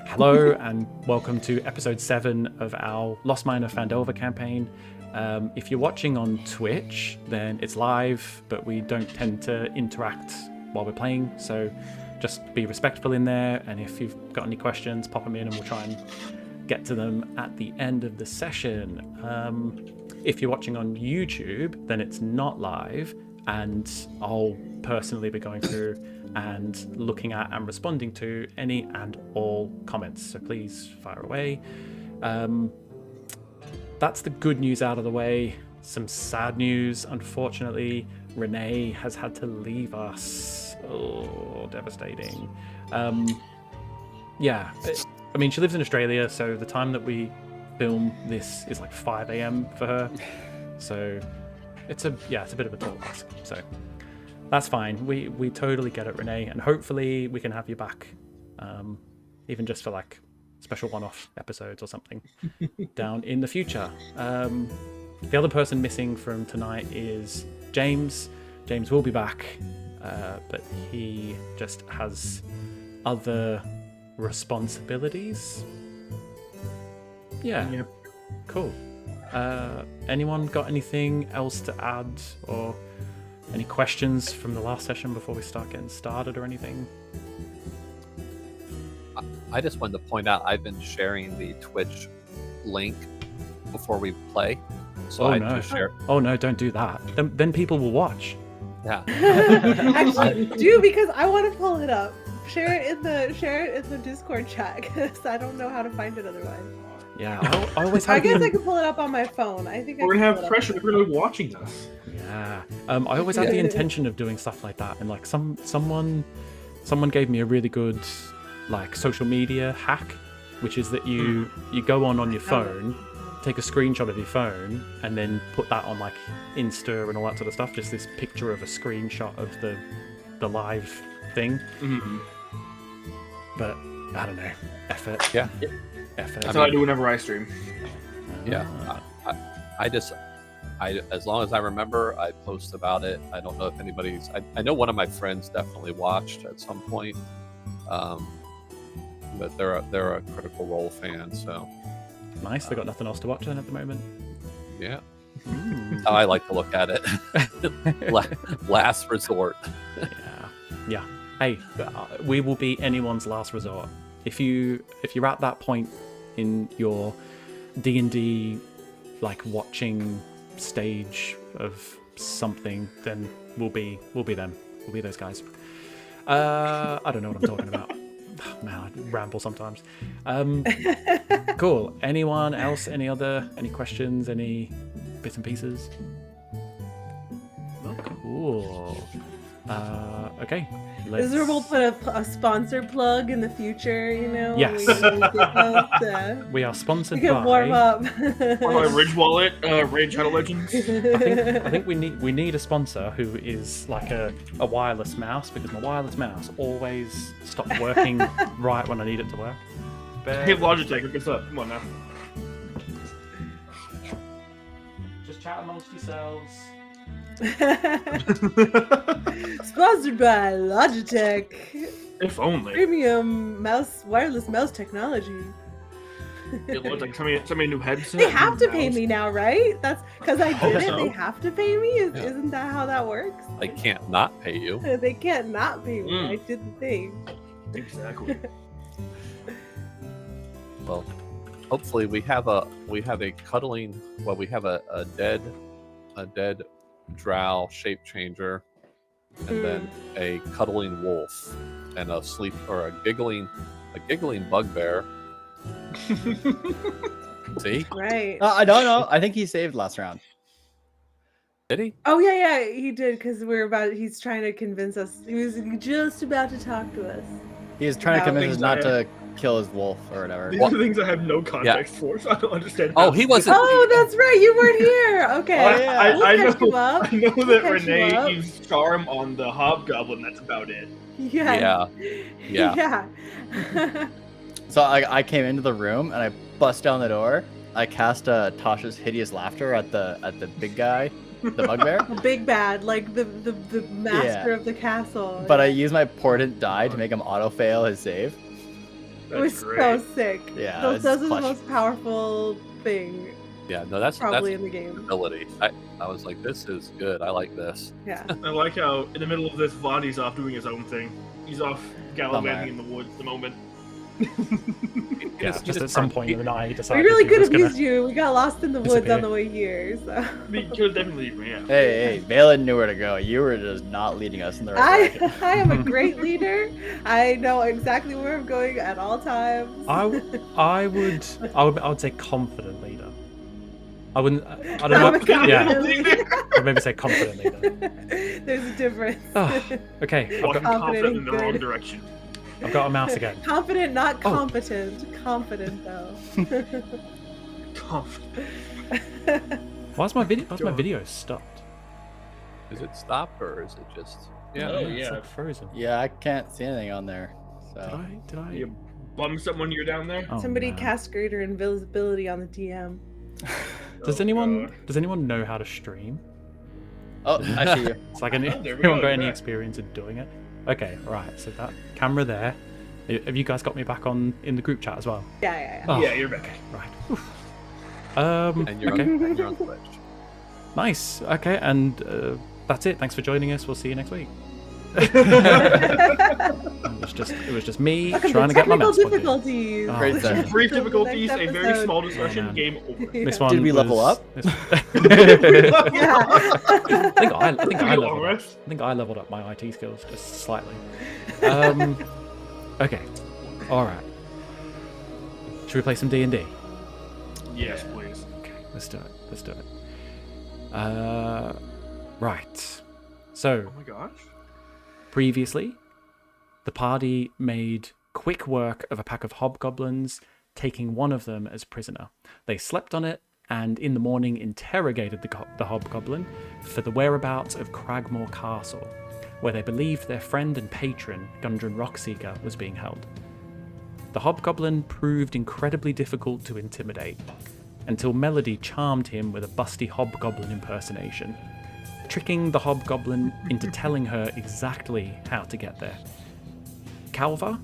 Hello and welcome to episode 7 of our Lost Mine of Phandelver campaign. If you're watching on Twitch, then it's live, but we don't tend to interact while we're playing, so just be respectful in there, and if you've got any questions, pop them in and we'll try and get to them at the end of the session. If you're watching on YouTube, then it's not live, and I'll personally be going through and looking at and responding to any and all comments, so please fire away. That's the good news out of the way. Some sad news, unfortunately. Renee has had to leave us. Oh, devastating. Yeah, I mean, she lives in Australia, so the time that we film this is like 5 a.m. for her. So it's a bit of a tall ask. So that's fine. We totally get it, Renee, and hopefully we can have you back, even just for like special one-off episodes or something down in the future. The other person missing from tonight is James. James will be back, but he just has other responsibilities. Yeah. Cool. Anyone got anything else to add, or any questions from the last session before we start getting started or anything? I just wanted to point out I've been sharing the Twitch link before we play. So just share. Oh no, don't do that. Then people will watch. Yeah. Actually, do, because I want to pull it up. Share it in the Discord chat, because I don't know how to find it otherwise. Yeah, I always have. I guess I could pull it up on my phone. I think we're gonna have pressure if you're watching us. Yeah. I always had the intention of doing stuff like that, and like someone gave me a really good like social media hack, which is that you go on your phone, take a screenshot of your phone, and then put that on like Insta and all that sort of stuff. Just this picture of a screenshot of the live thing. Mm-hmm. But I don't know, effort. Yeah. Effort. That's what I do whenever I stream. Yeah. I as long as I remember, I post about it. I don't know if anybody's. I know one of my friends definitely watched at some point, but they're a Critical Role fan, so nice. They got nothing else to watch then at the moment. Yeah. How I like to look at it. Last resort. Yeah. Hey, we will be anyone's last resort. If you're at that point in your D&D like watching stage of something, then we'll be them. We'll be those guys. I don't know what I'm talking about. Man, I ramble sometimes. Cool. Anyone else? Any questions? Any bits and pieces? Cool. Okay. Is there we'll put a sponsor plug in the future, you know? Yes. We are sponsored we can by... warm up. Ridge Wallet, Raid Shadow Legends. I think we need a sponsor who is like a wireless mouse, because my wireless mouse always stops working right when I need it to work. Hey, Logitech, look us up. Come on now. Just chat amongst yourselves. Sponsored by Logitech. If only. Premium wireless mouse technology. It looks like somebody new headset. They have to pay me now, right? That's because I did it. So. They have to pay me. Isn't that how that works? They can't not pay you. They can't not pay me. I did the thing. Exactly. Well, hopefully we have a cuddling. Well, we have a dead drow shape changer, and then a cuddling wolf, and a giggling bugbear. See? Right. I don't know. I think he saved last round. Did he? Oh yeah, he did, because he's trying to convince us. He was just about to talk to us. He was trying to convince us not to kill his wolf or whatever. These are things I have no context for, so I don't understand. Oh, he wasn't. Oh, that's right. You weren't here. Okay. I know that We'll Renee used charm on the hobgoblin. That's about it. Yeah. So I came into the room and I bust down the door. I cast Tasha's hideous laughter at the big guy, the bugbear. The big bad, like the master of the castle. But I used my portent die to make him auto fail his save. It was That's so great. sick. Yeah, Those it's are the clutch. most powerful thing Yeah, no, that's probably in the game. ability. I was like, this is good. I like this. Yeah. I like how in the middle of this, Vonnie's off doing his own thing. He's off gallivanting in the woods at the moment. Yeah, just at some point in the night, he We decided really he could was have gonna used you. We got lost in the woods disappear. on the way here. So. We could definitely, yeah. Hey, Valen knew where to go. You were just not leading us in the right direction. I am a great leader. I know exactly where I'm going at all times. I would say confident leader. I wouldn't. I don't I'm a know. confident Yeah, leader. or maybe say confident leader. There's a difference. Oh, okay, Walking confident in the good. wrong direction. I've got a mouse again. Confident, not Oh. competent. Confident though. Confident. Why's my video stopped? Is it stop or is it just? Yeah. Oh, It's yeah. like frozen. Yeah, I can't see anything on there. Did So I? You bum someone you're down there? Oh, Somebody man. cast greater invisibility on the DM. Does Oh, anyone God. know how to stream? oh, I see you. It's like there we anyone go, got any yeah. experience in doing it? Okay, right. So that camera there. Have you guys got me back on in the group chat as well? Yeah. Oh, Yeah, you're back. Right. Oof. And you're Okay. on, you're on Twitch. Nice. Okay, and that's it. Thanks for joining us. We'll see you next week. It was just me Welcome trying to get my mouse plugged in. difficulties. Oh, Great session. Brief Until the difficulties, next a very episode. small discussion, man. game over. This Yeah. one Did we level was- up? this- Yeah. I think I You leveled up. almost? I think I leveled up my IT skills just slightly. Okay. All right. Should we play some D&D? Yes, please. Okay, let's do it. Right. So, Oh my gosh. previously, the party made quick work of a pack of hobgoblins, taking one of them as prisoner. They slept on it, and in the morning interrogated the hobgoblin for the whereabouts of Cragmore Castle, where they believed their friend and patron, Gundren Rockseeker, was being held. The hobgoblin proved incredibly difficult to intimidate, until Melody charmed him with a busty hobgoblin impersonation, tricking the hobgoblin into telling her exactly how to get there. Calva,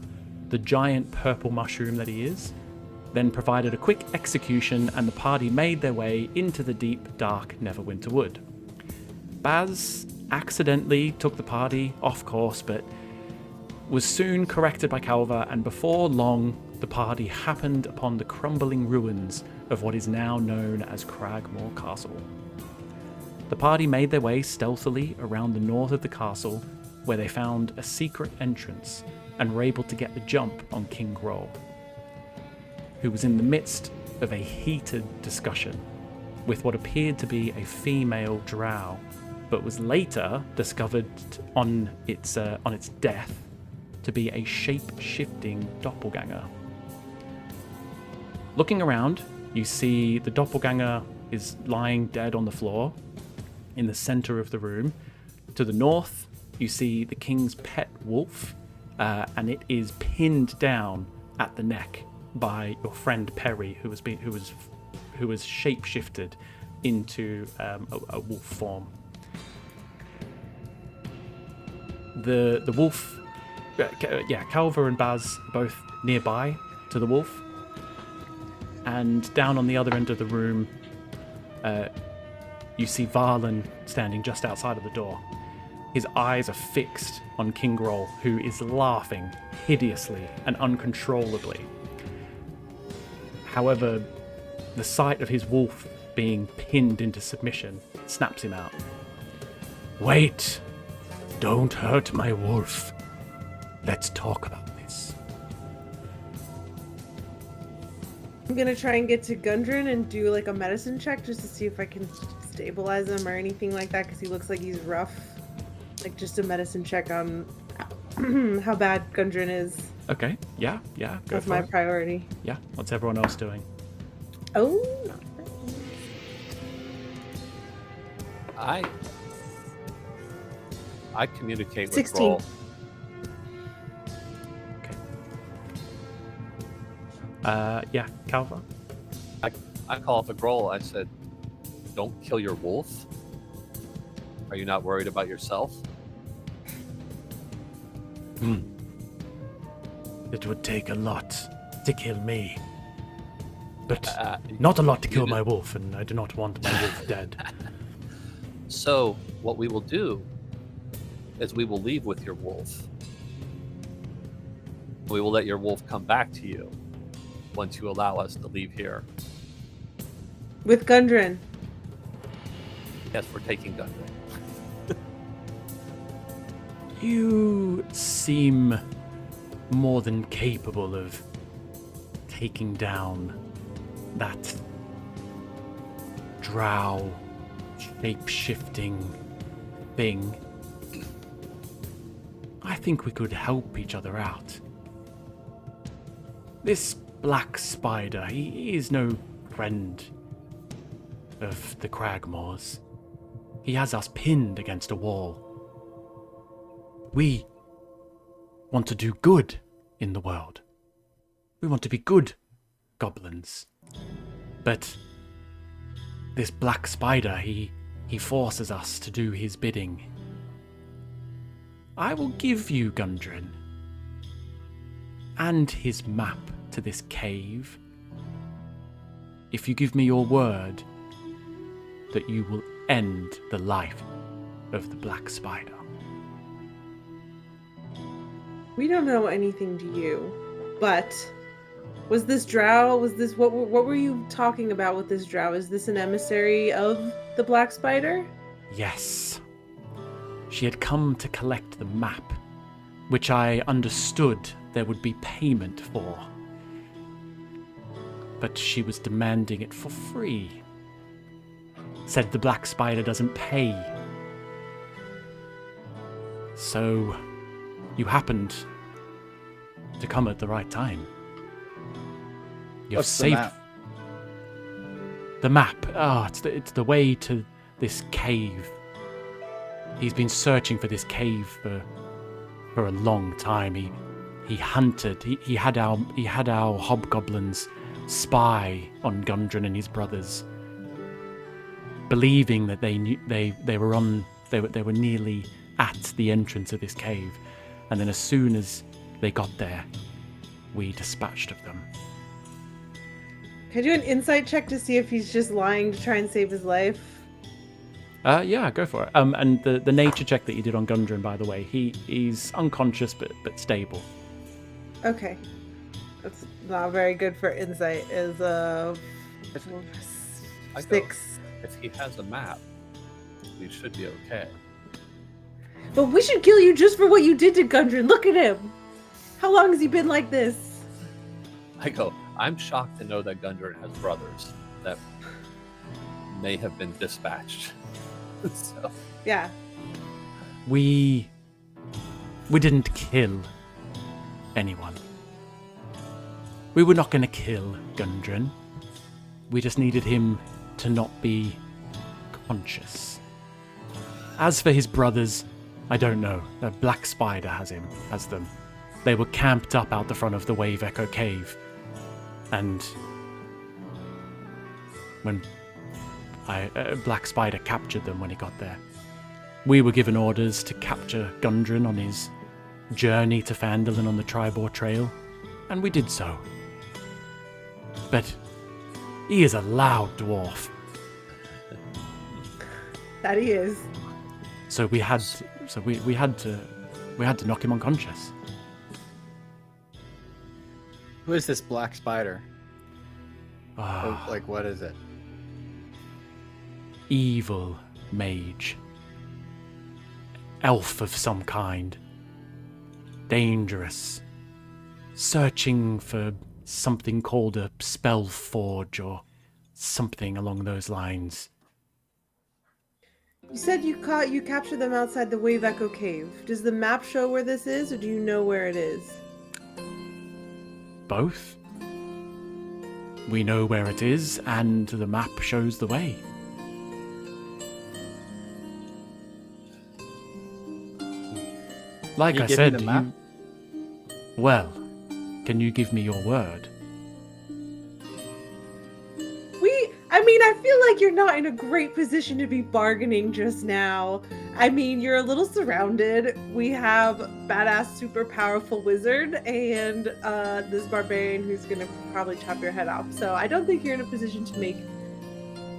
the giant purple mushroom that he is, then provided a quick execution, and the party made their way into the deep, dark Neverwinter Wood. Baz accidentally took the party off course, but was soon corrected by Calva, and before long, the party happened upon the crumbling ruins of what is now known as Cragmore Castle. The party made their way stealthily around the north of the castle, where they found a secret entrance and were able to get the jump on King Groll, who was in the midst of a heated discussion with what appeared to be a female drow, but was later discovered on its death to be a shape-shifting doppelganger. Looking around, you see the doppelganger is lying dead on the floor in the center of the room. To the north, you see the king's pet wolf, and it is pinned down at the neck by your friend Perry, who was shapeshifted into a wolf form. The wolf, Calva and Baz both nearby to the wolf, and down on the other end of the room, you see Valen standing just outside of the door. His eyes are fixed on King Groll, who is laughing hideously and uncontrollably. However, the sight of his wolf being pinned into submission snaps him out. Wait! Don't hurt my wolf. Let's talk about this. I'm gonna try and get to Gundren and do like a medicine check just to see if I can stabilize him or anything like that, because he looks like he's rough. Like just a medicine check on how bad Gundren is. Okay, yeah, go That's for my it. priority. Yeah, what's everyone else doing? Oh, I communicate with 16. Groll. Yeah, Calva? I call up a Groll. I said, "Don't kill your wolf. Are you not worried about yourself?" It would take a lot to kill me. But not a lot to kill my wolf, and I do not want my wolf dead. So, what we will do is we will leave with your wolf. We will let your wolf come back to you once you allow us to leave here. With Gundren. Yes, we're taking Gundren. You seem more than capable of taking down that drow shape-shifting thing. I think we could help each other out. This black spider, he is no friend of the Cragmores. He has us pinned against a wall. We want to do good in the world. We want to be good goblins. But this black spider, he forces us to do his bidding. I will give you Gundren and his map to this cave if you give me your word that you will end the life of the black spider. We don't know anything to you, but was this drow, what were you talking about with this drow? Is this an emissary of the black spider? Yes. She had come to collect the map, which I understood there would be payment for. But she was demanding it for free. Said the black spider doesn't pay. So, you happened to come at the right time. You've What's saved the map? the map. It's the way to this cave. He's been searching for this cave for a long time. He hunted. He had our hobgoblins spy on Gundren and his brothers, believing that they were nearly at the entrance of this cave, and then as soon as they got there, we dispatched of them. Can I do an insight check to see if he's just lying to try and save his life? Yeah, go for it. And the nature check that you did on Gundren, by the way, he's unconscious but stable. Okay. That's not very good for insight. Is I go, 6. if he has a map, we should be okay. But we should kill you just for what you did to Gundren. Look at him. How long has he been like this? I go, I'm shocked to know that Gundren has brothers that may have been dispatched. So. Yeah. We didn't kill anyone. We were not going to kill Gundren. We just needed him to not be conscious. As for his brothers, I don't know. The Black Spider has them. They were camped up out the front of the Wave Echo Cave. And when Black Spider captured them when he got there. We were given orders to capture Gundren on his journey to Phandelver on the Tribor Trail, and we did so. But he is a loud dwarf. That he is. So we had to knock him unconscious. Who is this black spider? Ah, Like, what is it? evil mage. Elf of some kind. Dangerous. Searching for something called a spell forge or something along those lines. You said you captured them outside the Wave Echo Cave. Does the map show where this is, or do you know where it is? Both. We know where it is, and the map shows the way. Like Can you I give me said, the map? well, can you give me your word? I feel like you're not in a great position to be bargaining just now. I mean, you're a little surrounded. We have badass, super powerful wizard and this barbarian who's gonna probably chop your head off. So I don't think you're in a position to make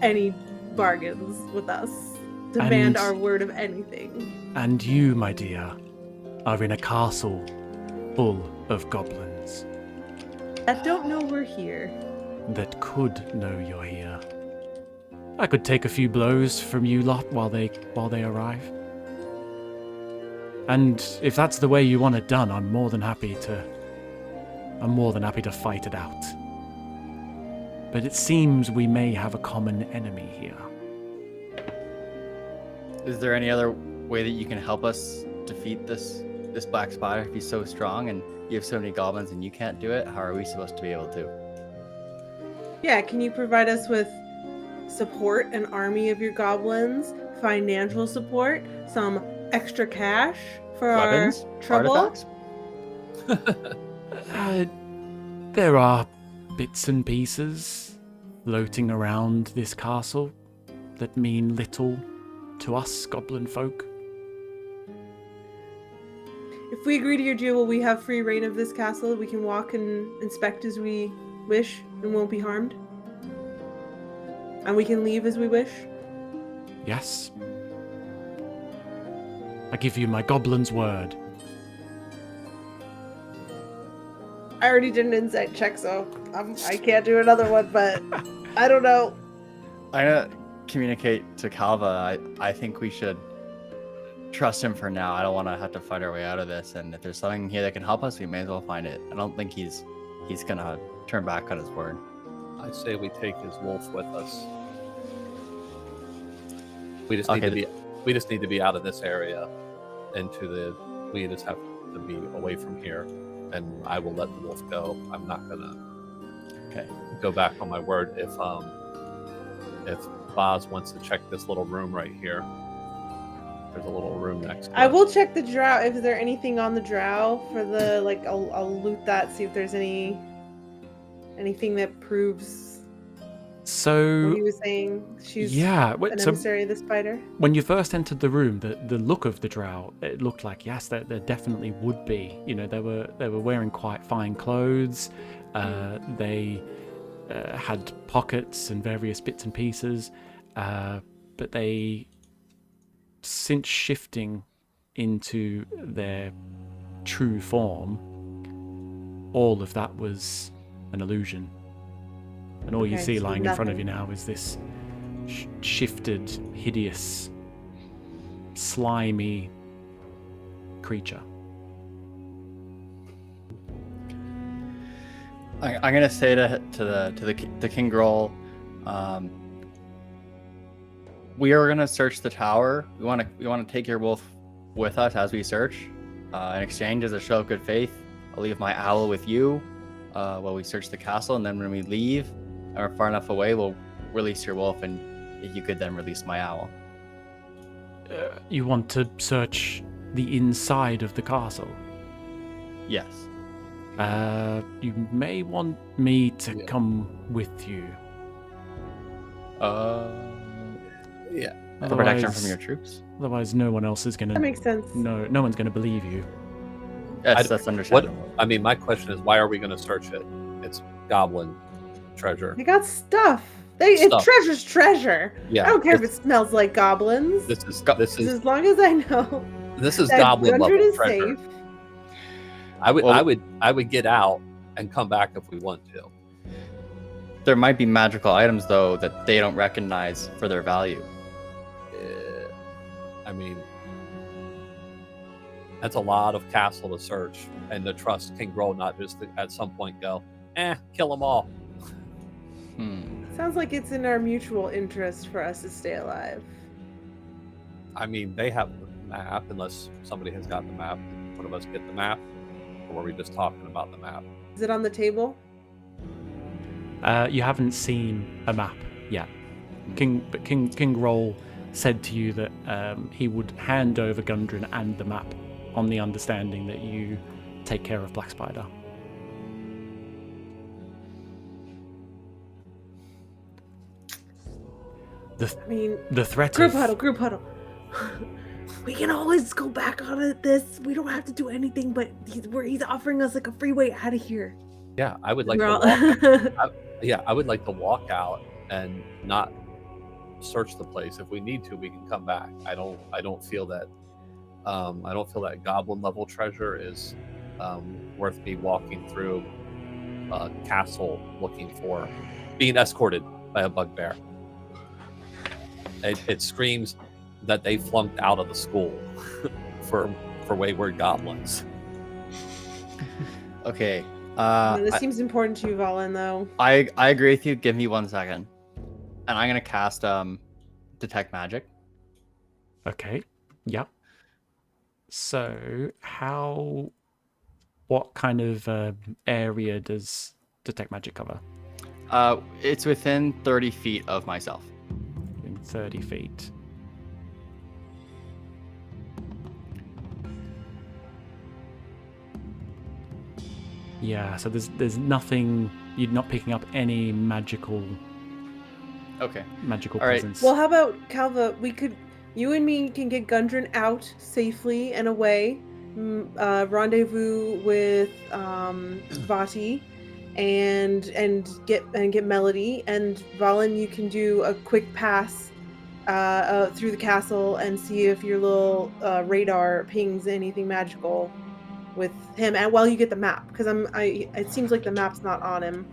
any bargains with us. Demand our word of anything. And you, my dear, are in a castle full of goblins That don't know we're here. that could know you're here. I could take a few blows from you lot while they arrive. And if that's the way you want it done, I'm more than happy to fight it out. But it seems we may have a common enemy here. Is there any other way that you can help us defeat this black spider if he's so strong and you have so many goblins and you can't do it? How are we supposed to be able to? Yeah, can you provide us with support, an army of your goblins, financial support, some extra cash for Weapons? our trouble? Artifacts? There are bits and pieces floating around this castle that mean little to us goblin folk. If we agree to your deal, will we have free reign of this castle? We can walk and inspect as we wish and won't be harmed? And we can leave as we wish? Yes. I give you my goblin's word. I already did an insight check, so I can't do another one, but I don't know. I'm gonna communicate to Calva. I think we should trust him for now. I don't want to have to fight our way out of this. And if there's something here that can help us, we may as well find it. I don't think he's gonna turn back on his word. I say we take his wolf with us. We just need to be out of this area we just have to be away from here, and I will let the wolf go. I'm not gonna go back on my word. If Boz wants to check this little room right here, there's a little room next to I it. will check the drow. If there anything on the drow for the I'll loot that, see if there's anything that proves So what he was saying. She's yeah, an emissary of the spider. When you first entered the room, the look of the drow, it looked like yes, there definitely would be. You know, they were wearing quite fine clothes. They had pockets and various bits and pieces, but they, since shifting into their true form, all of that was an illusion. And all you see lying in front of you now is this shifted, hideous, slimy creature. I'm gonna say to the King Groll, we are gonna search the tower. We want to take your wolf with us as we search. In exchange, as a show of good faith, I'll leave my owl with you while we search the castle, and then when we leave and we're far enough away, we'll release your wolf, and if you could then release my owl. You want to search the inside of the castle? Yes. You may want me to come with you. Yeah. For protection from your troops. Otherwise, no one else is gonna. That makes sense. No one's gonna believe you. That's understandable. I mean, my question is, why are we going to search it? It's goblin treasure. They got stuff. Stuff. Treasure's treasure. Yeah, I don't care if it smells like goblins. This is As long as I know that goblin Gundren level is treasure. safe. I would get out and come back if we want to. There might be magical items though that they don't recognize for their value. I mean, that's a lot of castle to search and to trust King Groll not just to, at some point go, kill them all. Sounds like it's in our mutual interest for us to stay alive. I mean, they have the map, unless somebody has got the map. One of us get the map, or were we just talking about the map? Is it on the table? You haven't seen a map yet. King Groll said to you that he would hand over Gundren and the map on the understanding that you take care of Black Spider. I mean, The threat group of huddle. We can always go back on this. We don't have to do anything, but he's offering us like a free way out of here. Yeah, I would like We're to all- walk. I would like to walk out and not search the place. If we need to, we can come back. I don't feel that goblin level treasure is worth me walking through a castle looking for, being escorted by a bugbear. It screams that they flunked out of the school for wayward goblins. Okay. this seems important to you, Valen, though. I agree with you. Give me 1 second, and I'm gonna cast detect magic. Okay. Yep. So what kind of area does detect magic cover? It's within 30 feet of myself. In 30 feet. Yeah, so there's nothing. You're not picking up any magical All right. presence. Well, how about Calva? You and me can get Gundren out safely and away. Rendezvous with Vati, and get Melody. And Valen, you can do a quick pass through the castle and see if your little radar pings anything magical with him, and while you get the map, because it seems like the map's not on him.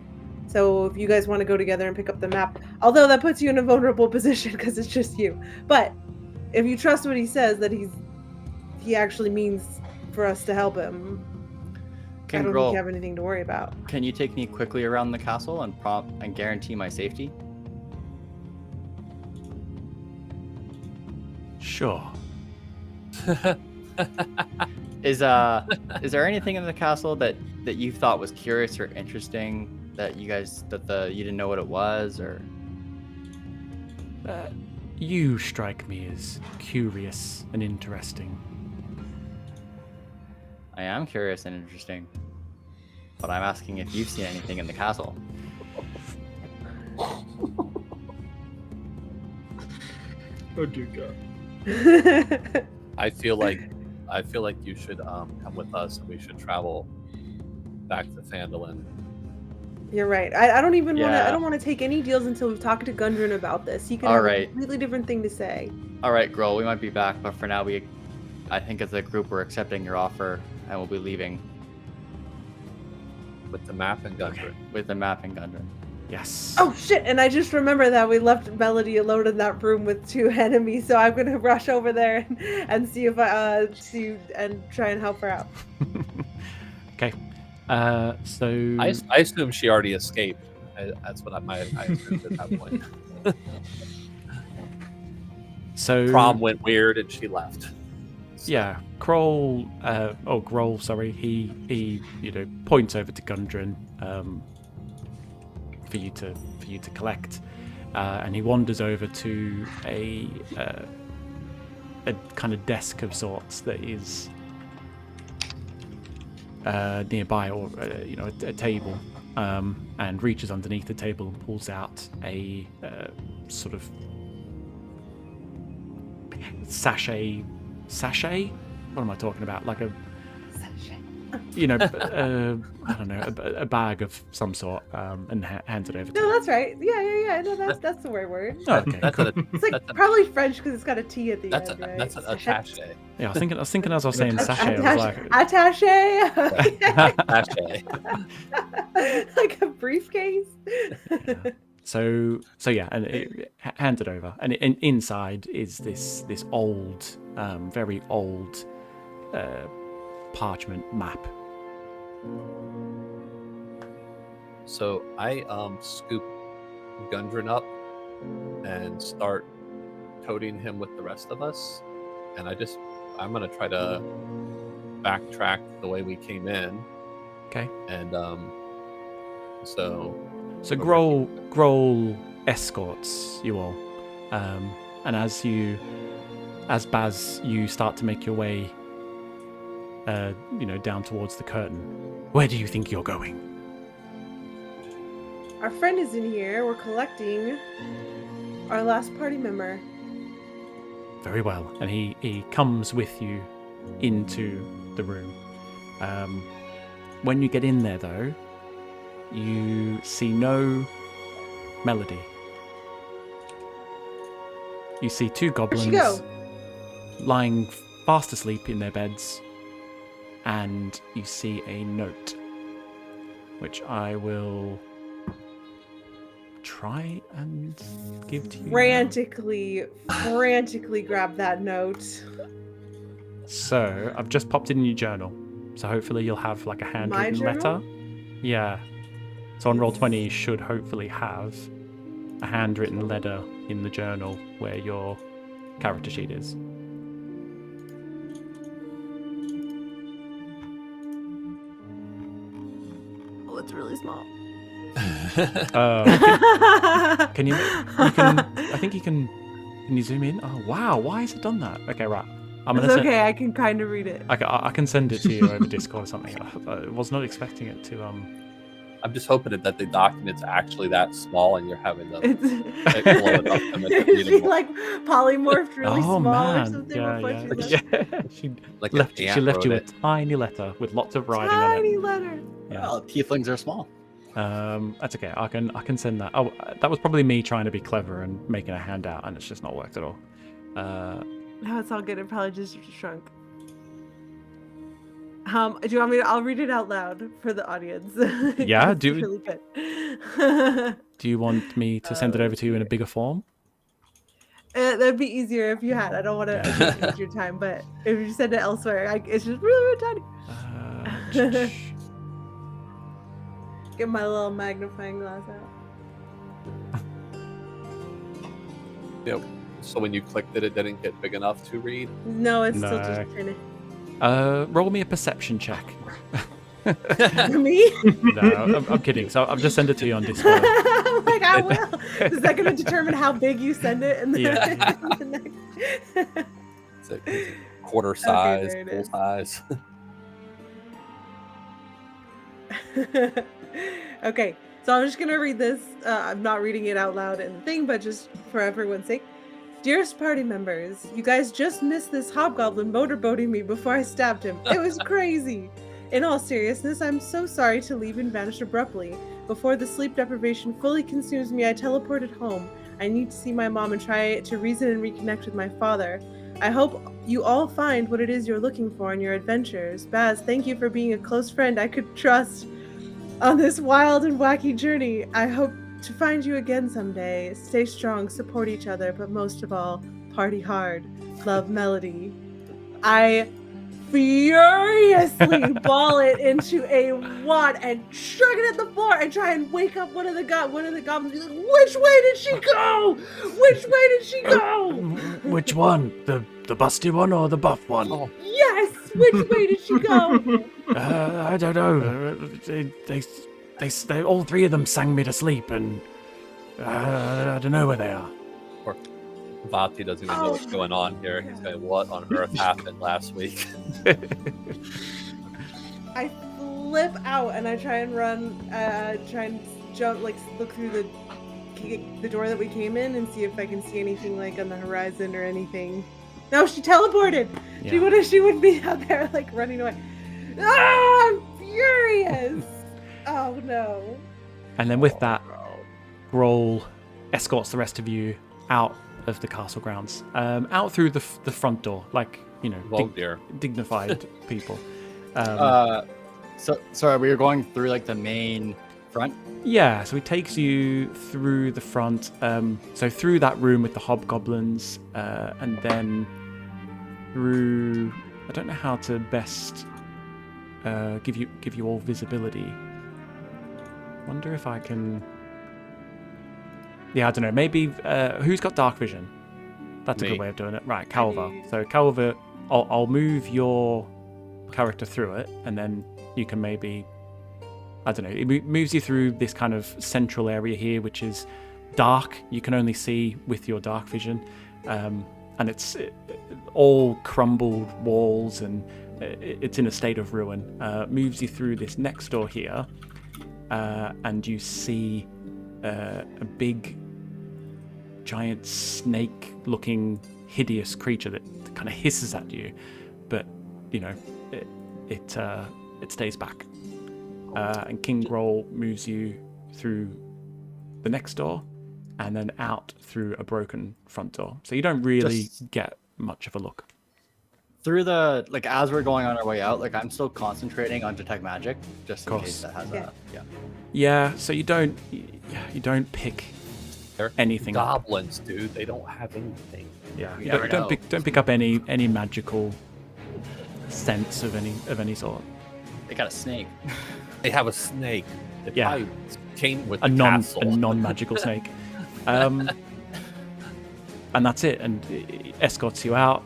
So if you guys want to go together and pick up the map, although that puts you in a vulnerable position because it's just you, but if you trust what he says, that he actually means for us to help him, I don't think you have anything to worry about. Can you take me quickly around the castle and guarantee my safety? Sure. Is there anything in the castle that you thought was curious or interesting that you didn't know what it was, or? You strike me as curious and interesting. I am curious and interesting, but I'm asking if you've seen anything in the castle. Oh dear God. I feel like you should come with us, and we should travel back to Phandelver. You're right. I don't even want to. Yeah. I don't want to take any deals until we've talked to Gundren about this. He can All have right. a completely different thing to say. All right, Grohl, we might be back, but for now, I think as a group, we're accepting your offer, and we'll be leaving With the map and Gundren. Okay. with the map and Gundren. Yes. Oh shit! And I just remember that we left Melody alone in that room with 2 enemies, so I'm gonna rush over there and see if I and try and help her out. Okay. So I assume she already escaped. That's what I assumed at that point. so Prom went weird and she left. So, yeah, Grohl, sorry. He points over to Gundren for you to collect, and he wanders over to a kind of desk of sorts that is nearby, or a table, and reaches underneath the table and pulls out a sort of sachet. What am I talking about? Like a I don't know, a bag of some sort, and hands it over to No, him. that's right. Yeah. No, that's the right word. Oh, okay, That's cool. a, It's like that's a, probably French because it's got a T at the that's end, a, right? that's a attache. Yeah, I was thinking as I was saying sachet, I was like, Attaché. Attache. Like a briefcase. So yeah, and it hands it over, and inside is this old, very old, parchment map. So I scoop Gundren up and start toting him with the rest of us, and I'm gonna try to backtrack the way we came in. Okay. And so Grohl escorts you all, and as Baz, you start to make your way, down towards the curtain. Where do you think you're going? Our friend is in here. We're collecting our last party member. Very well. And he comes with you into the room. When you get in there, though, you see no Melody. You see two goblins lying fast asleep in their beds, and you see a note, which I will try and give to you. Frantically grab that note. So I've just popped it in your journal, so hopefully you'll have like a handwritten letter. Yeah. So on Roll20 you should hopefully have a handwritten letter in the journal where your character sheet is. Oh, it's really small. Can you I think you can you zoom in? Oh wow, why has it done that? Okay, right. It's okay, I can kind of read it. I can send it to you over Discord or something. I was not expecting it to I'm just hoping that the document's actually that small and you're having to like, blow it up to make it She readable. like polymorphed really small man. or something. She Like left an she ant left you a wrote it. tiny letter with lots of writing on it. Tiny letter. Yeah. Well, tieflings are small. That's okay. I can send that. Oh, that was probably me trying to be clever and making a handout, and it's just not worked at all. No, it's all good. It probably just shrunk. Do you want me to? I'll read it out loud for the audience. Yeah, It's do- really good. Do you want me to send it over to you in a bigger form? That'd be easier if you had. I don't want to waste your time, but if you send it elsewhere, it's just really tiny. Get my little magnifying glass out. Yep. So when you clicked it, it didn't get big enough to read. No, it's still No. just tiny. Roll me a perception check. Me? No, I'm kidding. So I've just sent it to you on Discord. Like I will. Is that going to determine how big you send it? In the, Yeah. in the next... Is it quarter size, there it full is. size? Okay, so I'm just gonna read this. I'm not reading it out loud in the thing, but just for everyone's sake. Dearest party members, you guys just missed this hobgoblin motorboating me before I stabbed him. It was crazy. In all seriousness, I'm so sorry to leave and vanish abruptly. Before the sleep deprivation fully consumes me, I teleported home. I need to see my mom and try to reason and reconnect with my father. I hope you all find what it is you're looking for in your adventures. Baz, thank you for being a close friend I could trust on this wild and wacky journey. I hope to find you again someday. Stay strong, support each other, but most of all, party hard. Love, Melody. I furiously ball it into a wad and shrug it at the floor and try and wake up one of the goblins. Be like, which way did she go? Which way did she go? Which one? The busty one or the buff one? Oh, Yes, which way did she go? I don't know. They all three of them sang me to sleep, and I don't know where they are. or Vati doesn't even know what's going on here. He's going, what on earth happened last week? I flip out and I try and run, try and jump, like look through the door that we came in and see if I can see anything like on the horizon or anything. No, she teleported. Yeah. She would be out there like running away. Ah, I'm furious. Oh no. And then with that, Roll escorts the rest of you out of the castle grounds, out through the front door, like, you know, Well, dear. dignified people. So sorry, we were going through like the main front. Yeah, so he takes you through the front, so through that room with the hobgoblins, and then through. I don't know how to best give you all visibility. Wonder if I can. Yeah, I don't know. Maybe who's got dark vision? That's a Me. good way of doing it. Right, Calva. So Calva, I'll move your character through it, and then you can maybe. I don't know. It moves you through this kind of central area here, which is dark. You can only see with your dark vision, and it's all crumbled walls, and it's in a state of ruin. Moves you through this next door here, and you see a big giant snake-looking, hideous creature that kind of hisses at you, but it stays back. And King Groll moves you through the next door, and then out through a broken front door. So you don't really get much of a look. Through the as we're going on our way out, I'm still concentrating on detect magic, just in case that has Yeah. So you don't pick They're anything. Goblins, dude. They don't have anything. Yeah. You don't pick up any magical sense of any sort. They got a snake. They have a snake. They probably came with a castle. non-magical snake. And that's it. And it escorts you out.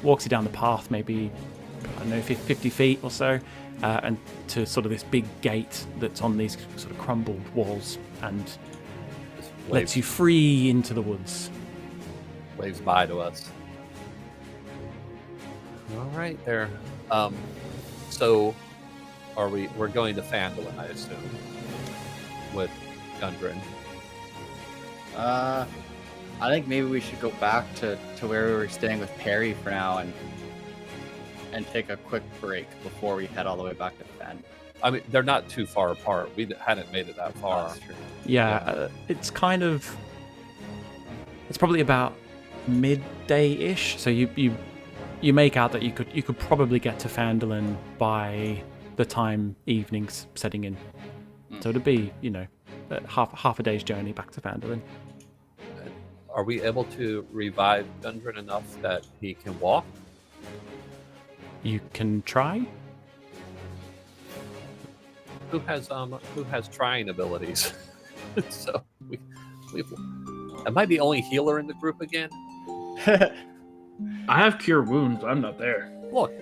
Walks you down the path, maybe 50 feet or so, and to sort of this big gate that's on these sort of crumbled walls, and lets you free into the woods. Waves by to us. All right, there. So, we're going to Phandelver, I assume, with Gundren. I think maybe we should go back to where we were staying with Perry for now and take a quick break before we head all the way back to Phandelver. I mean, they're not too far apart. We hadn't made it that far. That's true. Yeah. It's probably about midday-ish. So you make out that you could probably get to Phandelver by the time evening's setting in. So it'd be half a day's journey back to Phandelver. Are we able to revive Gundren enough that he can walk? You can try. Who has trying abilities? So am I the only healer in the group again? I have cure wounds. I'm not there. Look.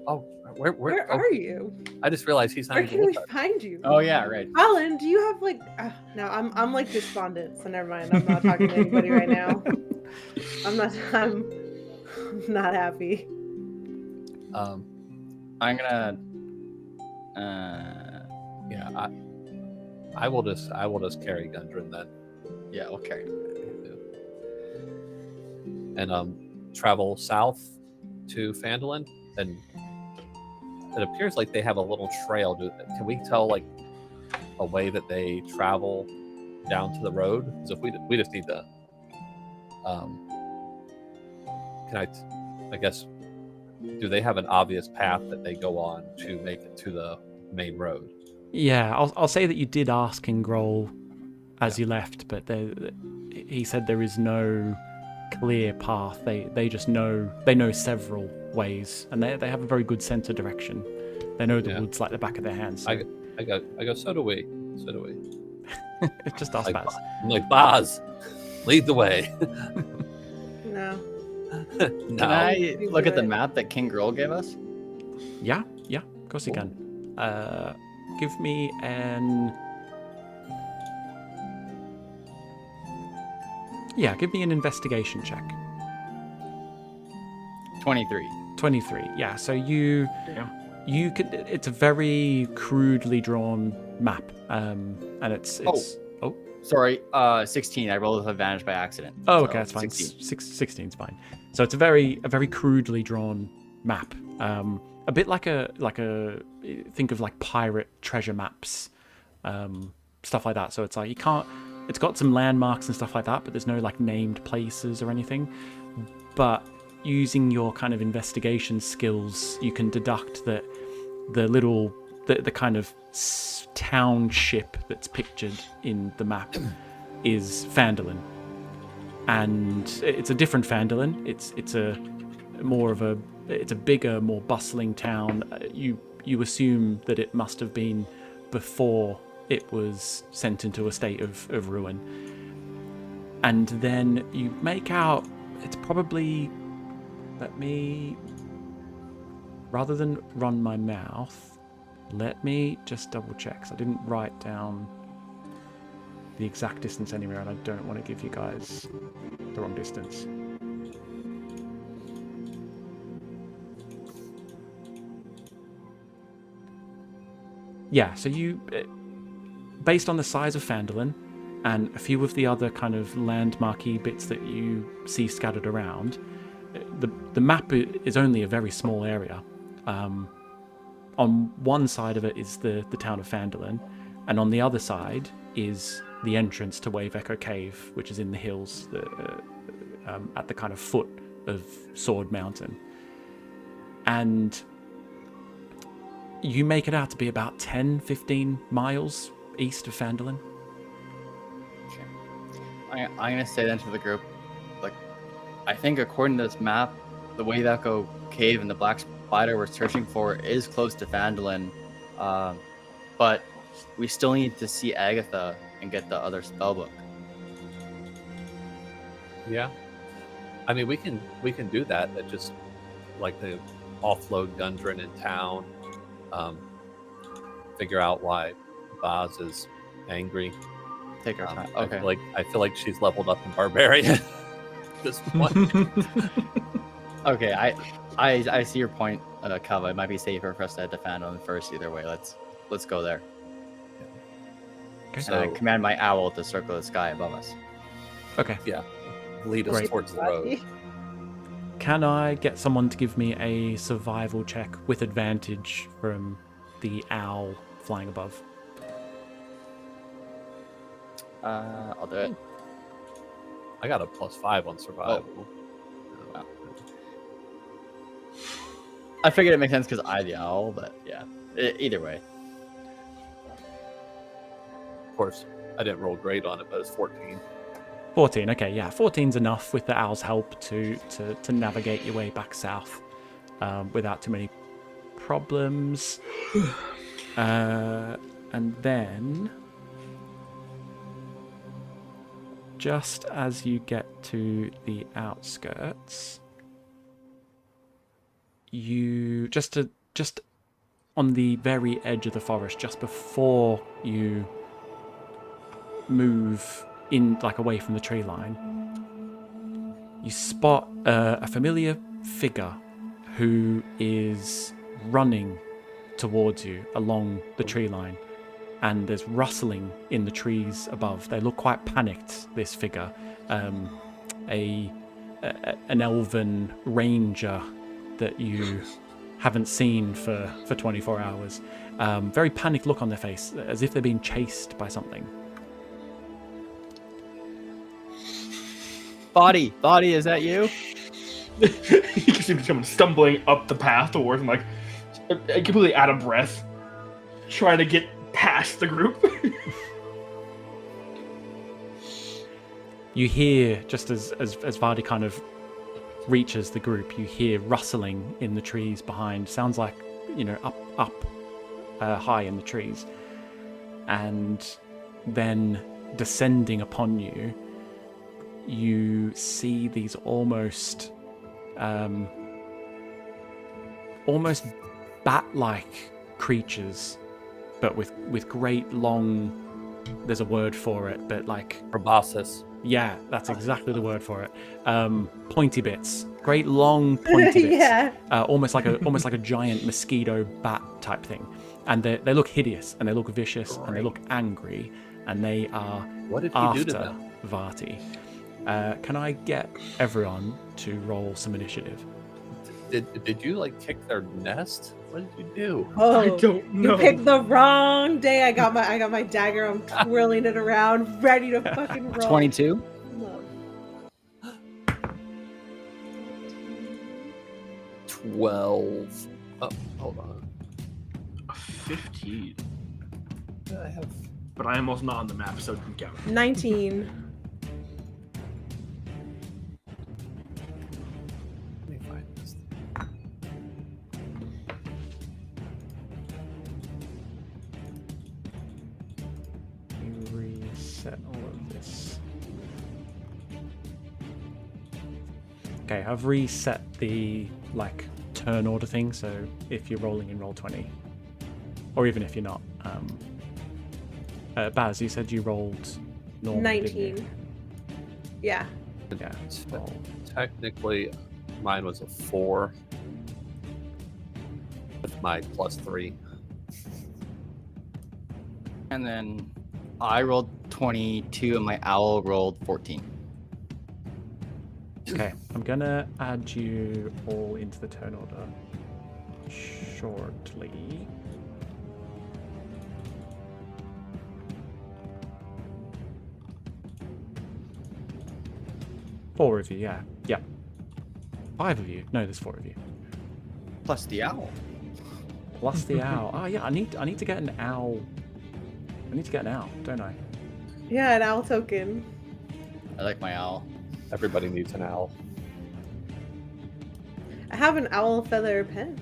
Oh, where are you? I just realized he's not. Where even can we with us. find you? Oh yeah, right. Valen, do you have no? I'm despondent, so never mind. I'm not talking to anybody right now. I'm not happy. I'm gonna. Yeah, I will just carry Gundren then. Yeah, we'll carry him. And travel south to Phandelver, and it appears like they have a little trail. Can we tell a way that they travel down to the road? Because if we just need to, I guess, do they have an obvious path that they go on to make it to the main road? Yeah, I'll say that you did ask King Groll as you left, but he said there is no clear path. They just know several ways, and they have a very good sense of direction. They know the woods like the back of their hands. So. I go. So do we. It's just us, Baz. I'm like, Baz, lead the way. No. No. Can I look at the map that King Groll gave us? Yeah, of course you can. Give me an investigation check. 23. 23. Yeah. So you could. It's a very crudely drawn map, and it's. Sorry, 16. I rolled with advantage by accident. Oh, okay, that's fine. 16's fine. So it's a very crudely drawn map. A bit like a think of pirate treasure maps, stuff like that. So it's you can't. It's got some landmarks and stuff like that, but there's no named places or anything. But using your kind of investigation skills, you can deduct that the kind of township that's pictured in the map is Phandelver, and it's a different Phandelver. It's a bigger, more bustling town. You assume that it must have been before it was sent into a state of ruin, and then you make out it's probably. Rather than run my mouth, let me just double check, because I didn't write down the exact distance anywhere, and I don't want to give you guys the wrong distance. Yeah, so you, based on the size of Phandelver, and a few of the other kind of landmarky bits that you see scattered around. The map is only a very small area. On one side of it is the town of Phandelver, and on the other side is the entrance to Wave Echo Cave, which is in the hills at the kind of foot of Sword Mountain. And you make it out to be about 10-15 miles east of Phandelver. Okay. I'm going to say then to the group, like, I think according to this map, the Wave Echo Cave and the Black Spider we're searching for is close to Phandelver, but we still need to see Agatha and get the other spellbook. Yeah. I mean, we can do that. That just like the offload Gundren in town. Figure out why Baz is angry. Take our time. Okay. I feel like she's leveled up in barbarian at this point. Okay, I see your point, Kava. It might be safer for us to head to Phandelver first. Either way, let's go there. Okay. So I command my owl to circle the sky above us. Okay. Yeah. Lead us towards the road. Can I get someone to give me a survival check with advantage from the owl flying above? I'll do it. I got a +5 on survival. Wow. I figured it makes sense because I the owl, but yeah. Either way. Of course, I didn't roll great on it, but it's 14. 14, okay, yeah. 14's enough with the owl's help to navigate your way back south without too many problems. And then, just as you get to the outskirts, you just on the very edge of the forest, just before you move in, like away from the tree line, you spot a familiar figure who is running towards you along the tree line, and there's rustling in the trees above. They look quite panicked, this figure. An elven ranger that you haven't seen for 24 hours. Very panicked look on their face, as if they're being chased by something. Body, is that you? You can see someone stumbling up the path towards him, like completely out of breath, trying to get past the group. You hear, just as Vardy kind of reaches the group, you hear rustling in the trees behind. Sounds like, up high in the trees. And then descending upon you, you see these almost bat-like creatures, but with great long, there's a word for it, but like Proboscis. Yeah, that's exactly the word for it. Pointy bits, great long pointy bits. Yeah. Almost like a giant mosquito bat type thing, and they look hideous, and they look vicious, and they look angry, and they are What did he after do to them? Vati. Can I get everyone to roll some initiative? Did you like kick their nest? What did you do? Oh, I don't know. You picked the wrong day. I got my dagger. I'm twirling it around, ready to fucking roll. 22. No. 12. Oh, hold on. 15. I have. But I am also not on the map, so it didn't count. 19. Let me find this. You reset all of this. Okay, I've reset the turn order thing, so if you're rolling in Roll20, or even if you're not, Baz, you said you rolled normal. 19. Yeah. Yeah. Roll. Technically, mine was a 4 with my +3. And then I rolled 22 and my owl rolled 14. Okay, I'm gonna add you all into the turn order shortly. Four of you, yeah. Yeah. 5 of you. No, there's 4 of you. Plus the owl. Plus the owl. Oh yeah, I need to get an owl. I need to get an owl, don't I? Yeah, an owl token. I like my owl. Everybody needs an owl. I have an owl feather pen.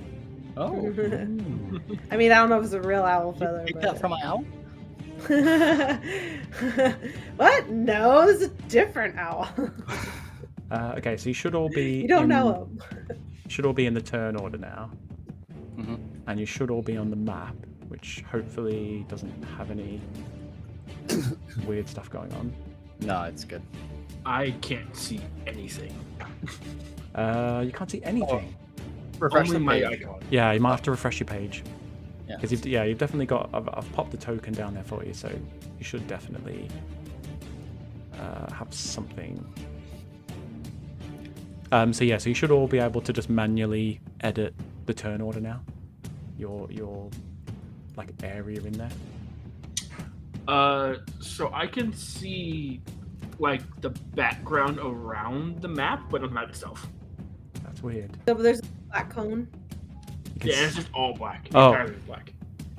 Oh. I mean, I don't know if it's a real owl feather. Take but... that from my owl? What? No, it's a different owl. Okay, so you should all be. You don't know him. Should all be in the turn order now, Mm-hmm. and you should all be on the map, which hopefully doesn't have any weird stuff going on. No, it's good. I can't see anything. You can't see anything. Refresh Only the my page. icon. Yeah, you might have to refresh your page. Yeah. Because you've definitely got. I've popped the token down there for you, so you should definitely have something. So you should all be able to just manually edit the turn order now. Your like area in there. So I can see like the background around the map, but not the map itself. That's weird. So there's a black cone. You can Yeah, it's just all black. Oh. Entirely black.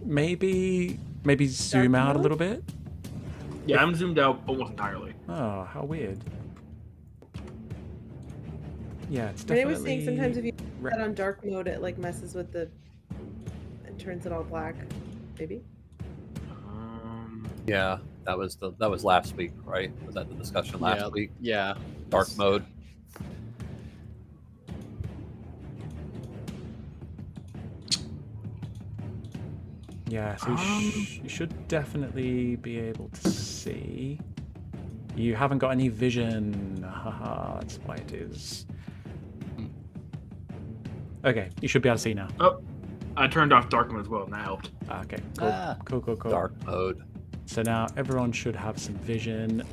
maybe zoom Dark out a mode? little bit. Yeah, I'm zoomed out almost entirely. Oh, how weird. Yeah, it's Renee definitely. was saying sometimes if you put re- that on dark mode, it like messes with the. It turns it all black. Maybe. Yeah, that was last week, right? Was that the discussion last Yeah. week? Yeah. Dark mode. Yeah, so you should definitely be able to see. You haven't got any vision. Haha, that's why it is. Okay, you should be able to see now. Oh, I turned off dark mode as well, and that helped. Okay, cool. Ah. Cool. Dark mode. So now everyone should have some vision,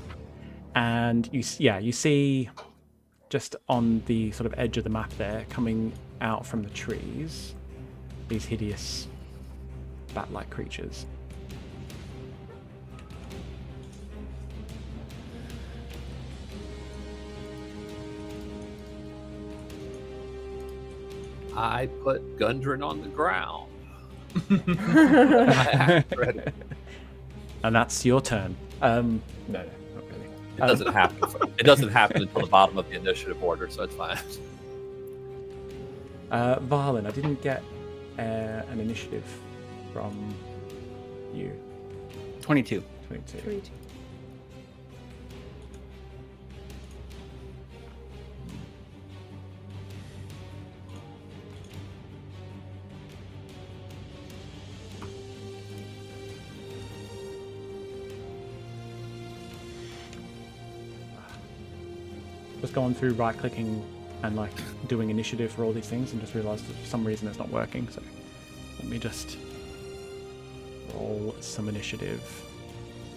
and you see just on the sort of edge of the map there, coming out from the trees, these hideous bat-like creatures. I put Gundren on the ground. I read it. And that's your turn. No, not really. It doesn't happen. It doesn't happen until the bottom of the initiative order, so it's fine. Valen, I didn't get an initiative from you. 22. 22. 22. Just going through right-clicking and like doing initiative for all these things, and just realised that for some reason it's not working. So let me just roll some initiative.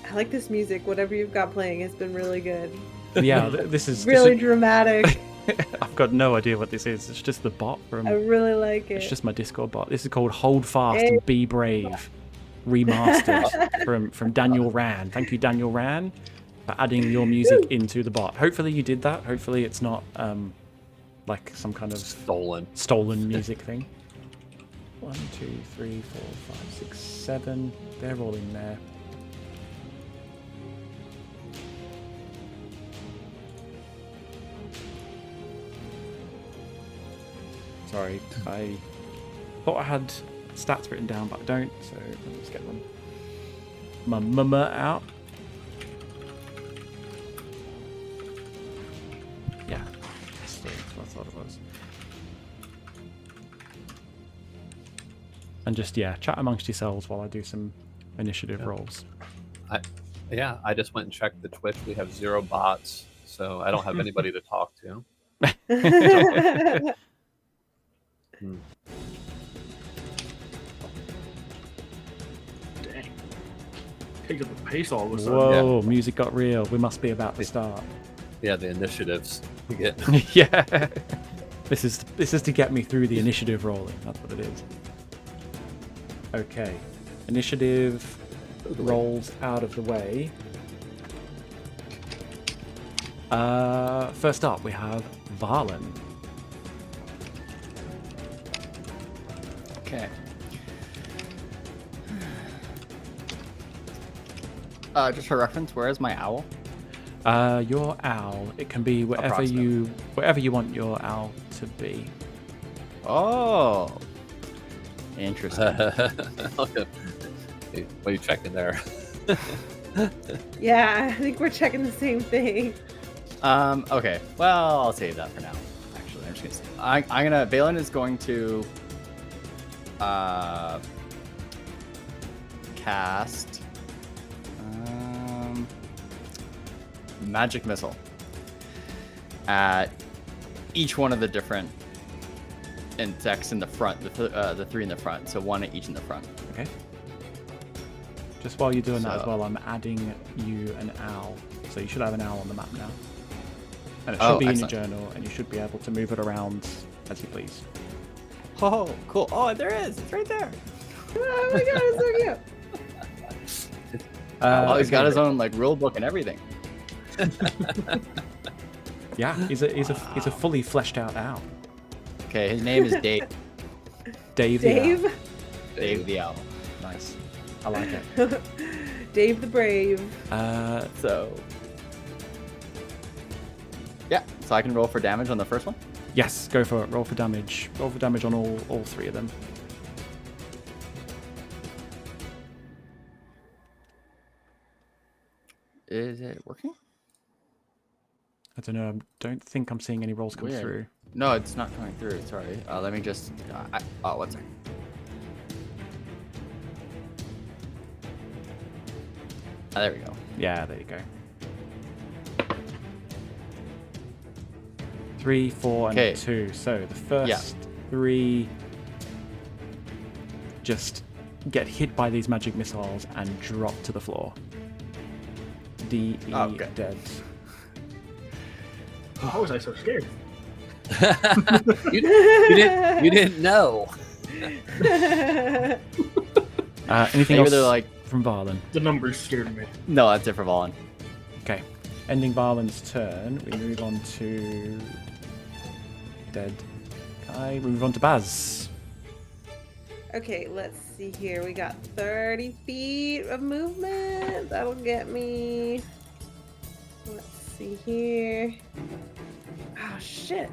I like this music. Whatever you've got playing has been really good. Yeah, this is Really dramatic. I've got no idea what this is. It's just the bot from. I really like it. It's just my Discord bot. This is called Hold Fast and Be Brave, remastered from Daniel Ran. Thank you, Daniel Ran, for adding your music into the bot. Hopefully you did that. Hopefully it's not like some kind of stolen music thing. 1, 2, 3, 4, 5, 6, 7. They're all in there. Sorry, I thought I had stats written down, but I don't, so let's get them. My mama out. Yeah, that's what I thought it was. And just, chat amongst yourselves while I do some initiative rolls. I just went and checked the Twitch. We have 0 bots, so I don't have anybody to talk to. Dang. Picked up the pace all of a sudden. Whoa, music got real. We must be about to start. Yeah, the initiatives. You get. Yeah. This is to get me through the initiative rolling. That's what it is. Okay. Initiative rolls out of the way. First up, we have Valen. Okay. Just for reference, where is my owl? Your owl. It can be wherever you want your owl to be. Oh. Interesting. What are you checking there? Yeah, I think we're checking the same thing. Okay. Well, I'll save that for now. Actually, I'm just gonna say Valen is going to cast magic missile at each one of the different insects in the front, the three in the front, so one at each in the front. Okay. Just while you're doing that as well, I'm adding you an owl. So you should have an owl on the map now. And it should be in your journal, and you should be able to move it around as you please. Oh, cool. Oh, there is. It's right there. Oh my god, it's so cute. Oh, he's got his own like rule book and everything. Yeah, he's a fully fleshed out owl. Okay, his name is Dave. Dave the Dave? owl. Dave the owl. Nice. I like it. Dave the Brave. So yeah, so I can roll for damage on the first one. Yes, go for it. Roll for damage. Roll for damage on all three of them. Is it working? I don't know. I don't think I'm seeing any rolls come Weird. through. No, it's not coming through. Sorry. Let me just. One second. There we go. Yeah, there you go. 3, 4, and 2. So the first 3 just get hit by these magic missiles and drop to the floor. Dead. How was I so scared? you didn't know. Anything Maybe else they're like from Valen? The numbers scared me. no, that's it for Valen. Okay. Ending Valen's turn, we move on to dead guy. We move on to Baz. Okay, let's see here. We got 30 feet of movement. That'll get me. Let's see here. Oh, shit.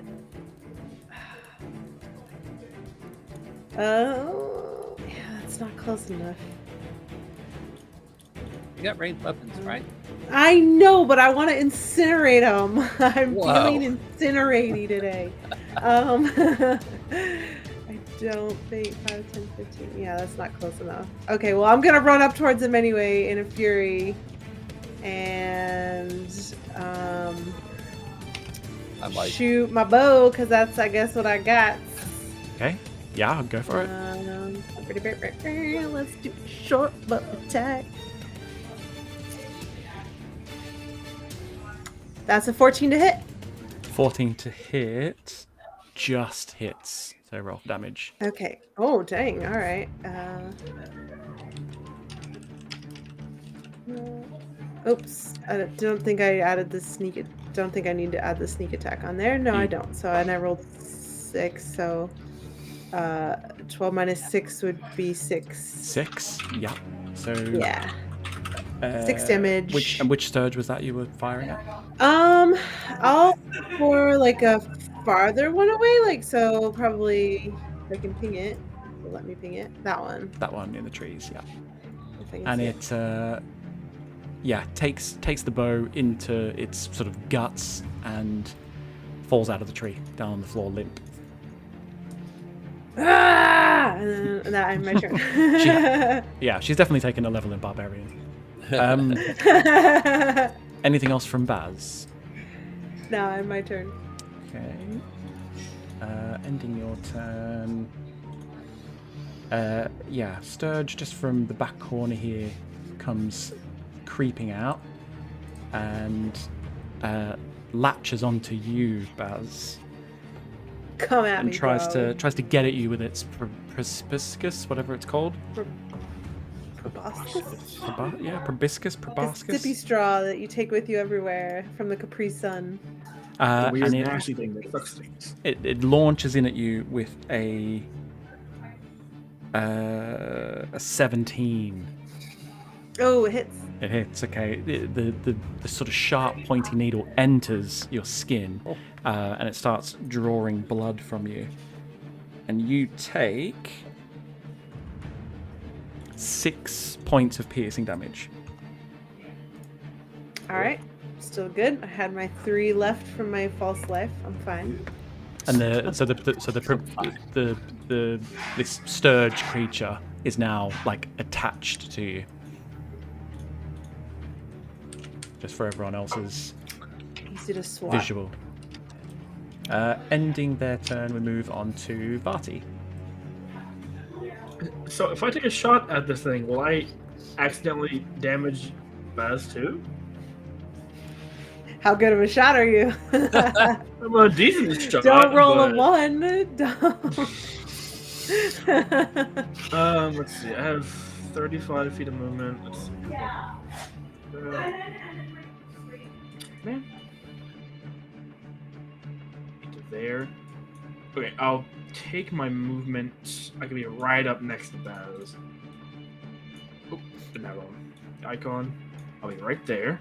Oh, yeah, that's not close enough. You got ranged weapons, right? I know, but I want to incinerate them. I'm Whoa. feeling incinerating today. I don't think 5, 10, 15. Yeah, that's not close enough. Okay, well, I'm going to run up towards him anyway in a fury. And I'm like, shoot my bow, because that's, I guess, what I got. Okay. Yeah, I'll go for it. Let's do a short bow attack. That's a 14 to hit. 14 to hit. Just hits. So roll for damage. Okay. Oh, dang. All right. Oops. I don't think I added the sneak. Don't think I need to add the sneak attack on there. No, I don't. So and I rolled 6. So 12 minus 6 would be 6. 6. Yeah. So yeah. 6 damage. Which surge was that you were firing at? I'll for like a farther one away, like so probably I can ping it. Let me ping it. That one. That one in the trees, yeah. And it takes the bow into its sort of guts and falls out of the tree down on the floor limp. Ah! And then I'm my turn. She's definitely taken a level in barbarian. Anything else from Baz? Now I'm my turn. Okay. Ending your turn. Sturge, just from the back corner here, comes creeping out and latches onto you, Baz, Come at and me, tries bro. to get at you with its proboscis, whatever it's called. Proboscis? Proboscis. The sippy straw that you take with you everywhere from the Capri Sun. The weird, And nasty thing that sucks things. it launches in at you with a 17. Oh, it hits. It hits. Okay. The sort of sharp, pointy needle enters your skin, and it starts drawing blood from you. And you take 6 points of piercing damage. All right. Still good. I had my 3 left from my false life. I'm fine. And this sturge creature is now like attached to you. Just for everyone else's Easy to swap. visual. Ending their turn, we move on to Varti. So if I take a shot at this thing, will I accidentally damage Baz too? How good of a shot are you? I'm a decent shot. Don't roll a but, 1. Don't. Let's see. I have 35 feet of movement. Let's see. Man. To there. Okay, I'll take my movement. I can be right up next to Baz. Oh, did that wrong. Icon. I'll be right there.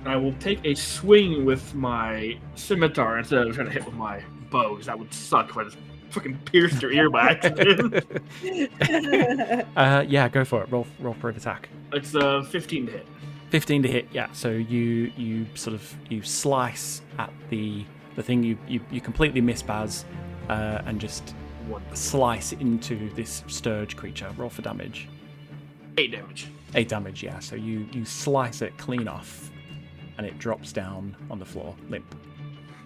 And I will take a swing with my scimitar instead of trying to hit with my bow, because that would suck if I just fucking pierced your ear by accident. Yeah, go for it. Roll for an attack. It's 15 to hit. 15 to hit. Yeah. So you slice at the thing. You completely miss Baz, and just slice into this sturge creature. Roll for damage. 8 damage. 8 damage. Yeah. So you slice it clean off, and it drops down on the floor, limp.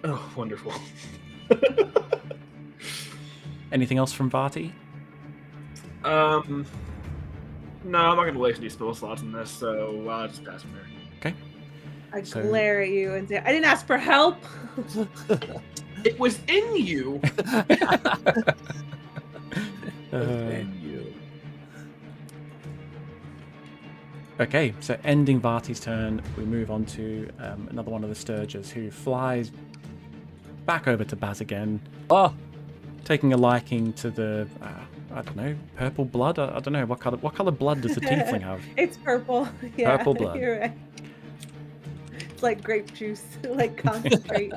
Oh, wonderful. Anything else from Varti? No, I'm not gonna waste any spell slots in this, so I'll just pass from there. Okay. I So- glare at you and say, I didn't ask for help. It was in you. Okay, so ending Varti's turn, we move on to another one of the Sturgers who flies back over to Baz again, taking a liking to the, I don't know, purple blood? I don't know, what color blood does the tiefling have? It's purple. Yeah, Purple blood. You're right. It's like grape juice, like concentrate.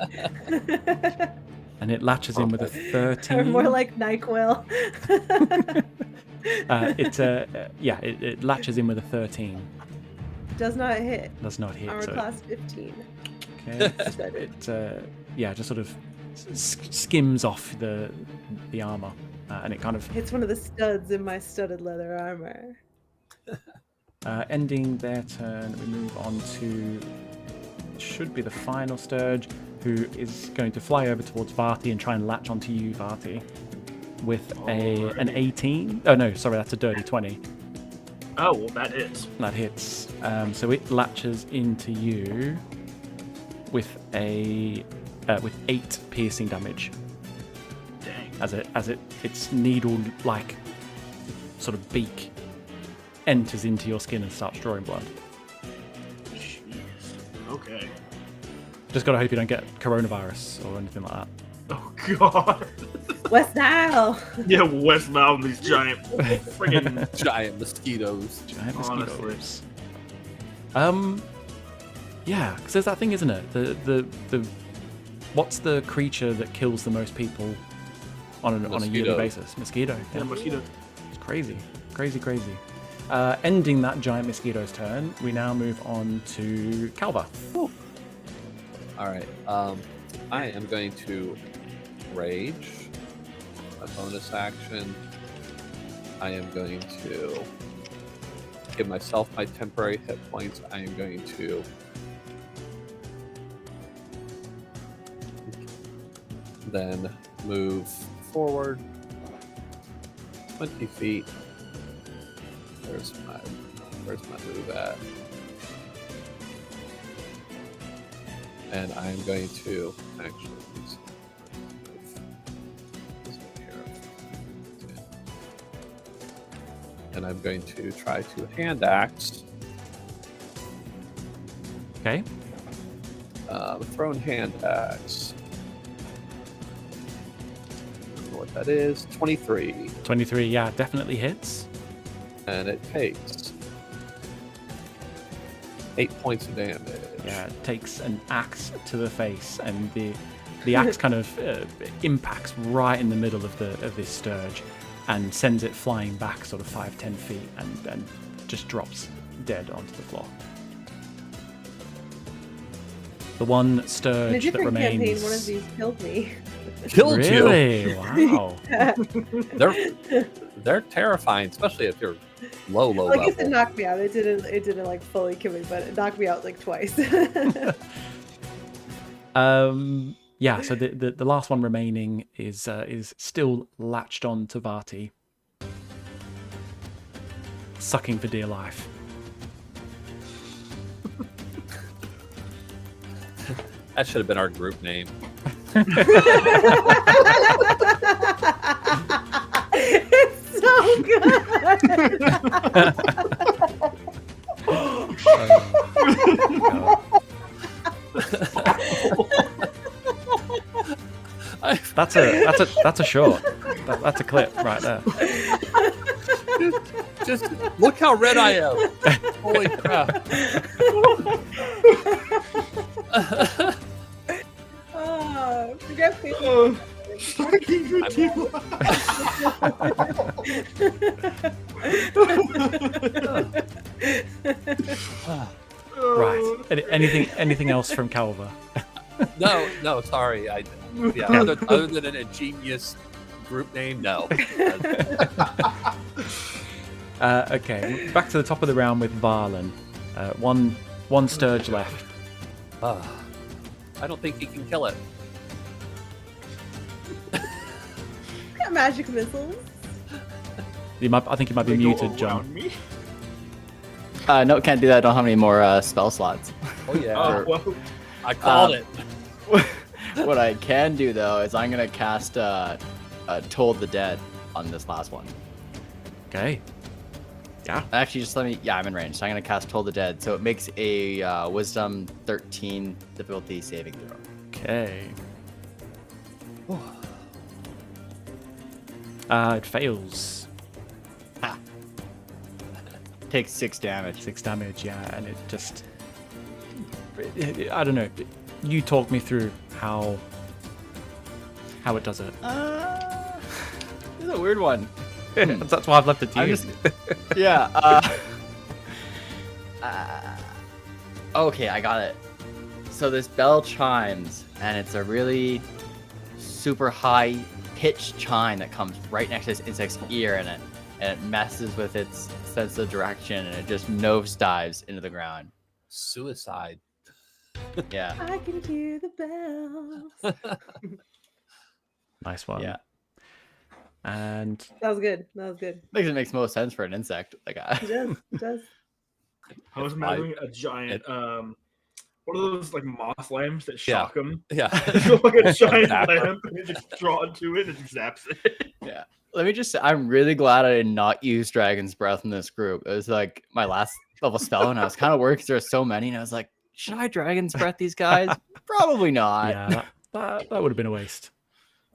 And it latches in with a 13. Or more like NyQuil. It latches in with a 13. Does not hit. Does not hit. Armor so class 15. Okay. It just sort of skims off the armor, and it kind of Hits one of the studs in my studded leather armor. ending their turn. We move on to should be the final Sturge, who is going to fly over towards Varti and try and latch onto you, Varti, with an 18. Oh no, sorry, that's a dirty 20. Oh, well, that hits. That hits. So it latches into you with with 8 piercing damage. Dang. As its needle-like sort of beak enters into your skin and starts drawing blood. Jeez. Okay. Just gotta hope you don't get coronavirus or anything like that. Oh, God. West Nile. Yeah, West Nile, these giant friggin' Giant mosquitoes. Giant Honestly. mosquitoes. Yeah, because there's that thing, isn't it? The what's the creature that kills the most people on a yearly Mosquito. basis? Mosquito. Yeah, mosquito. It's crazy. Ending that giant mosquito's turn, we now move on to Calva. All right. I am going to rage. A bonus action. I am going to give myself my temporary hit points. I am going to then move forward 20 feet. Where's my move at? and I'm going to actually move this one here. And I'm going to try to hand axe. Okay. Thrown hand axe. I don't know what that is. 23. 23, yeah, definitely hits. And it takes 8 points of damage. Yeah, it takes an axe to the face, and the axe kind of impacts right in the middle of this sturge, and sends it flying back sort of 5-10 feet, and just drops dead onto the floor. The one sturge In a different that remains. campaign, one of these killed me. Killed you. Really? Wow. They're terrifying, especially if you're low Well, I guess level. it knocked me out. It didn't like fully kill me, but it knocked me out like twice. Yeah. So the last one remaining is still latched on to Vati, sucking for dear life. That should have been our group name. It's so good. That's a short. That's a clip right there. Just look how red I am. Holy crap. Forget Facebook. Sucking for dear Right. Anything else from Calva? No, sorry. Other than an ingenious group name, no. Okay, back to the top of the round with Valen. One sturge left. I don't think he can kill it. Got magic missiles. I think he might be muted, John. Me? No, can't do that. I don't have any more spell slots. Oh yeah. Oh, well, I called it. What I can do though is I'm gonna cast Toll the Dead on this last one. Okay. Yeah. Actually, just let me. Yeah, I'm in range, so I'm gonna cast Toll the Dead. So it makes a Wisdom 13 difficulty saving throw. Okay. It fails. Ha. Takes 6 damage. 6 damage, yeah, and it just... I don't know. You talk me through how it does it. This is a weird one. That's why I've left it to you. Yeah. Okay, I got it. So this bell chimes, and it's a really super high pitched chime that comes right next to this insect's ear, and it messes with its sense of direction, and it just nosedives into the ground. Suicide. Yeah. I can hear the bells. Nice one. Yeah. And That was good. Makes most sense for an insect. Like It does. I was imagining a giant, what are those like moth lamps that shock them? Yeah. Like a giant lamp, and you just draw into it and it zaps it. Yeah. Let me just say, I'm really glad I did not use Dragon's Breath in this group. It was like my last level spell, and I was kind of worried because there were so many, and I was like, should I Dragon's Breath these guys? Probably not. yeah, that would have been a waste.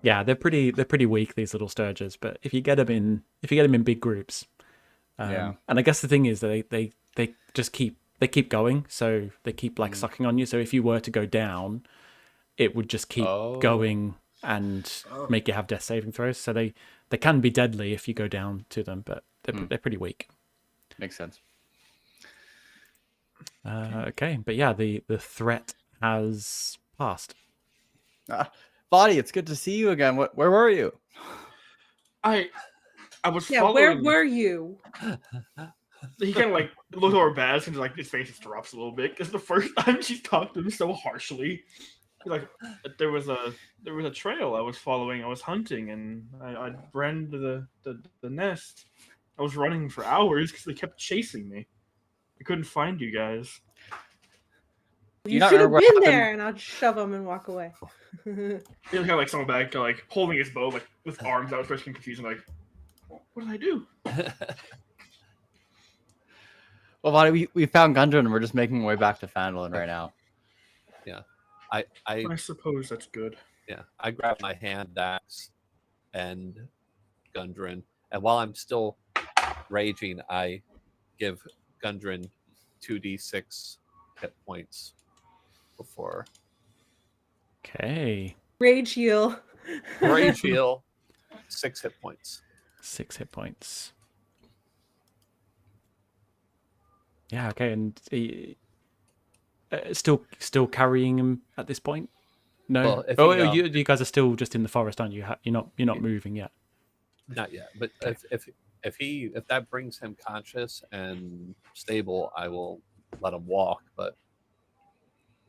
Yeah, they're pretty weak, these little sturges, but if you get them in big groups, Yeah. And I guess the thing is that they just keep going, so they keep like sucking on you. So if you were to go down, it would just keep going and make you have death saving throws. So they can be deadly if you go down to them, but they're pretty weak. Makes sense. Okay, but yeah, the threat has passed. Body, it's good to see you again. Where were you? I was Yeah, following. where were you? He kind of like looked over Baz and like his face just drops a little bit because the first time she talked to him so harshly, like there was a trail I was following. I was hunting and I ran to the nest. I was running for hours because they kept chasing me. I couldn't find you guys. You not should have remember what been happened? there, and I'll just shove him and walk away. You look at like someone back, like holding his bow, like with arms out, expressing confusion, like, what did I do? Well, Valen, we found Gundren and we're just making our way back to Phandelver right now. Yeah. I suppose that's good. Yeah. I grab my hand axe and Gundren, and while I'm still raging, I give Gundren 2d6 hit points before Okay. Rage heal. rage heal. 6 hit points. 6 hit points. Yeah. Okay. And he, still carrying him at this point. No. Well, if oh, he, you guys are still just in the forest, aren't you? You're not moving yet. Not yet, but Okay. if that brings him conscious and stable, I will let him walk. But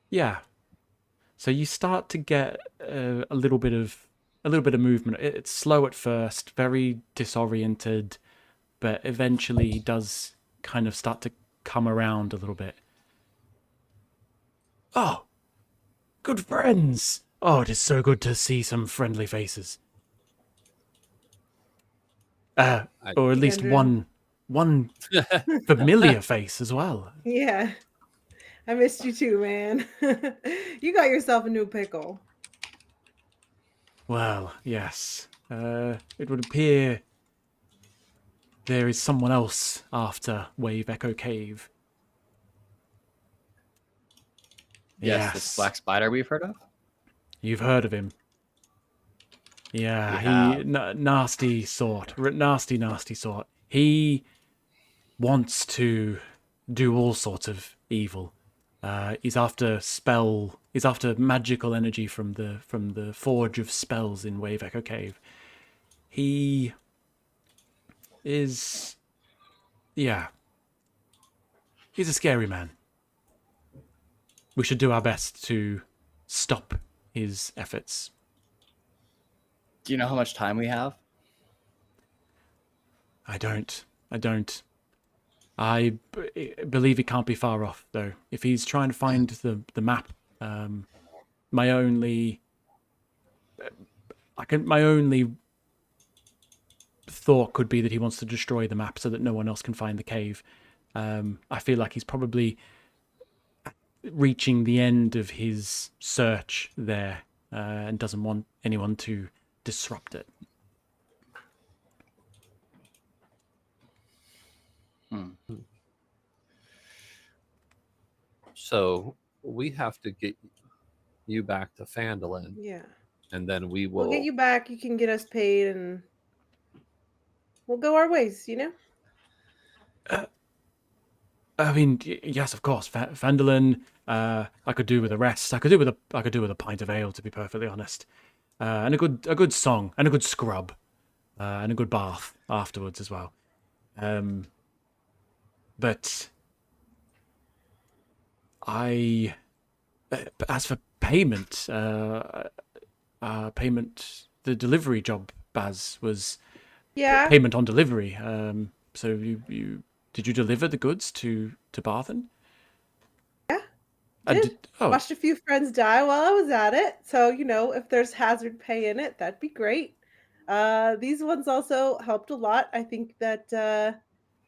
Yeah. So you start to get a little bit of movement. It's slow at first, very disoriented, but eventually he does kind of start to come around a little bit. Oh, good friends! Oh, it is so good to see some friendly faces. Or at least Gundren. one familiar face as well. Yeah. I missed you too, man. You got yourself a new pickle. Well, yes. It would appear there is someone else after Wave Echo Cave. Yes, this black spider we've heard of. You've heard of him. Yeah, We nasty sort. Nasty sort. He wants to do all sorts of evil. He's after magical energy from the Forge of Spells in Wave Echo Cave. He is, yeah. He's a scary man. We should do our best to stop his efforts. Do you know how much time we have? I don't. I believe he can't be far off, though. If he's trying to find the map, my only thought could be that he wants to destroy the map so that no one else can find the cave. I feel like he's probably reaching the end of his search there and doesn't want anyone to disrupt it. So we have to get you back to Phandelver, Yeah. and then we will We'll get you back. You can get us paid, and we'll go our ways. You know. I mean, yes, of course, Phandelver. I could do with a rest. I could do with a pint of ale, to be perfectly honest, and a good song, and a good scrub, and a good bath afterwards as well. But as for payment, the delivery job, Baz, was payment on delivery. So did you deliver the goods to Barthen? Yeah. Watched a few friends die while I was at it. So, if there's hazard pay in it, that'd be great. These ones also helped a lot. I think that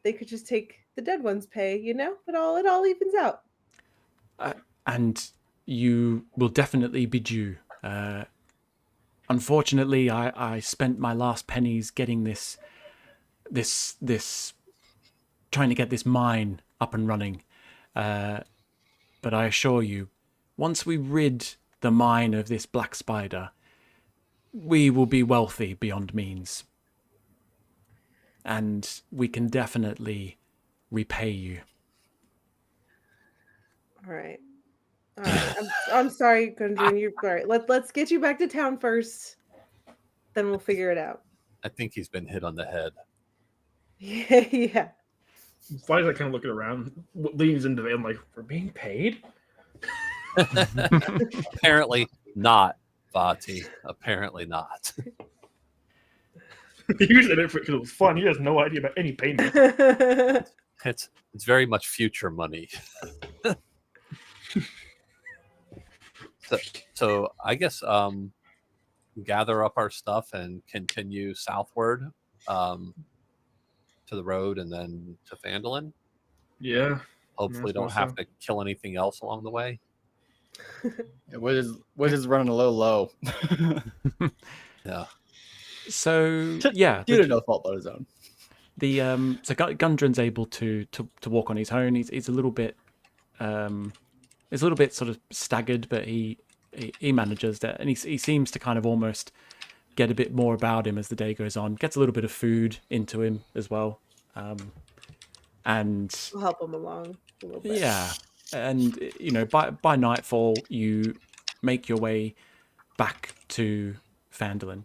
they could just take the dead ones' pay, it all evens out. And you will definitely be due. Unfortunately, I spent my last pennies getting this trying to get this mine up and running. But I assure you, once we rid the mine of this black spider, we will be wealthy beyond means. And we can definitely repay you. All right. I'm sorry, Gundren. You're all right. Let's get you back to town first. Then we'll figure it out. I think he's been hit on the head. Yeah. Fly's like kind of looking around, leans into Valen like, we're being paid? Apparently not, Vati. Apparently not. He said it because it was fun. He has no idea about any payment. It's very much future money. So I guess gather up our stuff and continue southward to the road and then to Phandelver. Yeah. Hopefully, don't have to kill anything else along the way. Wiz is running a little low. Yeah. So yeah, due to no fault of his own. The so Gundren's able to walk on his own. He's a little bit sort of staggered, but he manages that, and he seems to kind of almost get a bit more about him as the day goes on. Gets a little bit of food into him as well, and We'll help him along a little bit. yeah, and you know, by nightfall you make your way back to Phandelver,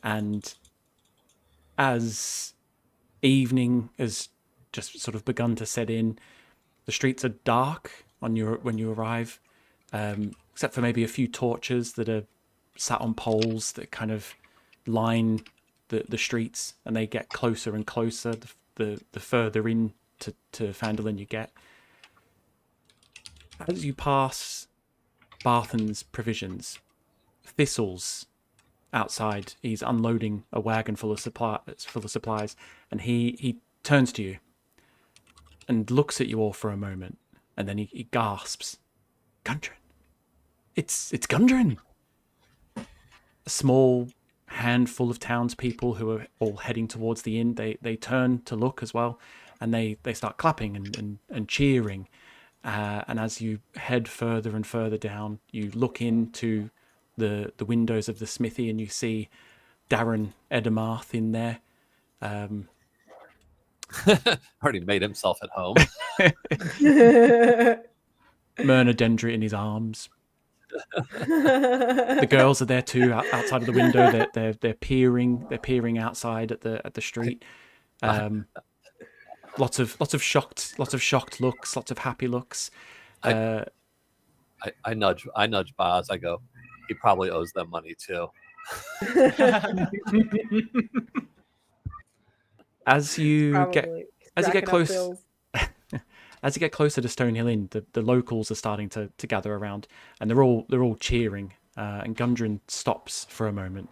and as evening has just sort of begun to set in, the streets are dark when you arrive, except for maybe a few torches that are sat on poles that kind of line the streets, and they get closer and closer the further in to Phandelver you get. As you pass Barthen's provisions, Thistle's outside. He's unloading a wagon full of supplies, and he turns to you and looks at you all for a moment, and then he gasps, "Gundren! It's Gundren!" A small handful of townspeople who are all heading towards the inn, they turn to look as well, and they start clapping and cheering. And as you head further and further down, you look into the windows of the smithy, and you see Darren Edemarth in there. Already made himself at home. Myrna Dendry in his arms. The girls are there too, outside of the window. They're peering outside at the street. Lots of shocked looks, lots of happy looks. I nudge Boz. I go, he probably owes them money too. As you get close, bills. as you get closer to Stonehill Inn, the locals are starting to gather around, and they're all cheering. And Gundren stops for a moment.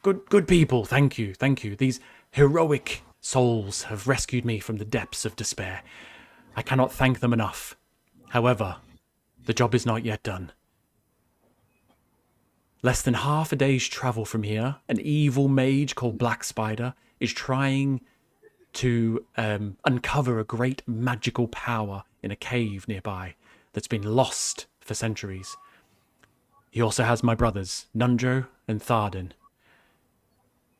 Good people, thank you. These heroic souls have rescued me from the depths of despair. I cannot thank them enough. However, the job is not yet done. Less than half a day's travel from here, an evil mage called Black Spider is trying to uncover a great magical power in a cave nearby that's been lost for centuries. He also has my brothers, Nunjo and Tharden.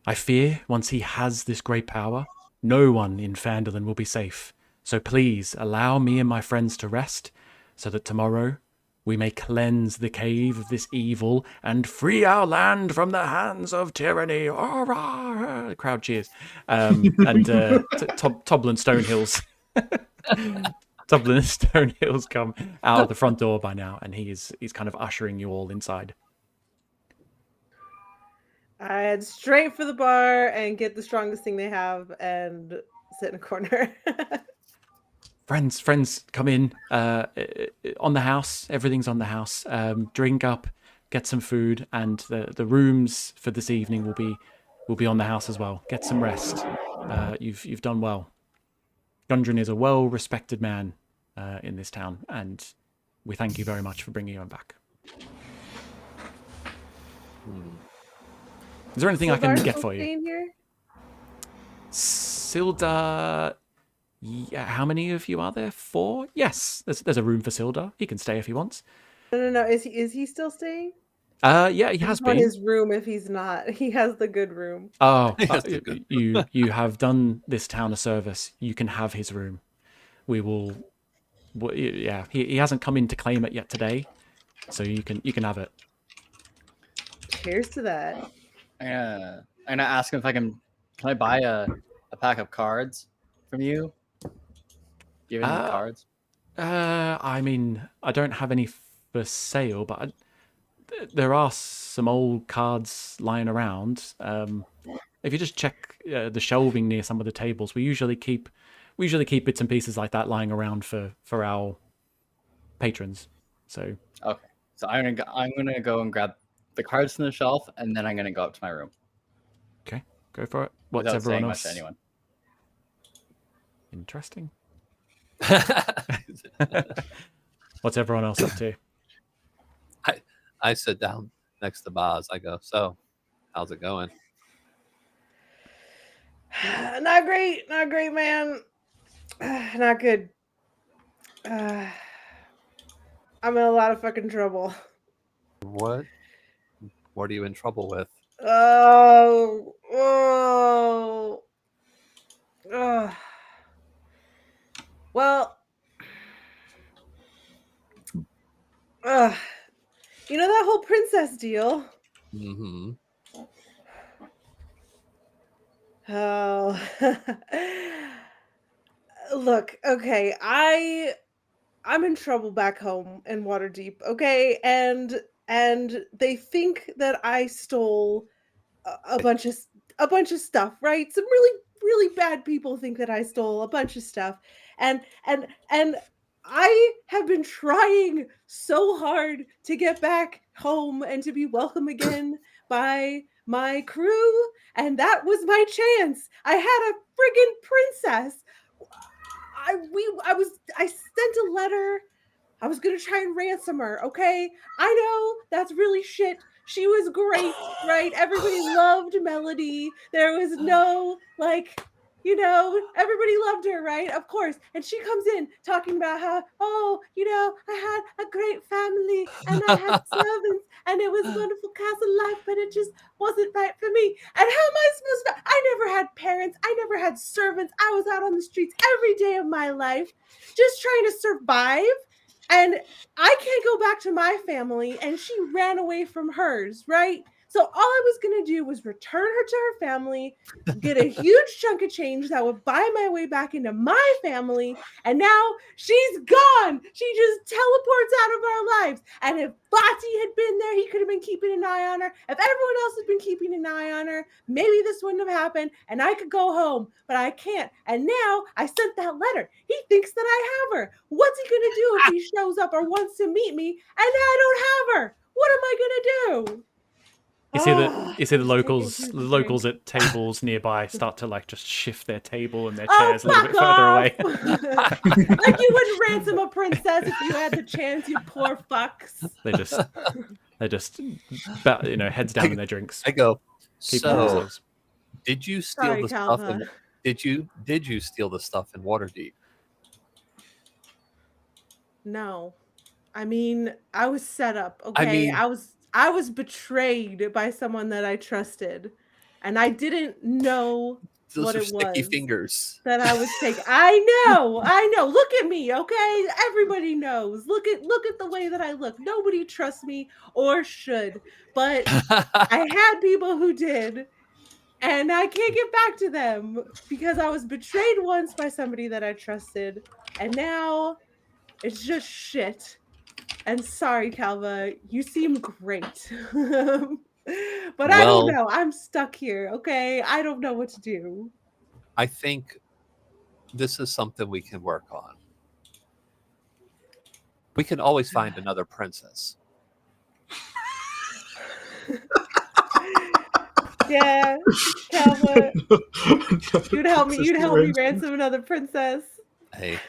I fear once he has this great power, no one in Phandelver will be safe. So please allow me and my friends to rest, so that tomorrow we may cleanse the cave of this evil and free our land from the hands of tyranny. Hurrah! The crowd cheers. And Toblin Stonehills. Toblin Stonehills come out of the front door by now, and he's kind of ushering you all inside. I head straight for the bar and get the strongest thing they have and sit in a corner. Friends, come in. On the house, everything's on the house. Drink up, get some food, and the rooms for this evening will be on the house as well. Get some rest. You've done well. Gundren is a well-respected man in this town, and we thank you very much for bringing him back. Is there anything I can get for you? Here? Sildar. Yeah, how many of you are there? 4? Yes, there's a room for Sildar. He can stay if he wants. No. Is he still staying? Yeah, he has been. His room. If he's not, he has the good room. Oh, you have done this town a service. You can have his room. We will. Yeah, he hasn't come in to claim it yet today, so you can have it. Cheers to that. I'm gonna ask him if can I buy a pack of cards from you? Do you have any cards? I mean, I don't have any for sale, but there are some old cards lying around. If you just check the shelving near some of the tables, we usually keep bits and pieces like that lying around for our patrons. So okay, So I'm gonna go and grab the cards from the shelf, and then I'm gonna go up to my room. Okay, go for it. What's without everyone saying else? much to anyone. Interesting. What's everyone else up to? I sit down next to Boz. I go, so, how's it going? Not great, man. Not good. I'm in a lot of fucking trouble. What are you in trouble with? Oh. Well, you know that whole princess deal? Mm-hmm. Oh. Look, okay, I'm in trouble back home in Waterdeep, okay? And they think that I stole a bunch of stuff, right? Some really bad people think that I stole a bunch of stuff. And I have been trying so hard to get back home and to be welcome again by my crew, and that was my chance. I had a friggin' princess. I sent a letter. I was gonna try and ransom her, okay? I know that's really shit. She was great, right? Everybody loved Melody. There was no, everybody loved her, right? Of course. And she comes in talking about how, I had a great family and I had servants and it was wonderful castle life, but it just wasn't right for me. And how am I supposed to? I never had parents. I never had servants. I was out on the streets every day of my life just trying to survive. And I can't go back to my family, and she ran away from hers, right? So all I was going to do was return her to her family, get a huge chunk of change that would buy my way back into my family, and now she's gone. She just teleports out of our lives. And if Bati had been there, he could have been keeping an eye on her. If everyone else had been keeping an eye on her, maybe this wouldn't have happened, and I could go home, but I can't. And now I sent that letter. He thinks that I have her. What's he going to do if he shows up or wants to meet me and I don't have her? What am I going to do? You see the Just locals at tables nearby start to just shift their table and their Oh, chairs a little bit fuck further off! away. Like you wouldn't ransom a princess if you had the chance, you poor fucks. They just heads down in their drinks. I go, Keeping so themselves. did you steal Sorry, the stuff Calva. in did you steal the stuff in Waterdeep? No. I mean, I was set up, okay? mean- I was betrayed by someone that I trusted, and I didn't know Those what are it sticky was fingers. that I was taking. I know. Look at me, okay? Everybody knows. Look at the way that I look. Nobody trusts me or should, but I had people who did, and I can't get back to them because I was betrayed once by somebody that I trusted, and now it's just shit. And sorry, Calva, you seem great. But I don't know. I'm stuck here, okay? I don't know what to do. I think this is something we can work on. We can always find another princess. Yeah, Calva, you'd help me ransom another princess. Hey,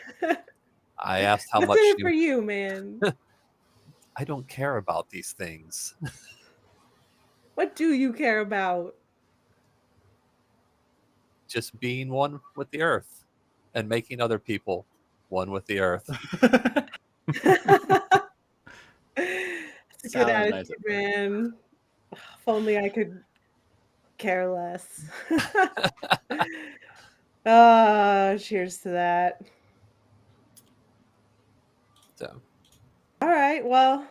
I asked how What's much in it for you, man? I don't care about these things. What do you care about? Just being one with the earth and making other people one with the earth. That's a good attitude, man. If only I could care less. Cheers to that. So, all right, well,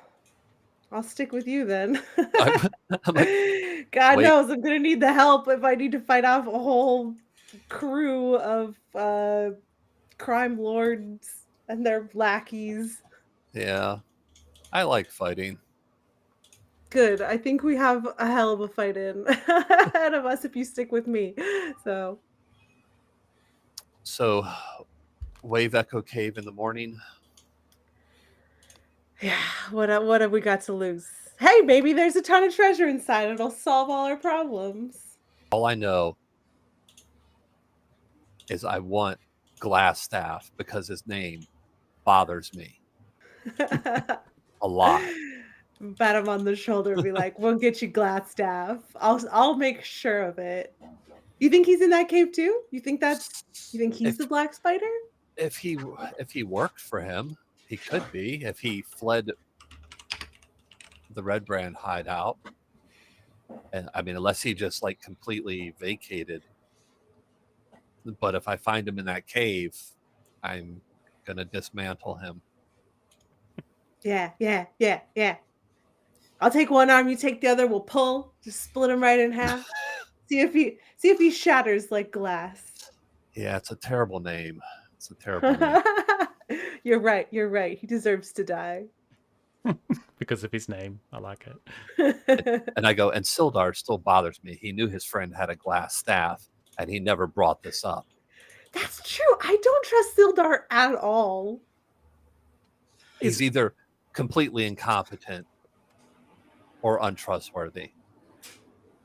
I'll stick with you then. I'm like, God wait. knows I'm gonna need the help if I need to fight off a whole crew of crime lords and their lackeys. Yeah, I like fighting. Good. I think we have a hell of a fight in ahead of us if you stick with me. So, Wave Echo Cave in the morning. Yeah, what have we got to lose? Hey, maybe there's a ton of treasure inside. It'll solve all our problems. All I know is I want Glassstaff because his name bothers me a lot. Pat him on the shoulder and be like, "We'll get you Glassstaff. I'll make sure of it." You think he's in that cave too? You think he's the black spider? If he worked for him, he could be. If he fled the Red Brand hideout, and I mean, unless he just like completely vacated. But if I find him in that cave, I'm gonna dismantle him. Yeah. I'll take one arm, you take the other. We'll pull, just split him right in half. see if he shatters like glass. Yeah, it's a terrible name. It's a terrible name. You're right. He deserves to die. Because of his name. I like it. And I go, and Sildar still bothers me. He knew his friend had a glass staff, and he never brought this up. That's true. I don't trust Sildar at all. He's either completely incompetent or untrustworthy.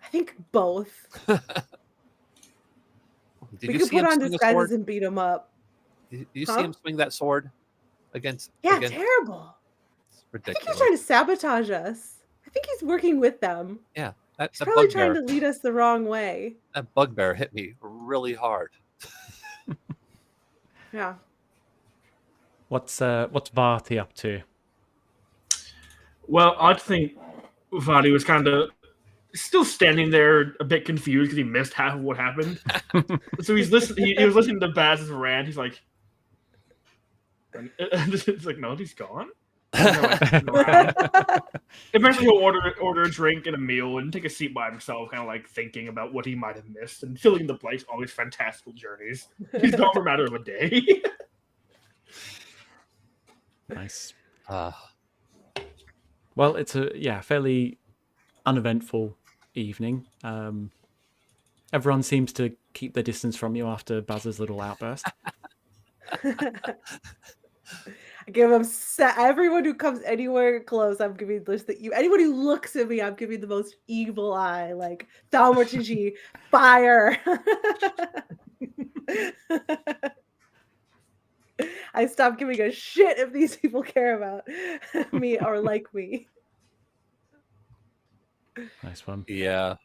I think both. Did we you could see put him on swing a disguises sword? and beat him up. Did you see him swing that sword against? Yeah, terrible. It's I ridiculous. think he's trying to sabotage us. I think he's working with them. Yeah, he's probably trying to lead us the wrong way. That bugbear hit me really hard. Yeah. What's Varty up to? Well, I think Vadi was kind of still standing there a bit confused because he missed half of what happened. So he's listening. He was listening to Baz's rant. He's like, "It's like, no, he's gone." Eventually, he'll order a drink and a meal and take a seat by himself, kind of like thinking about what he might have missed and filling the place all these fantastical journeys. He's gone for a matter of a day. Nice. Well, it's a fairly uneventful evening. Everyone seems to keep their distance from you after Baz's little outburst. I give him everyone who comes anywhere close. I'm giving this that you. Anyone who looks at me, I'm giving the most evil eye, like Thaumaturgy, fire. I stopped giving a shit if these people care about me or like me. Nice one. Yeah,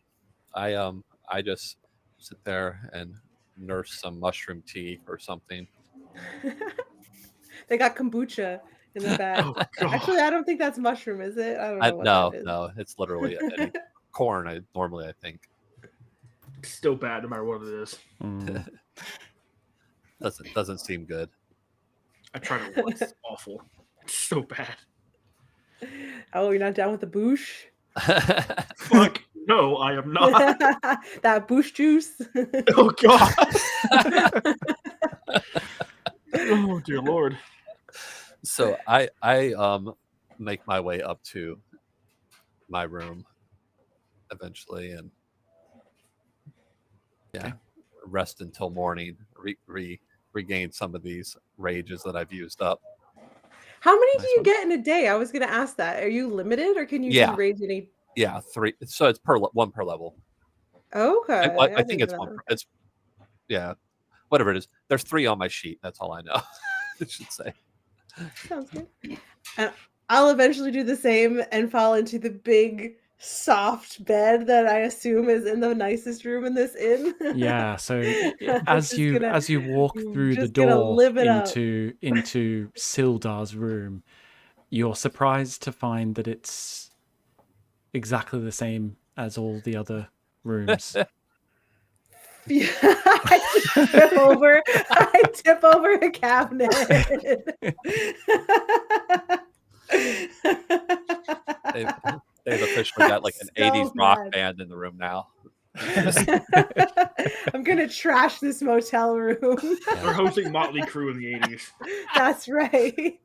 I just sit there and nurse some mushroom tea or something. They got kombucha in the back. Oh, actually, I don't think that's mushroom, is it? I don't know. What that is. No, it's literally corn. I think It's still bad no matter what it is. Doesn't seem good. I tried it once. It's awful. It's so bad. Oh, you're not down with the boosh? Fuck no, I am not. That boosh juice. Oh god. Oh dear lord. So I make my way up to my room eventually, and rest until morning. Regain some of these rages that I've used up. How many do you get in a day? I was going to ask that. Are you limited, or can you just rage any? Yeah, 3. So it's one per level. Okay. I think it's one. It's whatever it is. There's 3 on my sheet. That's all I know. I should say. Sounds good. And I'll eventually do the same and fall into the big soft bed that I assume is in the nicest room in this inn. Yeah, so as you walk through the door into Sildar's room, you're surprised to find that it's exactly the same as all the other rooms. Yeah, I tip over a cabinet. They've officially got like an 80s rock band in the room now. I'm gonna trash this motel room. They're hosting Motley Crue in the 80s. That's right.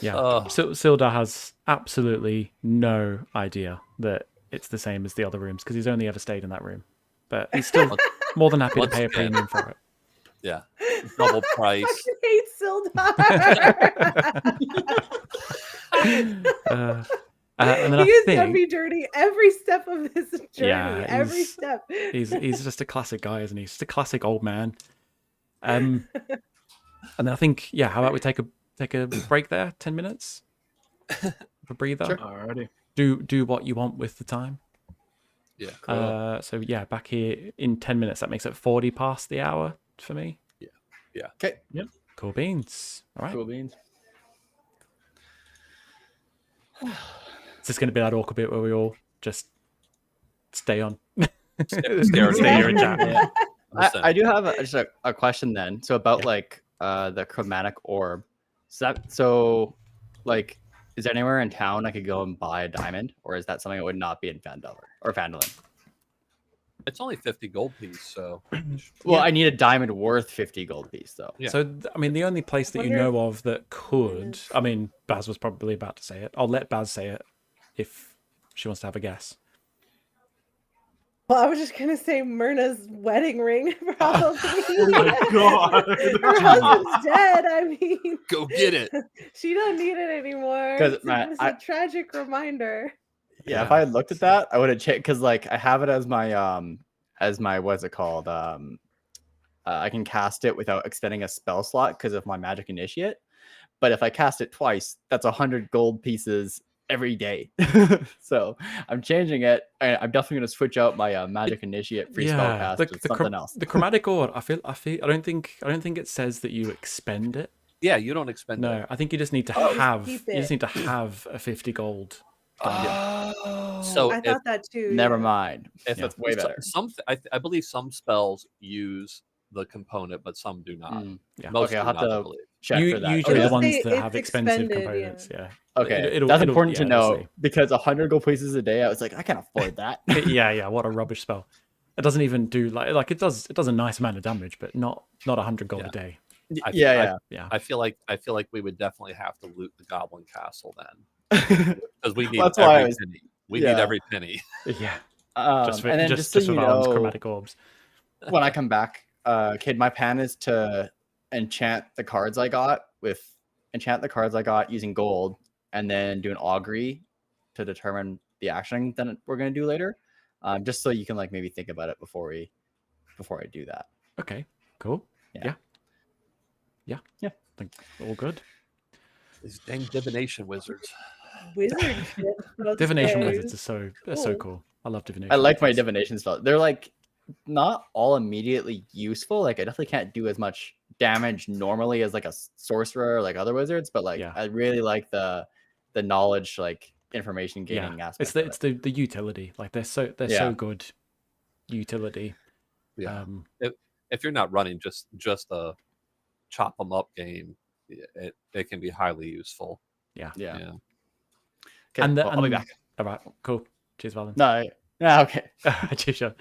Yeah. So Sildar has absolutely no idea that it's the same as the other rooms because he's only ever stayed in that room. But he's still more than happy to pay a premium for it. Yeah. double price. I hate Sildar. And then He I has think, done me dirty every step of his journey. Yeah, every step. he's just a classic guy, isn't he? He's just a classic old man. And then I think, yeah, how about we take a break there, 10 minutes, a breather. Sure. Alrighty. Do what you want with the time. Yeah. So yeah, back here in 10 minutes. That makes it 40 past the hour for me. Yeah. Okay. Yep. Cool beans. All right. Cool beans. It's just going to be that awkward bit where we all just stay on. Stare Stay here and chat. Yeah. Understand. I do have just a question then. So about like the chromatic orb. So like, is there anywhere in town I could go and buy a diamond, or is that something that would not be in Phandelver or Phandelin? It's only 50 gold piece, so Well, I need a diamond worth 50 gold piece though. Yeah. So, I mean, the only place that you Wonder know of that could, I mean, Baz was probably about to say it. I'll let Baz say it if she wants to have a guess. Well, I was just gonna say Myrna's wedding ring, probably. Oh my god. Her husband's dead. I mean, go get it. she don't need it anymore. 'Cause, It's man, a tragic reminder. Yeah, if I had looked at that, I would have checked because like I have it as my what's it called? I can cast it without extending a spell slot because of my magic initiate. But if I cast it twice, that's 100 gold pieces every day. So I'm changing it. I'm definitely going to switch out my magic initiate free spell cast with something else. The chromatic orb, I don't think it says that you expend it. Yeah, you don't expend No, it. I think you just need to have a 50 gold. So I thought that too. Never mind. If That's way better. I believe some spells use the component, but some do not. Yeah. Most Okay, I'll do have not, I to believe. check for that. Usually Okay, the ones It's that have expensive expended, components. Yeah. okay. It'll- That's it'll- important to yeah, it'll know say. because 100 gold pieces a day, I was like, I can't afford that. Yeah. What a rubbish spell. It doesn't even do like it does a nice amount of damage, but not 100 gold a day. Yeah. I feel like we would definitely have to loot the Goblin Castle then, because we need That's why every penny. We need every penny. Yeah. And then just so you Valen's know, chromatic orbs. when I come back, kid, my plan is to enchant the cards I got using gold, and then do an augury to determine the action that we're gonna do later. Just so you can like maybe think about it before I do that. Okay. Cool. Yeah. I think all good. These dang divination wizards. Wizard shit. Let's Divination say. wizards are so Cool. cool. I love divination. I like my wizards. divination spells. They're like not all immediately useful. Like I definitely can't do as much damage normally as like a sorcerer or like other wizards, but like I really like the knowledge, like information gaining aspect. It's the utility. Like they're so good. Utility. Yeah. If you're not running just a chop them up game, it can be highly useful. Yeah. Okay, And I'll be back. All right. Cool. Cheers, Valen. No, okay. Cheers, Sean.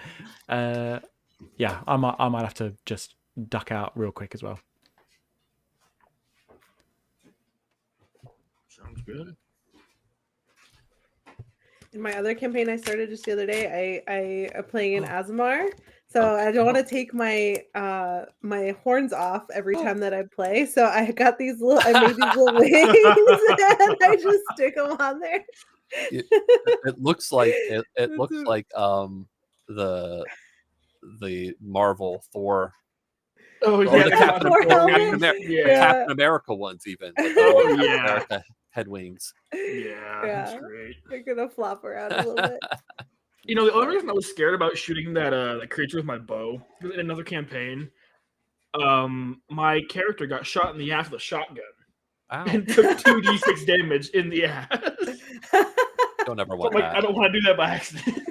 Yeah, I might have to just duck out real quick as well. Sounds good. In my other campaign I started just the other day, I am playing in Azamar. So I don't want to take my my horns off every time that I play. So I made these little wings and I just stick them on there. It looks like the Marvel Thor. Oh Or yeah, the yeah. Captain America ones even. Oh, yeah. America head wings. Yeah, that's great. They're gonna flop around a little bit. You know, the only reason I was scared about shooting that creature with my bow, in another campaign, my character got shot in the ass with a shotgun and took 2d6 damage in the ass. Don't ever want Like, that. I don't want to do that by accident.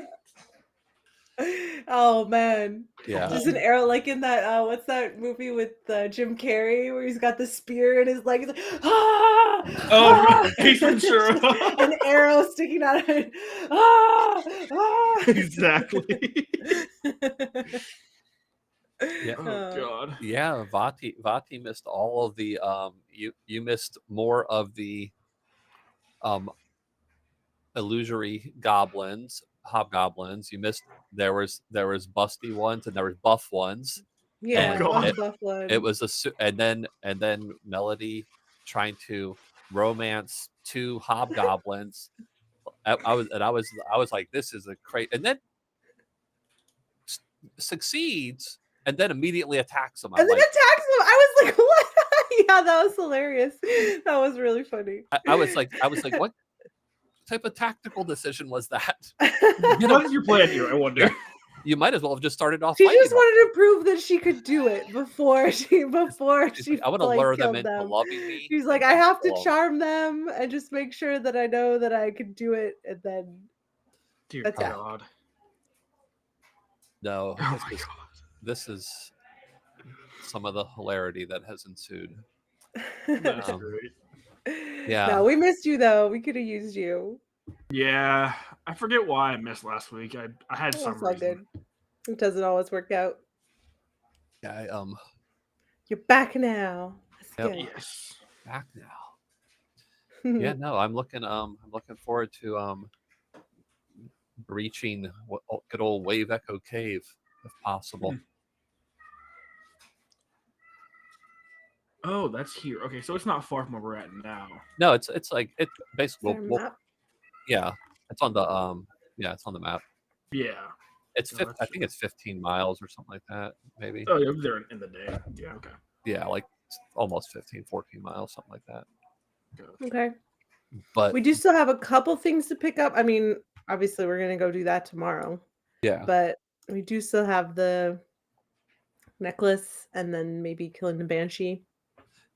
Oh man. Yeah. Just an arrow like in that what's that movie with Jim Carrey where he's got the spear in his leg, he's like, ah! Oh, ah! Ace Ventura. An arrow sticking out of it. Ah! Ah! Exactly. Yeah. Oh god. Yeah, Vati missed all of the you missed more of the illusory hobgoblins. You missed there was busty ones and there was buff ones. Yeah, And on buff blood. it was and then Melody trying to romance 2 hobgoblins. I was like, this is a crazy, and then succeeds and then immediately attacks them. And then attacks them. I was like, what? Yeah, that was hilarious. That was really funny. I was like, what type of tactical decision was that? What is your plan here? I wonder. You might as well have just started off. She just wanted to prove that she could do it before she. Like, I want to lure them into loving me. She's like, I have to charm them and just make sure that I know that I can do it, and then. Dear attack. God. No, Oh my God. This is some of the hilarity that has ensued. That's great. Yeah. No, we missed you though. We could have used you. Yeah, I forget why I missed last week. I had some It's all reason. good. It doesn't always work out. Yeah, You're back now. That's Yep. good. Yes. back now. Yeah, no, I'm looking forward to reaching good old Wave Echo Cave if possible. Oh, that's here. Okay, so it's not far from where we're at now. No, it's like it basically. Is there a map? Yeah, it's on the it's on the map. Yeah. It's Oh, I think it's 15 miles or something like that, maybe. Oh, yeah, they're in the day. Yeah, okay. Yeah, like almost 15, 14 miles, something like that. Okay. But We do still have a couple things to pick up. I mean, obviously we're gonna go do that tomorrow. yeah, But we do still have the necklace and then maybe killing the banshee.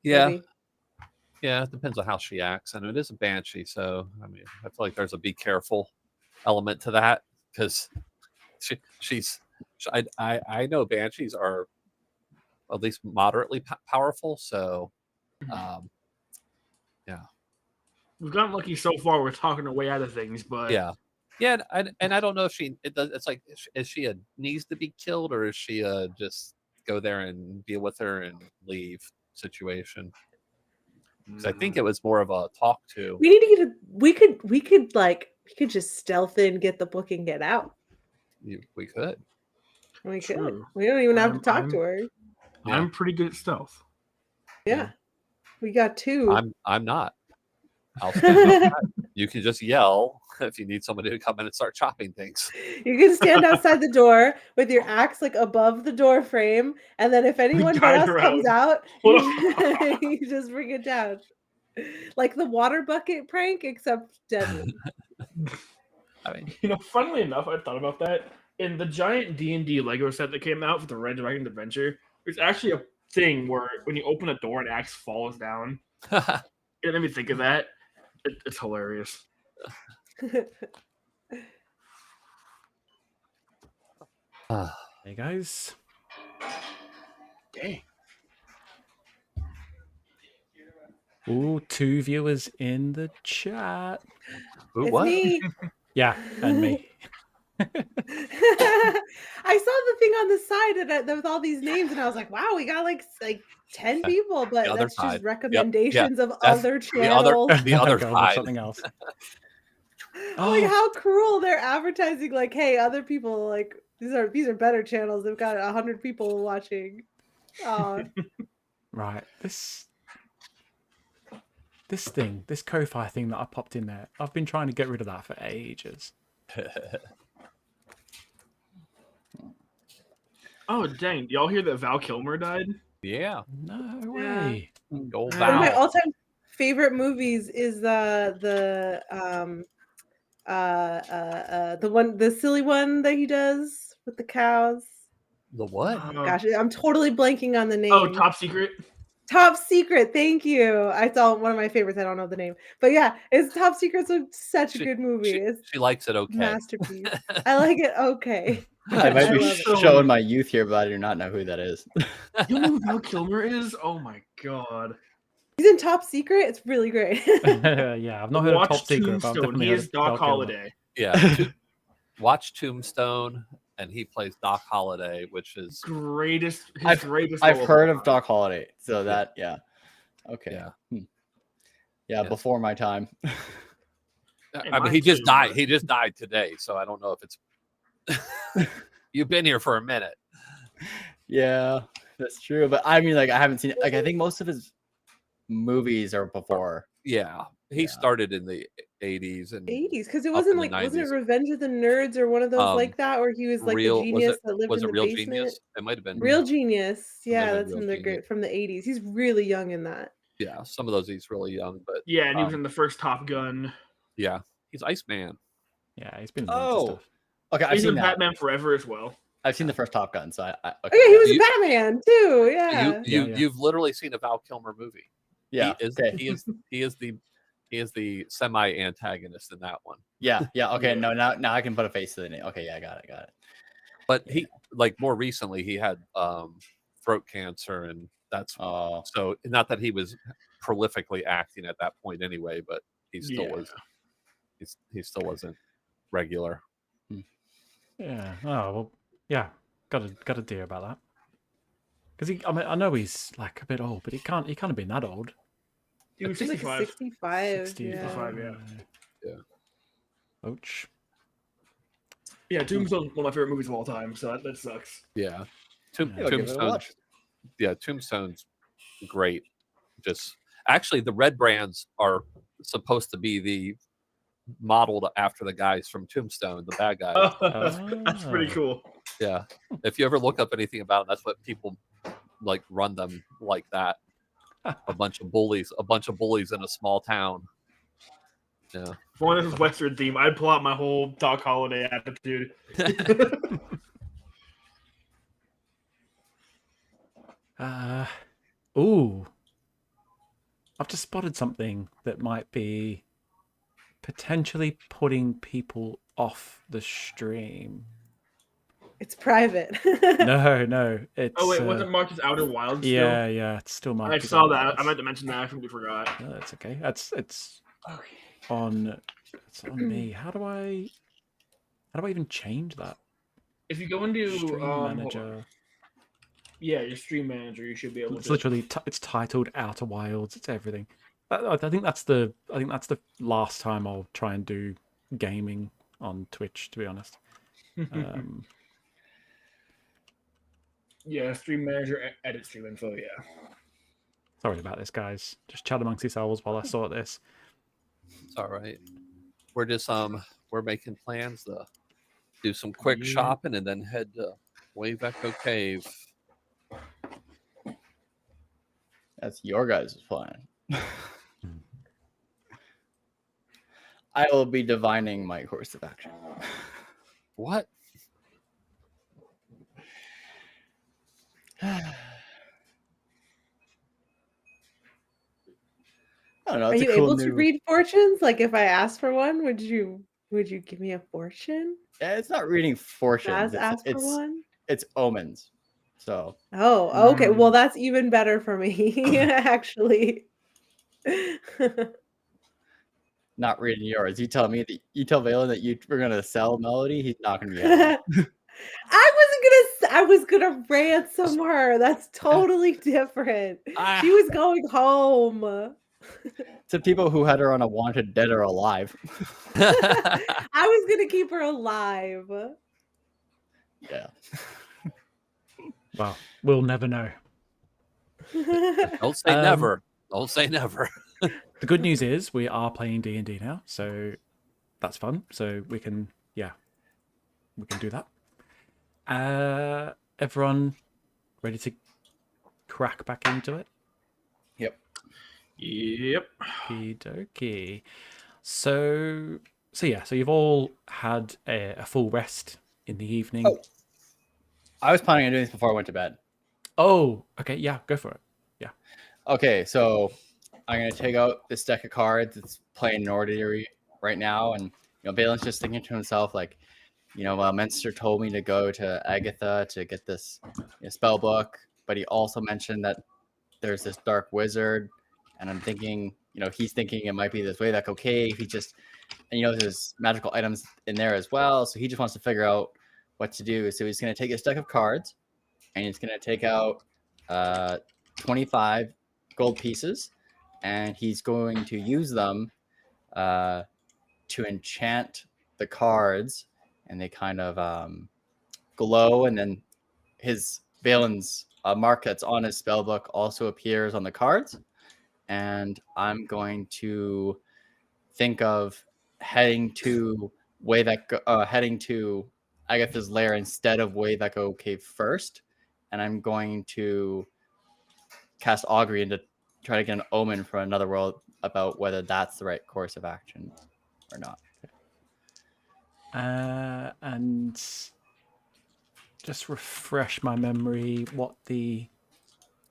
yeah, maybe. yeah. It depends on how she acts, and it is a banshee, so I mean, I feel like there's a be careful element to that because I know banshees are at least moderately powerful, so yeah. We've gotten lucky so far. We're talking our way out of things, but Yeah, and I don't know if it's like, is she a needs to be killed, or is she just go there and deal with her and leave situation? Because I think it was more of a talk to. We need to get we could just stealth in, get the book, and get out. We could. We could. True. We don't even have to talk to her. Yeah. I'm pretty good at stealth. Yeah. We got 2. I'm not. I'll stand outside. You can just yell if you need somebody to come in and start chopping things. You can stand outside the door with your axe like above the door frame, and then if anyone but guide us her comes out. out, you just bring it down. Like the water bucket prank, except deadly. I mean, You know, funnily enough, I thought about that. In the giant D&D Lego set that came out for the Red Dragon Adventure, there's actually a thing where when you open a door, an axe falls down. It made me think of that. It's hilarious. Hey guys. Dang. Ooh, 2 viewers in the chat. Ooh, It's what? me. Yeah, and me. I saw the thing on the side with all these names, and I was like, "Wow, we got like 10 people." But other that's side. just recommendations of That's other the other channels. the other Go with side. something else. Like how cruel they're advertising. Like, hey, other people, like these are better channels. They've got 100 people watching. Oh, Right, this Ko-Fi thing that I popped in there, I've been trying to get rid of that for ages. Oh, dang. Y'all hear that Val Kilmer died? Yeah. No Yeah. way. Old One one of my Val. all-time favorite movies is the silly one that he does with the cows. The what? Gosh, I'm totally blanking on the name. Oh, Top Secret? Top Secret. Thank you. I saw one of my favorites. I don't know the name, but yeah, it's Top Secret's such a good movie. It's She likes it okay. masterpiece. I like it. Okay. I might I be love it. showing my youth here, but I do not know who that is. You know who Val Kilmer is? Oh my god. He's in Top Secret. It's really great. Yeah, I've not heard of Watch Top Secret, but I've Tombstone. definitely He heard is of Doc Val Kilmer. Holliday. Yeah. Watch Tombstone, and he plays Doc Holliday, which is Greatest. His I've greatest. I've role heard all of time. Doc Holliday, so that yeah. Okay. Yeah. Yeah, Yeah. before my time. I mine mean, he just too, died. but- He just died today, so I don't know if it's. You've been here for a minute. Yeah, that's true. But I mean, like, I haven't seen it. Like, I think most of his movies are before. Yeah, he Yeah. started in the 80s and 80s, because it up wasn't in the like, wasn't it 90s. Revenge of the Nerds or one of those Um, like that, where he was like the Real genius that lived was in it the Real basement? Genius? It might have been. Real Genius. It might Yeah, have been that's Real from the Genius. great from the 80s. He's really young in that. Yeah, some of those he's really young, but Yeah, and he was in the first Top Gun. yeah, he's Iceman. Yeah, he's been in loads of Oh, stuff. okay. I've He's seen in that. Batman Forever as well. I've seen the first Top Gun, so I Oh okay. yeah, he was You- a Batman too. Yeah. You've literally seen a Val Kilmer movie. Yeah. Okay. He is the semi antagonist in that one. Yeah. Okay. Yeah. No, now I can put a face to the name. Okay. Yeah. Got it. But he like more recently he had throat cancer, and that's Oh. so not that he was prolifically acting at that point anyway, but he still was. He still wasn't regular. Yeah. Oh well. Yeah. Got to deal about that. Because I mean, I know he's like a bit old, but he can't have been that old. He was He's like 65. 65. 65, Yeah. Yeah. Ouch. Yeah, Tombstone's one of my favorite movies of all time, so that sucks. Yeah. I'll give it a Tombstone's watch. Tombstone's great. Just actually the red brands are supposed to be the modeled after the guys from Tombstone, the bad guys. That's pretty cool. Yeah. If you ever look up anything about it, that's what people like run them like that. A bunch of bullies in a small town. Yeah. If one of this Western theme, I'd pull out my whole Doc Holliday attitude. Ooh. I've just spotted something that might be potentially putting people off the stream. It's private. No, it's. Oh wait, wasn't marked as Outer Wilds? Yeah, it's still marked. I as saw Outer that. Wilds. I meant to mention that. I completely forgot. No, that's okay. It's on. It's on me. How do I even change that? If you go into Stream hold on. manager. Yeah, your stream manager, you should be able It's to. literally it's titled Outer Wilds. It's everything. I think that's the last time I'll try and do gaming on Twitch. To be honest. Yeah, stream manager, edit stream info. Yeah. Sorry about this, guys. Just chat amongst yourselves while I sort this. It's all right. We're just we're making plans to do some quick shopping and then head to Wave Echo Cave. That's your guys' plan. I will be divining my course of action. What? I don't know. Are It's you a cool able new... to read fortunes? Like, if I asked for one, would you give me a fortune? Yeah, it's not reading fortunes. Ask for one. It's omens. So. Oh, okay. Well, that's even better for me, actually. Not reading yours. You tell Valen that you were gonna sell Melody. He's not gonna be happy. I was gonna ransom her. That's totally different. She was going home. To people who had her on a wanted dead or alive. I was gonna keep her alive. Yeah. Well, we'll never know. Don't say never. Don't say never. The good news is we are playing D&D now, so that's fun. So we can do that. Everyone ready to crack back into it? Yep. Okie. So you've all had a full rest in the evening. Oh. I was planning on doing this before I went to bed. Oh, okay, yeah, go for it. Yeah. Okay, so I'm gonna take out this deck of cards. It's playing ordinary right now, and Valen's just thinking to himself, like, Menster told me to go to Agatha to get this spell book, but he also mentioned that there's this dark wizard, and I'm thinking, he's thinking it might be this way, like, okay, there's magical items in there as well, so he just wants to figure out what to do. So he's gonna take this deck of cards, and he's gonna take out 25 gold pieces, and he's going to use them to enchant the cards, and they kind of glow, and then his Valen's mark that's on his spellbook also appears on the cards, and I'm going to think of heading to heading to Agatha's lair instead of Way That Go Cave first, and I'm going to cast Augury and to try to get an omen from another world about whether that's the right course of action or not. And just refresh my memory what the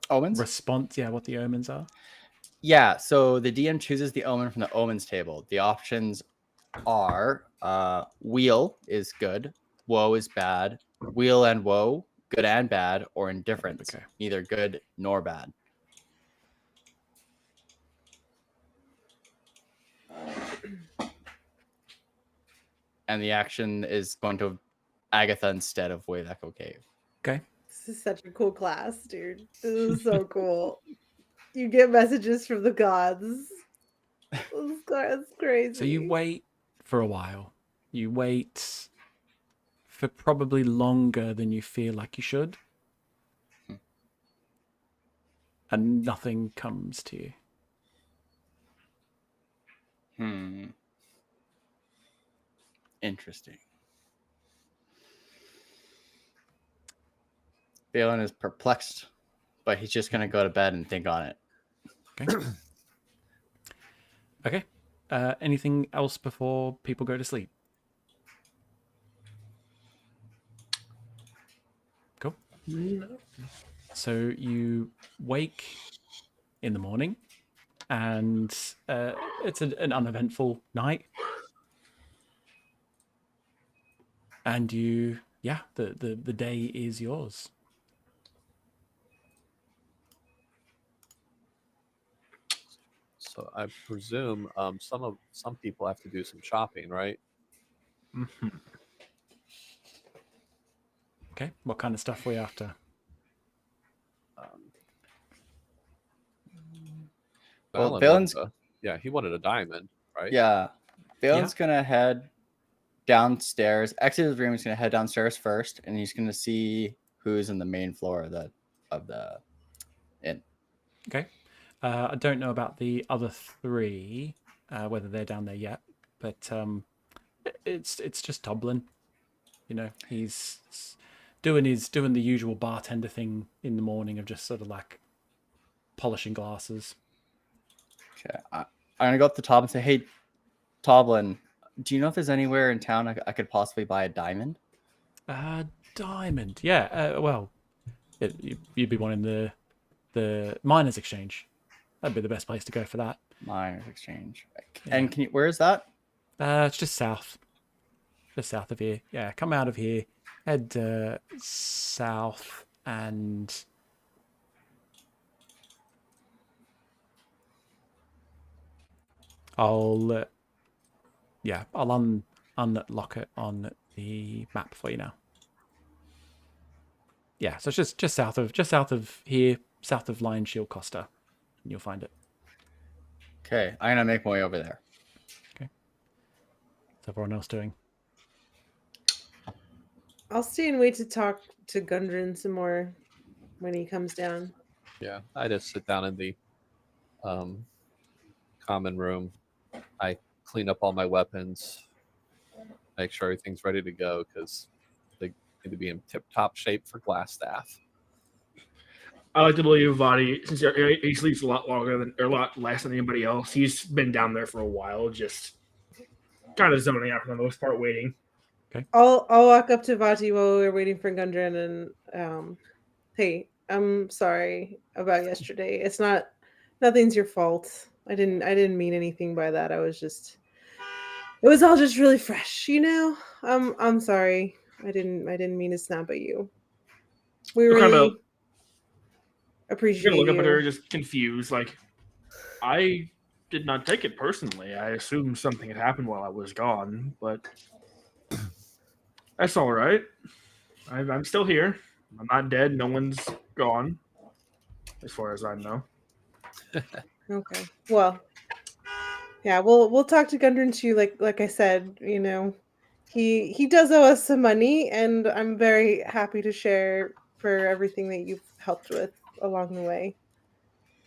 Omens? response, what the omens are. Yeah, so the DM chooses the omen from the omens table. The options are wheel is good, woe is bad, wheel and woe, good and bad, or indifference, neither good nor bad. And the action is going to Agatha instead of Way That Go Cave. Okay. This is such a cool class, dude. This is so cool. You get messages from the gods. That's crazy. So you wait for a while. You wait for probably longer than you feel like you should. And nothing comes to you. Interesting. Valen is perplexed, but he's just going to go to bed and think on it. Okay. Okay. Anything else before people go to sleep? Cool. No. So you wake in the morning, and it's an uneventful night. And the day is yours. So I presume some people have to do some shopping, right? Mm-hmm. Okay. What kind of stuff were you after? Well, Valen's he wanted a diamond, right? Yeah. Valen's going to head downstairs. Exit his room. He's going to head downstairs first, and he's going to see who's in the main floor of the inn. Okay. I don't know about the other three, whether they're down there yet, but it's just Toblin. You know, he's doing the usual bartender thing in the morning of just sort of like polishing glasses. Okay, I'm gonna go up to the top and say, "Hey, Toblin, do you know if there's anywhere in town I could possibly buy a diamond?" Diamond, yeah. Well, you'd be wanting the miners' exchange. That'd be the best place to go for that. Miners' exchange. Yeah. And where is that? It's just south of here. Yeah, come out of here, head south, and I'll unlock it on the map for you now. Yeah, so it's just south of here, south of Lion Shield Costa, and you'll find it. Okay, I'm gonna make my way over there. Okay. What's everyone else doing? I'll stay and wait to talk to Gundren some more when he comes down. Yeah, I just sit down in the common room. I clean up all my weapons, make sure everything's ready to go because they need to be in tip-top shape for Glassstaff. I like to believe Vadi, since he sleeps a lot less than anybody else. He's been down there for a while, just kind of zoning out for the most part, waiting. Okay. I'll walk up to Vati while we're waiting for Gundren and hey, I'm sorry about yesterday. It's nothing's your fault. I didn't mean anything by that. It was all just really fresh, you know? I'm sorry. I didn't mean to snap at you. We really appreciate You're gonna look you. up at her just confused, like, I did not take it personally. I assumed something had happened while I was gone, but that's all right. I'm still here. I'm not dead. No one's gone, as far as I know. Okay. Well, yeah, we'll talk to Gundren too. Like I said, he does owe us some money, and I'm very happy to share for everything that you've helped with along the way.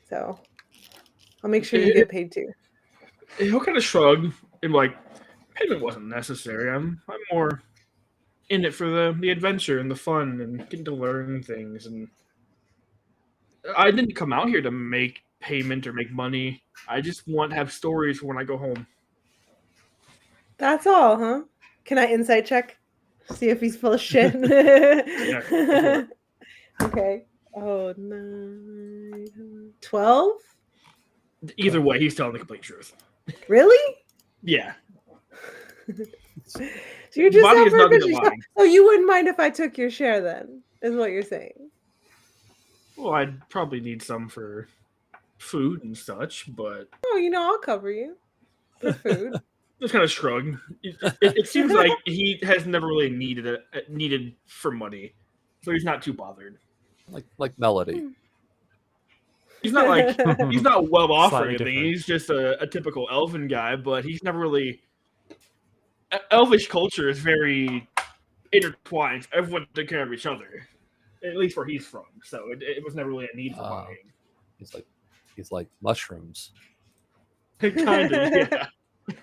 So I'll make sure you get paid too. He'll kind of shrug and like, payment wasn't necessary. I'm more in it for the adventure and the fun and getting to learn things. And I didn't come out here to make payment or make money. I just want to have stories for when I go home. That's all, huh? Can I insight check? See if he's full of shit. Yeah, go for it. Okay. Oh, 9, 12? Either way, he's telling the complete truth. Really? Yeah. So you're just Body out is for not a gonna good lie. So you wouldn't mind if I took your share then, is what you're saying. Well, I'd probably need some for food and such, but Oh, I'll cover you for food. just kind of shrug. It seems like he has never really needed for money, so he's not too bothered. Like Melody. He's not well off or Slightly anything. different. He's just a typical elven guy, but he's never really. Elvish culture is very intertwined. Everyone took care of each other, at least where he's from. So it was never really a need for money. He's like mushrooms. Kind of, yeah.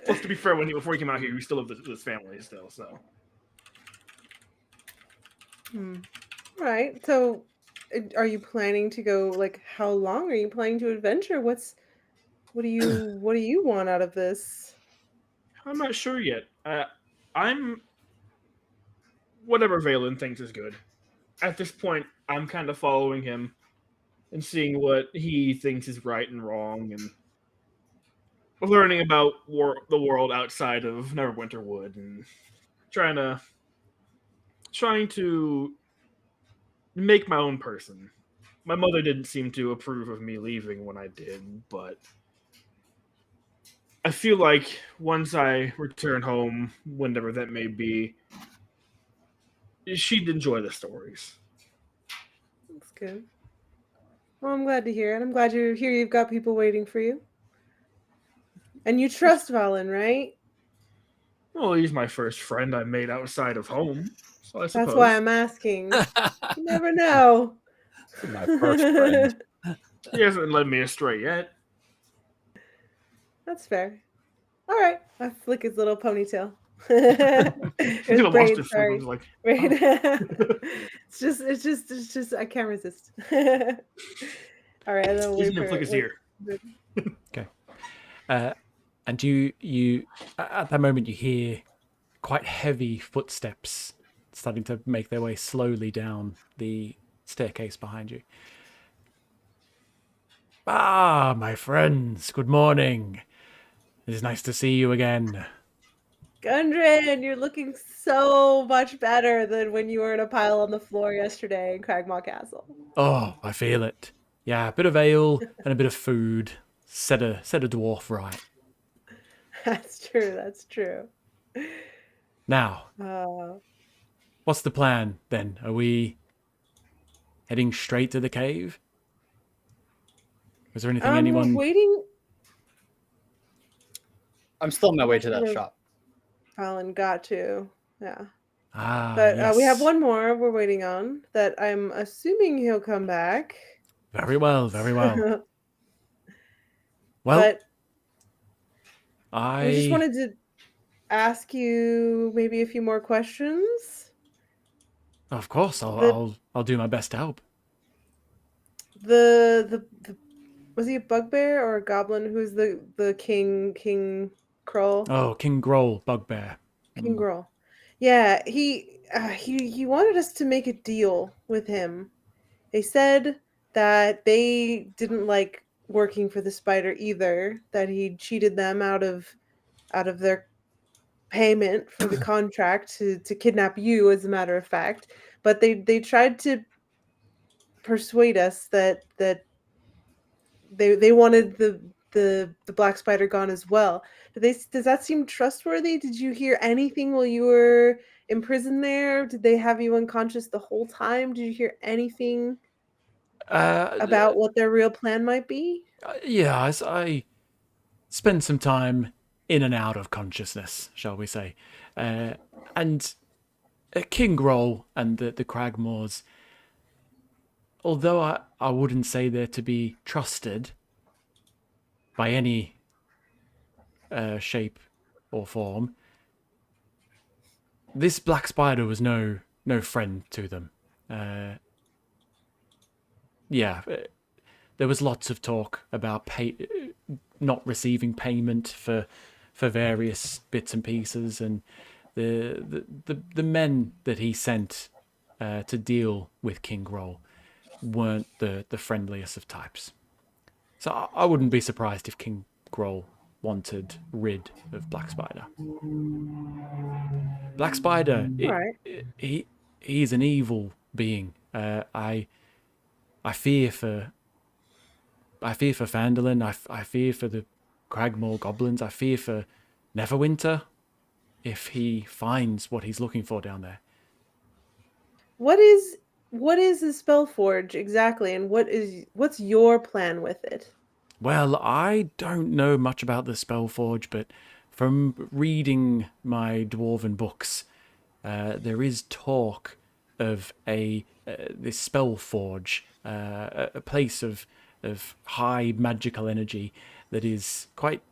Plus, to be fair, before he came out here, he still lived with his family still. So, Right. So, are you planning to go? Like, how long are you planning to adventure? What do you want out of this? I'm not sure yet. I'm whatever Valen thinks is good. At this point, I'm kind of following him and seeing what he thinks is right and wrong, and learning about the world outside of Neverwinter Wood, and trying to make my own person. My mother didn't seem to approve of me leaving when I did, but I feel like once I return home, whenever that may be, she'd enjoy the stories. That's good. Well, I'm glad to hear it. I'm glad you've got people waiting for you. And you trust Valen, right? Well, he's my first friend I made outside of home, so I suppose. That's why I'm asking. You never know. My first friend. He hasn't led me astray yet. That's fair. All right. I flick his little ponytail. He's His gonna braid, lost his sorry. like, Right. oh. It's just I can't resist. All right, He's gonna flick his ear. Okay. And you at that moment you hear quite heavy footsteps starting to make their way slowly down the staircase behind you. Ah, my friends, good morning. It is nice to see you again. Gundren, you're looking so much better than when you were in a pile on the floor yesterday in Cragmaw Castle. Oh, I feel it. Yeah, a bit of ale and a bit of food. Set a dwarf right. That's true. Now, what's the plan then? Are we heading straight to the cave? Is there anything anyone... We're waiting. I'm still on my way to that shop. Valen got to. Yeah. But yes. We have one more we're waiting on that I'm assuming he'll come back. Very well. Well, but I just wanted to ask you maybe a few more questions. Of course, I'll do my best to help. The was he a bugbear or a goblin? Who's the King Kroll? Oh, King Groll, bugbear. King Groll. Yeah, he wanted us to make a deal with him. They said that they didn't like working for the spider either, that he cheated them out of their payment for the contract to kidnap you, as a matter of fact. But they tried to persuade us that they wanted the black spider gone as well. Does that seem trustworthy? Did you hear anything while you were imprisoned there? Did they have you unconscious the whole time? Did you hear anything about what their real plan might be? Yeah, I spent some time in and out of consciousness, shall we say. And King Groll and the Cragmores, although I wouldn't say they're to be trusted by any shape or form, this black spider was no friend to them. Yeah, there was lots of talk about not receiving payment for various bits and pieces, and the men that he sent to deal with King Roll weren't the friendliest of types. So I wouldn't be surprised if King Groll wanted rid of Black Spider. Black Spider, All right. he's an evil being. I fear for Phandalin. I fear for the Cragmore goblins. I fear for Neverwinter if he finds what he's looking for down there. What is a Spellforge exactly, and what's your plan with it? Well, I don't know much about the Spellforge, but from reading my dwarven books, there is talk of this Spellforge, a place of high magical energy that is quite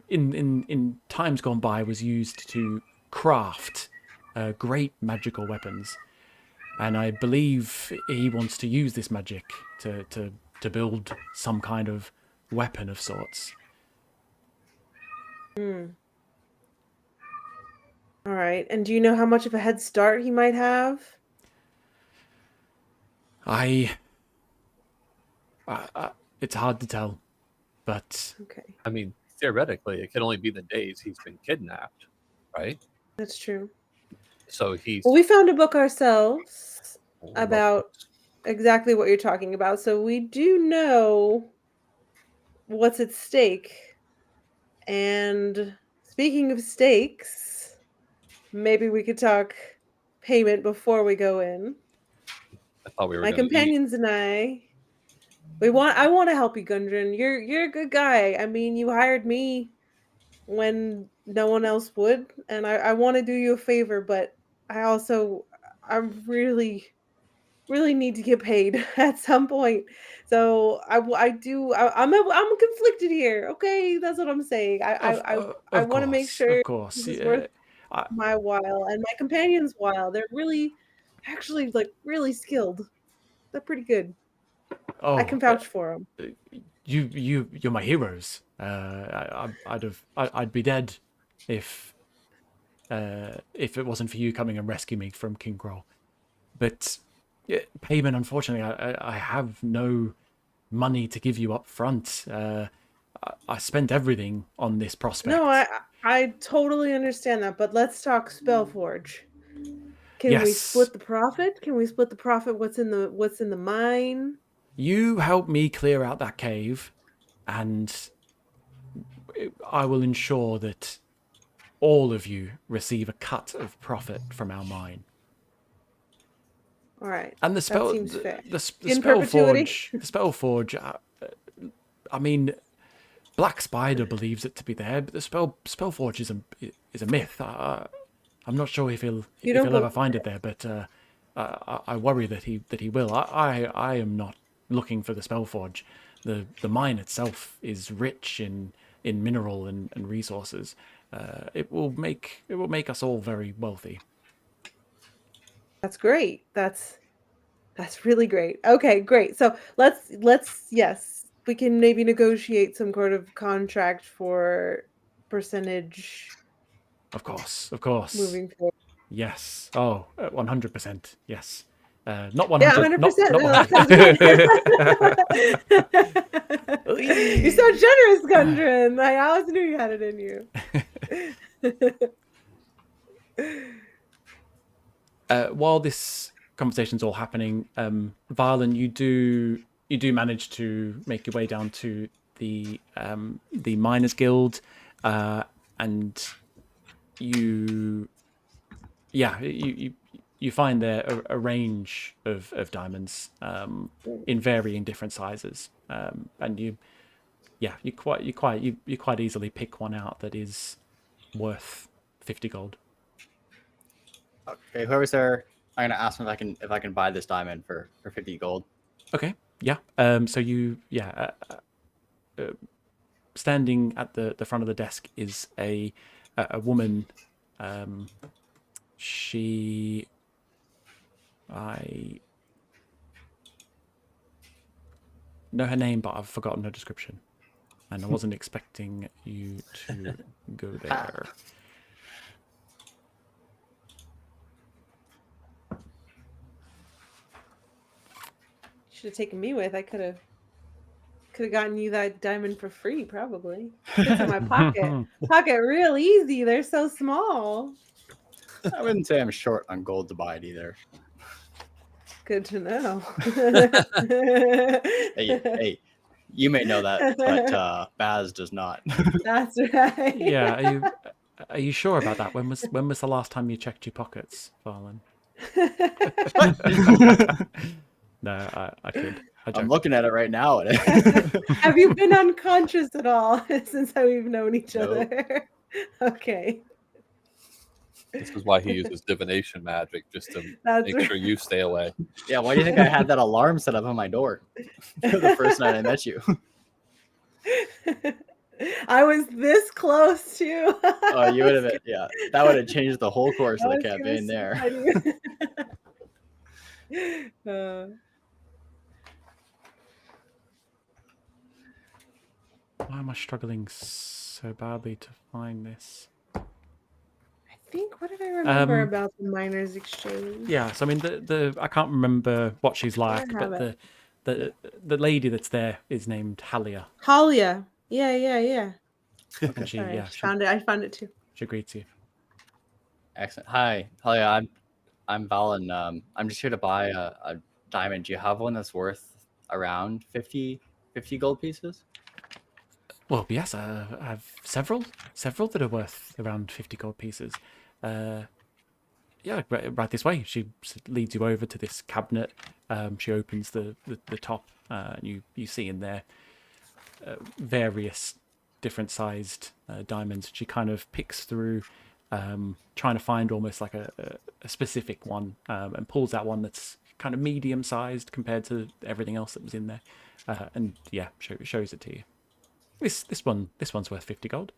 in times gone by was used to craft great magical weapons, and I believe he wants to use this magic to build some kind of weapon of sorts. All right. And do you know how much of a head start he might have? It's hard to tell, but Okay. I mean, theoretically, it can only be the days he's been kidnapped, right? That's true. So he's Well, we found a book ourselves about exactly what you're talking about. So we do know what's at stake. And speaking of stakes, maybe we could talk payment before we go in. I thought we were My going to eat. companions and I want to help you, Gundren. You're a good guy. I mean, you hired me when no one else would, and I want to do you a favor, but I really need to get paid at some point. So I'm conflicted here. Okay, that's what I'm saying. I want to make sure of course, this is yeah. worth my while and my companions' while. They're really, actually, like really skilled. They're pretty good. I Oh, can vouch for them. you're my heroes. I'd be dead if it wasn't for you coming and rescuing me from King Groll. But yeah, payment, unfortunately, I have no money to give you up front. I spent everything on this prospect. No, I totally understand that, but let's talk Spellforge. Can we Yes. split the profit? Can we split the profit? What's in the mine? You help me clear out that cave, and I will ensure that all of you receive a cut of profit from our mine. All right. And the spell, that seems fair. the In perpetuity? the Spellforge. I mean, Black Spider believes it to be there, but the Spellforge is a myth. I'm not sure if he'll ever find it there, but I worry that he will. I am not looking for the Spellforge. The mine itself is rich in mineral and resources. It will make us all very wealthy. That's great. That's really great. Okay, great. So let's yes, we can maybe negotiate some kind of contract for percentage Of course. moving forward. Yes. Oh, 100%. Yes. Not 100. Yeah, 100%. Not No, that sounds 100. good. You're so generous, Gundren. I always knew you had it in you. While this conversation's all happening, Valen, you do manage to make your way down to the Miners Guild, and you find there a range of diamonds in varying different sizes, and you quite easily pick one out that is worth 50 gold. Okay, whoever's there, I'm gonna ask them if I can buy this diamond for 50 gold. Okay. Yeah. So you, standing at the front of the desk is a woman. I know her name, but I've forgotten her description, and I wasn't expecting you to go there. Should have taken me with. I could have gotten you that diamond for free, probably. Fits in my pocket real easy. They're so small. I wouldn't say I'm short on gold to buy it either. Good to know. Hey, you may know that, but Baz does not. That's right. Yeah. Are you sure about that? When was the last time you checked your pockets, Valen? No, I kid. I'm looking at it right now. Have you been unconscious at all since we've known each Nope. other? Okay. This is why he uses divination magic, just to That's make sure you stay away. Yeah, why do you think I had that alarm set up on my door the first night I met you? I was this close too. Oh, you would have been, yeah. That would have changed the whole course of the campaign there. Why am I struggling so badly to find this? I think, what did I remember about the miners' exchange? Yeah, so I mean, I can't remember what she's like, but the lady that's there is named Halia. Halia. Yeah. And Sorry, I found it too. She greets you. Excellent. Hi, Halia. I'm Valen. I'm just here to buy a diamond. Do you have one that's worth around 50 gold pieces? Well, yes, I have several that are worth around 50 gold pieces. Yeah, right this way. She leads you over to this cabinet. She opens the top. You see in there various different sized diamonds. She kind of picks through, trying to find almost like a specific one, and pulls out one that's kind of medium sized compared to everything else that was in there. And yeah, shows it to you. This one's worth 50 gold.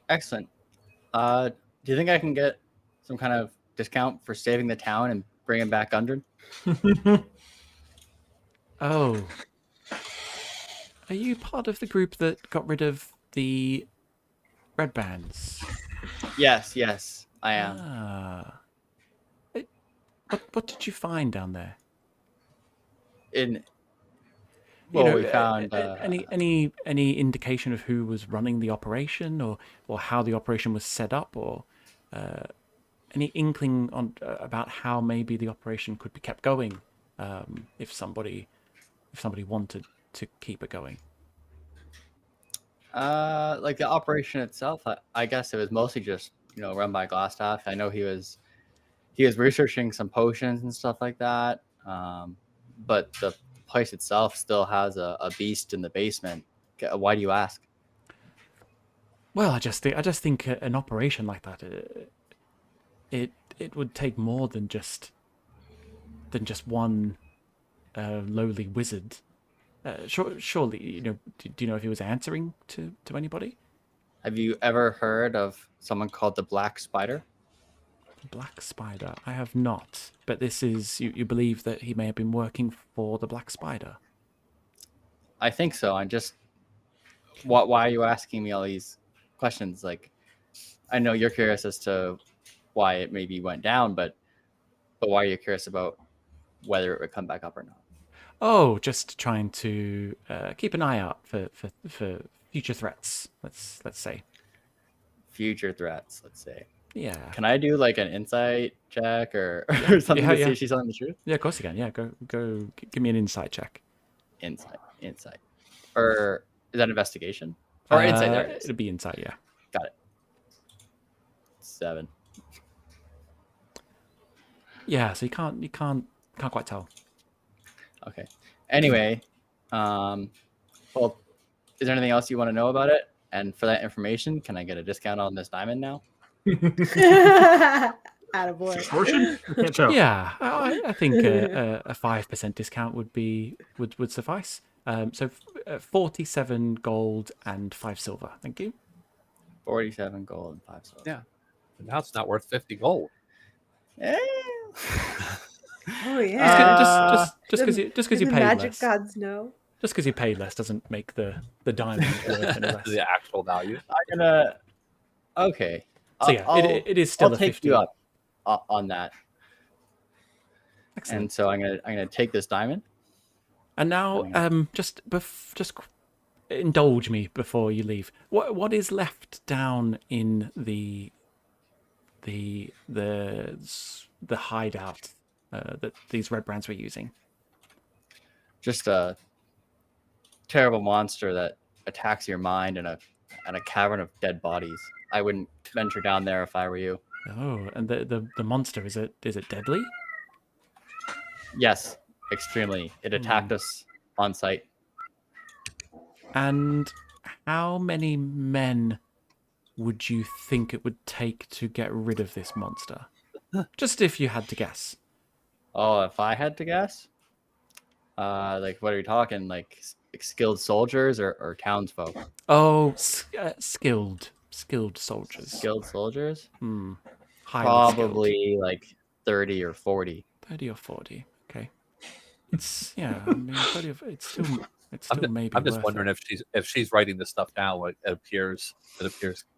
Excellent. Do you think I can get some kind of discount for saving the town and bringing back Gundren? Oh. Are you part of the group that got rid of the red bands? Yes, I am. What did you find down there? We found any indication of who was running the operation, or how the operation was set up, or any inkling on about how maybe the operation could be kept going, if somebody wanted to keep it going? Like the operation itself, I guess it was mostly just run by Glassstaff. I know he was researching some potions and stuff like that, but the place itself still has a beast in the basement. Why do you ask? Well, I just think an operation like that, it would take more than just one lowly wizard. Surely, do you know if he was answering to anybody? Have you ever heard of someone called the Black Spider? Black Spider? I have not. But this is, you believe that he may have been working for the Black Spider? I think so. I'm just... Why are you asking me all these questions? Like, I know you're curious as to why it maybe went down, but why are you curious about whether it would come back up or not? Oh, just trying to keep an eye out for future threats. Let's say. Future threats. Let's say. Yeah. Can I do like an insight check or something to see if she's telling the truth? Yeah, of course you can. Yeah, go. Give me an insight check. Insight. Or is that investigation? Or insight? There it is. It'll be insight. Yeah. Got it. 7. Yeah. So you can't quite tell. Okay. Anyway, well, is there anything else you want to know about it? And for that information, can I get a discount on this diamond now? Attaboy. Fortune? I can't tell. Yeah, I think a 5% discount would suffice. So 47 gold and 5 silver. Thank you. 47 gold and 5 silver. Yeah. And now it's not worth 50 gold. Eh. Oh yeah. Just because you The paid magic less. gods know. Just because you paid less doesn't make the diamond worth any less. The actual value. I'm gonna. Okay. So yeah, it is still I'll a take 50. you up on that. Excellent. And so I'm gonna take this diamond. And now, just indulge me before you leave. What is left down in the hideout that these red brands were using? Just a terrible monster that attacks your mind in a cavern of dead bodies. I wouldn't venture down there if I were you. Oh, and the monster, is it deadly? Yes, extremely. It attacked us on sight. And how many men would you think it would take to get rid of this monster? Just if you had to guess. Oh, if I had to guess, like what are we talking? Like skilled soldiers or townsfolk? Oh, skilled soldiers. Skilled soldiers? Highly Probably like 30 or 40. 30 or 40. Okay. It's I mean, 30 or, it's still maybe. I'm just worth wondering it. if she's writing this stuff down. It appears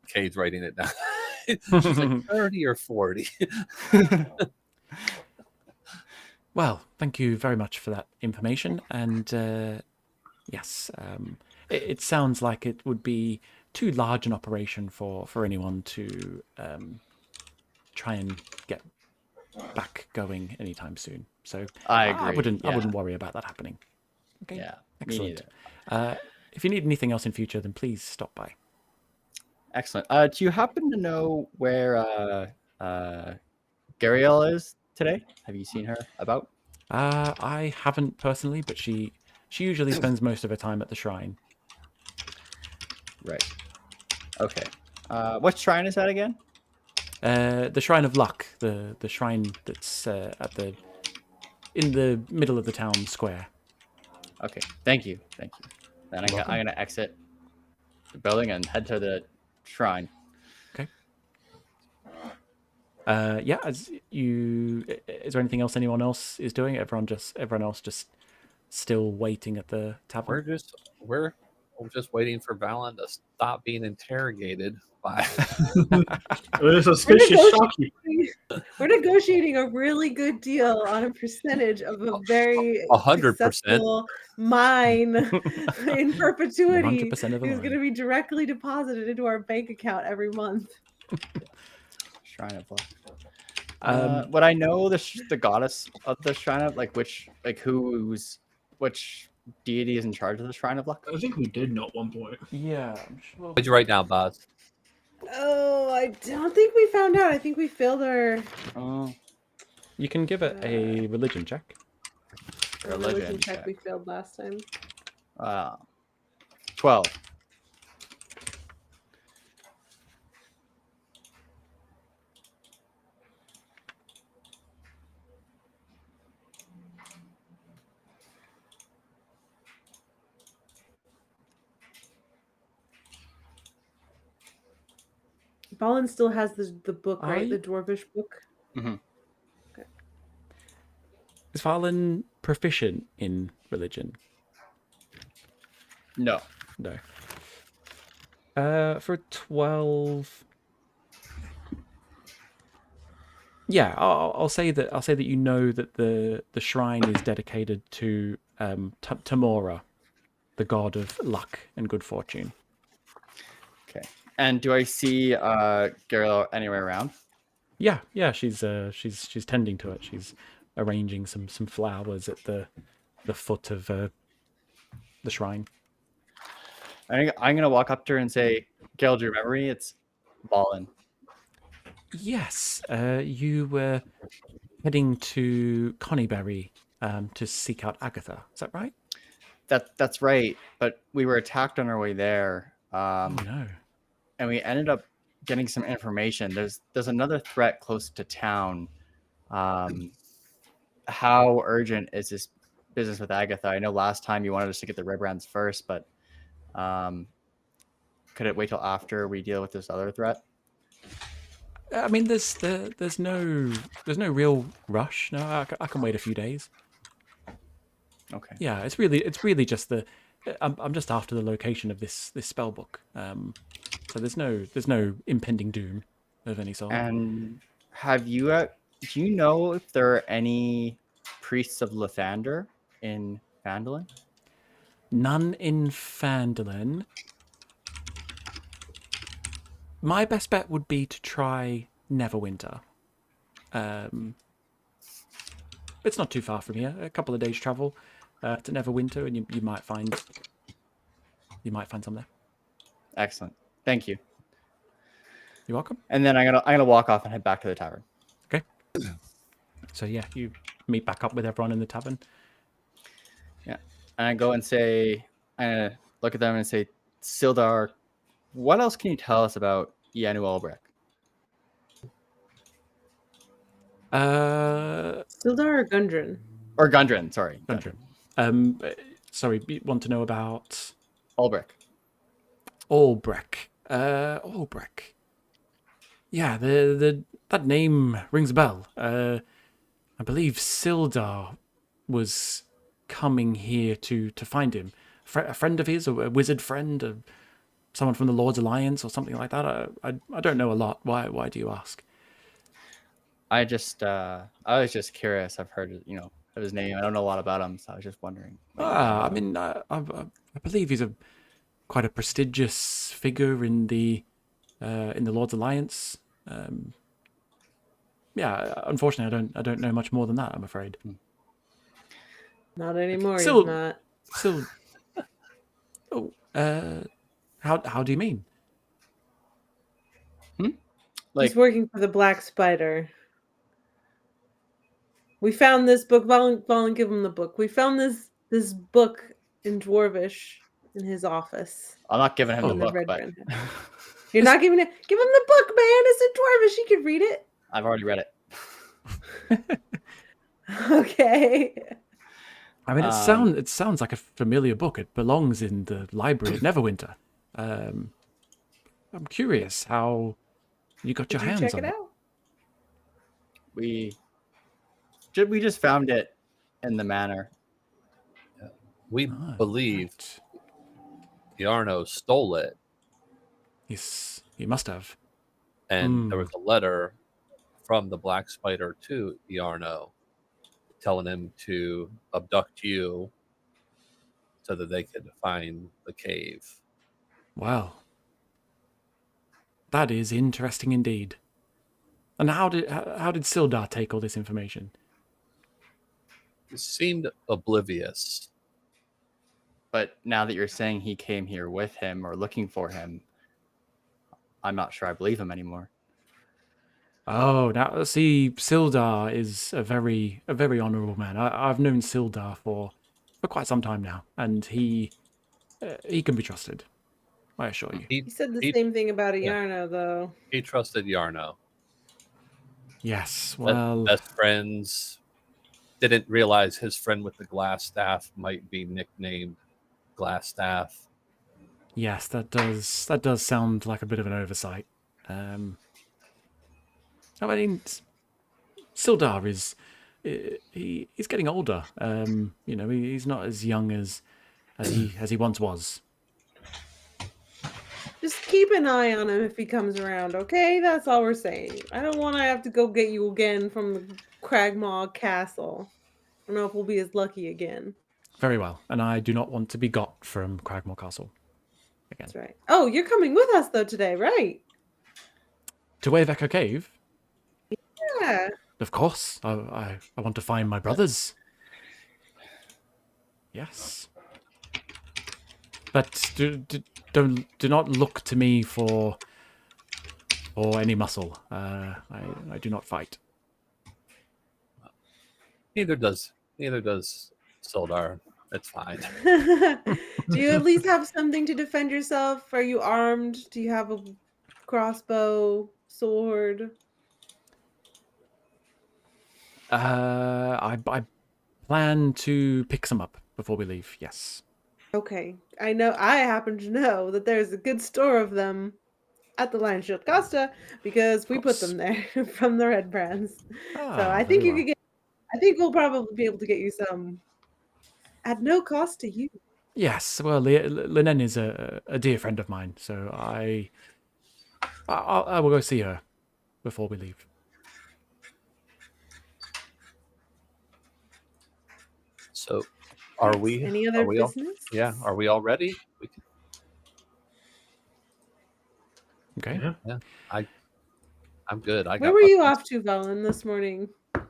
Cade's writing it down. She's like 30 or 40. Well, thank you very much for that information. And yes, it sounds like it would be too large an operation for anyone to try and get back going anytime soon. So I agree. I wouldn't worry about that happening. Okay. Yeah. Excellent. If you need anything else in future, then please stop by. Excellent. Do you happen to know where Gariel is today? Have you seen her about? I haven't personally, but she usually spends most of her time at the shrine. Right. Okay. What shrine is that again? The Shrine of Luck, the shrine that's in the middle of the town square. Okay. Thank you. Then I'm gonna exit the building and head to the shrine. Okay. Yeah. Is there anything else anyone else is doing? Everyone else just still waiting at the tavern. We're just waiting for Valen to stop being interrogated by. There's a suspicious shopkeeper. We're negotiating a really good deal on a percentage of a very 100%. successful mine in perpetuity. 100% of the It's going to mine. be directly deposited into our bank account every month. Shrine of Luck. Would I know the goddess of the Shrine of which deity is in charge of the Shrine of Luck? I think we did know at one point. Yeah, I'm sure. What'd you write down, Boz? Oh, I don't think we found out. I think we failed our You can give it a religion check. Religion check check. we failed last time. 12. Valen still has the book, right? I- The dwarvish book. Mm-hmm. Is Valen proficient in religion? No. No. For 12. Yeah, I'll say that you know that the shrine is dedicated to Tamora, the god of luck and good fortune. Okay. And do I see Gariel anywhere around? Yeah, she's tending to it. She's arranging some flowers at the foot of the shrine. I'm gonna walk up to her and say, "Gariel, do you remember me? It's Valen." Yes, you were heading to Connieberry to seek out Agatha. Is that right? That's right. But we were attacked on our way there. Oh no. And we ended up getting some information. There's another threat close to town. How urgent is this business with Agatha? I know last time you wanted us to get the Rebrands first, but could it wait till after we deal with this other threat? I mean, there's no real rush. No, I can wait a few days. Okay. Yeah, it's really just I'm just after the location of this spell book. So there's no impending doom of any sort. And have you do you know if there are any priests of Lathander in Phandalin? None in Phandalin. My best bet would be to try Neverwinter. It's not too far from here. A couple of days travel to Neverwinter, and you might find some there. Excellent. Thank you. You're welcome. And then I'm gonna walk off and head back to the tavern. Okay. So yeah, you meet back up with everyone in the tavern. Yeah. And I go and say, I look at them and say, Sildar, what else can you tell us about Yanu Ulbrich? Sildar or Gundren? Or Gundren, sorry. Gundren. Sorry, you want to know about Ulbrich. Ulbrich. Ulbrich. Yeah, that name rings a bell. I believe Sildar was coming here to find him. A friend of his, a wizard friend, someone from the Lord's Alliance or something like that. I don't know a lot. Why do you ask? I was just curious. I've heard, of his name. I don't know a lot about him, so I was just wondering. I mean, I believe he's quite a prestigious figure in the Lord's Alliance. Yeah, unfortunately, I don't know much more than that. I'm afraid. Not anymore. Still, he's not. Still. Oh, how do you mean? He's working for the Black Spider. We found this book. Valen, give him the book. We found this book in Dwarvish in his office. I'm not giving him the book, but you're not giving it. Give him the book, man. It's in Dwarvish. He could read it. I've already read it. Okay. I mean, it sounds like a familiar book. It belongs in the library at Neverwinter. I'm curious how you got your hands on it. Check it out. We just found it in the manor. We believed Yarno stole it. Yes, he must have. And there was a letter from the Black Spider to Yarno telling him to abduct you so that they could find the cave. Wow. That is interesting indeed. And how did Sildar take all this information? It seemed oblivious. But now that you're saying he came here with him or looking for him, I'm not sure I believe him anymore. Oh, now see, Sildar is a very honourable man. I've known Sildar for quite some time now, and he can be trusted. I assure you. He said the same thing about Yarno, though. He trusted Yarno. Yes, well, best friends. Didn't realize his friend with the glass staff might be nicknamed Glass Staff. Yes, that does sound like a bit of an oversight. I mean, Sildar he's getting older. He's not as young as he once was. Just keep an eye on him if he comes around, okay? That's all we're saying. I don't want to have to go get you again from the Cragmaw Castle. I don't know if we'll be as lucky again. Very well, and I do not want to be got from Cragmaw Castle again. That's right. Oh, you're coming with us though today, right? To Echo Cave? Yeah. Of course. I want to find my brothers. Yes. But do not look to me for any muscle. I do not fight. Neither does Sildar. It's fine. Do you at least have something to defend yourself? Are you armed? Do you have crossbow, sword. I plan to pick some up before we leave. Yes. Okay, I happen to know that there's a good store of them at the Lion Shield Costa because we put course. them there from the Red Brands. So I think Very you well. could get. I think we'll probably be able to get you some at no cost to you. Yes. Well, Linen is a dear friend of mine, so I will go see her before we leave. So, are Yes. we? Any Are other we all? business? Yeah. Are we all ready? We can, Okay. Yeah. yeah. I'm good. I Where got were you nothing. off to, Valen, this morning? Oh,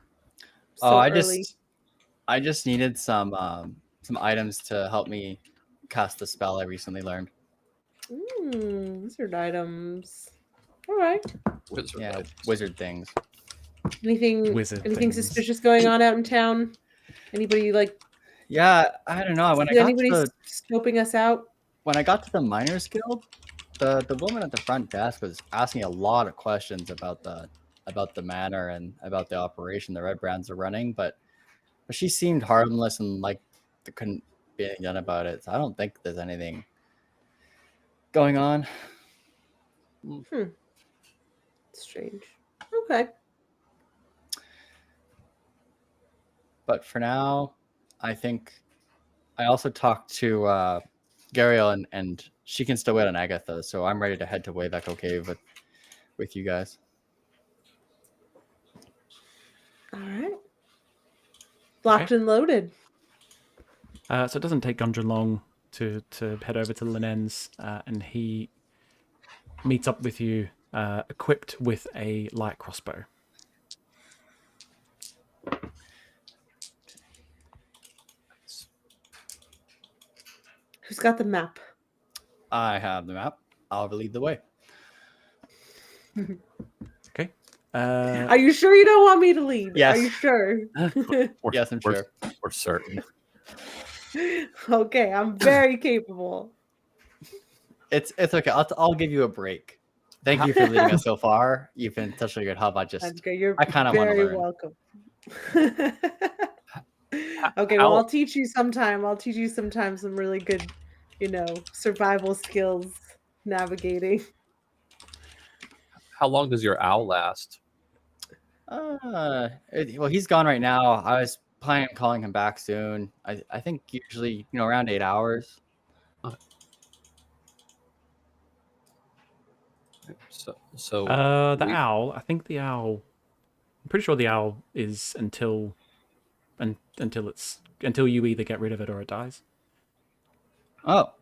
So early. I just needed some items to help me cast the spell I recently learned. Wizard items. All right. Wizard Yeah, items. wizard things. Anything Wizard anything things. suspicious going on out in town? Anybody like Yeah, I don't know. anybody scoping us out? When I got to the Miners Guild, the woman at the front desk was asking a lot of questions about the manor and about the operation the Red Brands are running, but she seemed harmless and like there couldn't be anything done about it. So I don't think there's anything going on. Strange. Okay. But for now, I think I also talked to Gariel and she can still wait on Agatha, so I'm ready to head to Wave Echo Cave with you guys. All right. Locked and loaded. So it doesn't take Gundren long to head over to Linen's, and he meets up with you, equipped with a light crossbow. Who's got the map? I have the map. I'll lead the way. Okay. Are you sure you don't want me to lead? Yes. Are you sure? Yes, I'm sure. We're certain. Okay, I'm very capable. It's okay. I'll give you a break. Thank you for leading us so far. You've been such a good help. I kind of want to very learn. welcome. Okay, well, I'll teach you sometime. I'll teach you sometime some really good, survival skills navigating. How long does your owl last? Well, he's gone right now. I was planning on calling him back soon. I think usually, around 8 hours. So the owl. I think the owl. I'm pretty sure the owl is until you either get rid of it or it dies. Oh,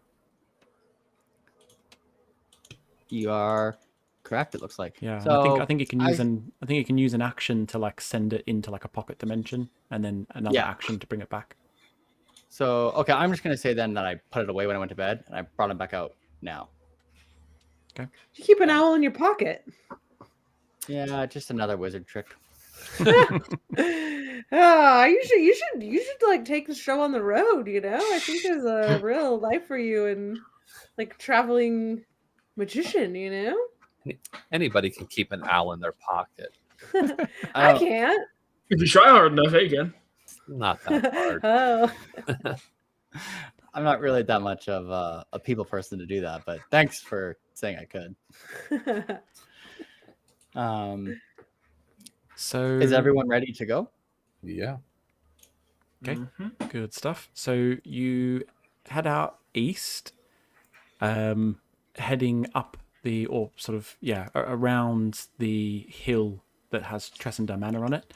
you are correct. It looks like. Yeah, So I think you can use an action to like send it into like a pocket dimension, and then another action to bring it back. So okay, I'm just gonna say then that I put it away when I went to bed, and I brought it back out now. Okay. You keep an owl in your pocket. Yeah, just another wizard trick. You should like take the show on the road. I think there's a real life for you and like traveling magician. Anybody can keep an owl in their pocket. I can't. If you try hard enough, you can. Not that hard. Oh. I'm not really that much of a people person to do that, but thanks for saying I could. So is everyone ready to go? Yeah. Okay. Good stuff. So you head out east, heading up around the hill that has Tressender Manor on it,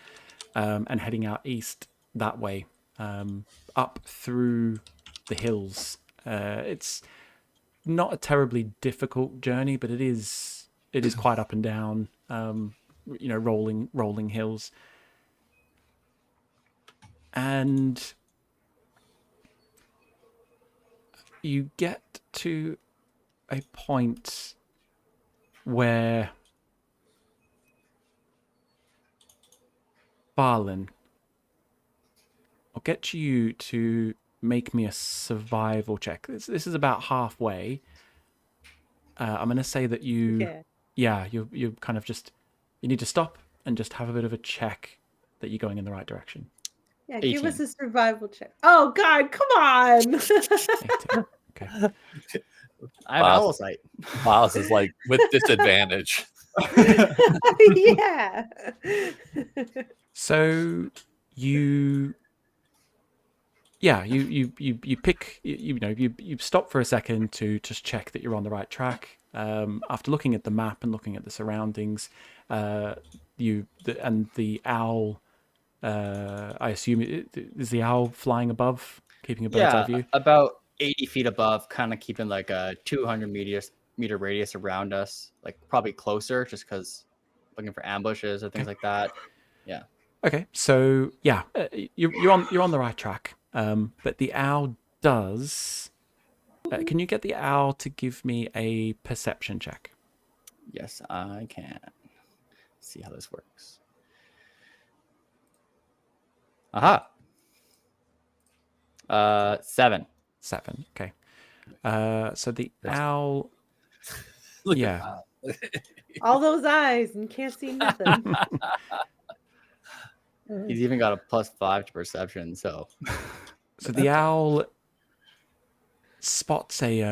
and heading out east that way, up through the hills. It's not a terribly difficult journey, but it is quite up and down. Rolling hills, and you get to a point where Valen, I'll get you to make me a survival check. This is about halfway. I'm going to say that you yeah, you kind of just you need to stop and just have a bit of a check that you're going in the right direction. Yeah, give 18. us a survival check. Oh God, come on! 18. Okay. I have owl sight. Miles is like with disadvantage. Yeah. So you pick you stop for a second to just check that you're on the right track. After looking at the map and looking at the surroundings, and the owl. I assume is the owl flying above, keeping a bird's eye view. About 80 feet above, kind of keeping like a 200 meter radius around us, like probably closer, just because looking for ambushes or things like that. Yeah. Okay, so yeah, you're on the right track. But the owl does. Can you get the owl to give me a perception check? Yes, I can. See how this works. Aha. 7. 7. Okay. So the owl. Look Yeah. at All those eyes and can't see nothing. He's even got a +5 to perception, so. So the owl spots a.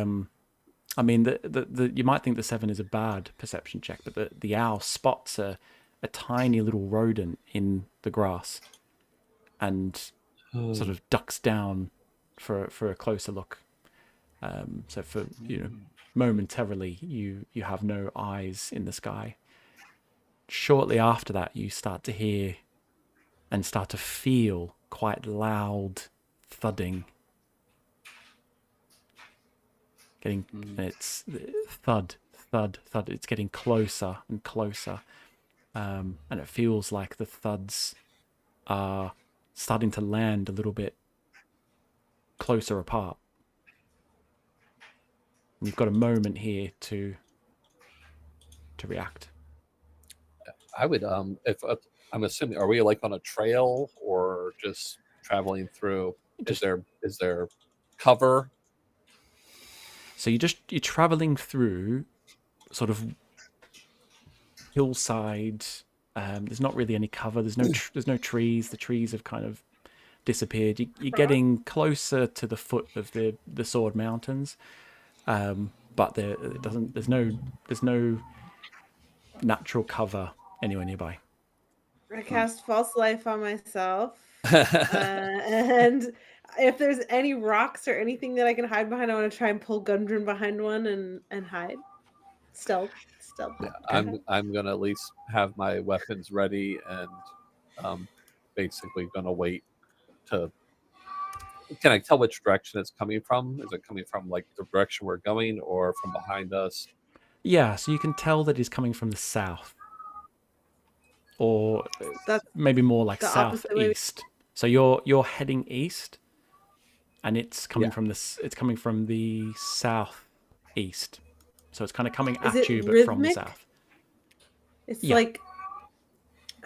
I mean, the you might think the 7 is a bad perception check, but the owl spots a tiny little rodent in the grass, and sort of ducks down for a closer look. So for momentarily you have no eyes in the sky. Shortly after that, you start to hear and start to feel quite loud thudding. It's thud, thud, thud. It's getting closer and closer, and it feels like the thuds are starting to land a little bit closer apart. You've got a moment here to react. I would if I'm assuming, are we like on a trail or just traveling through? Is there cover? So you're traveling through sort of hillside. There's not really any cover. There's no trees. The trees have kind of disappeared. You're getting closer to the foot of the Sword Mountains, but there's no natural cover anywhere nearby. I cast false life on myself, and if there's any rocks or anything that I can hide behind, I want to try and pull Gundren behind one and hide. Stealth. Yeah, I'm gonna at least have my weapons ready and basically gonna wait to. Can I tell which direction it's coming from? Is it coming from like the direction we're going or from behind us? Yeah, so you can tell that it's coming from the south, or That's maybe more like the opposite way. southeast. So you're heading east, and it's coming from the southeast. So it's kind of coming Is at it you, but from the rhythmic? south. It's Yeah. like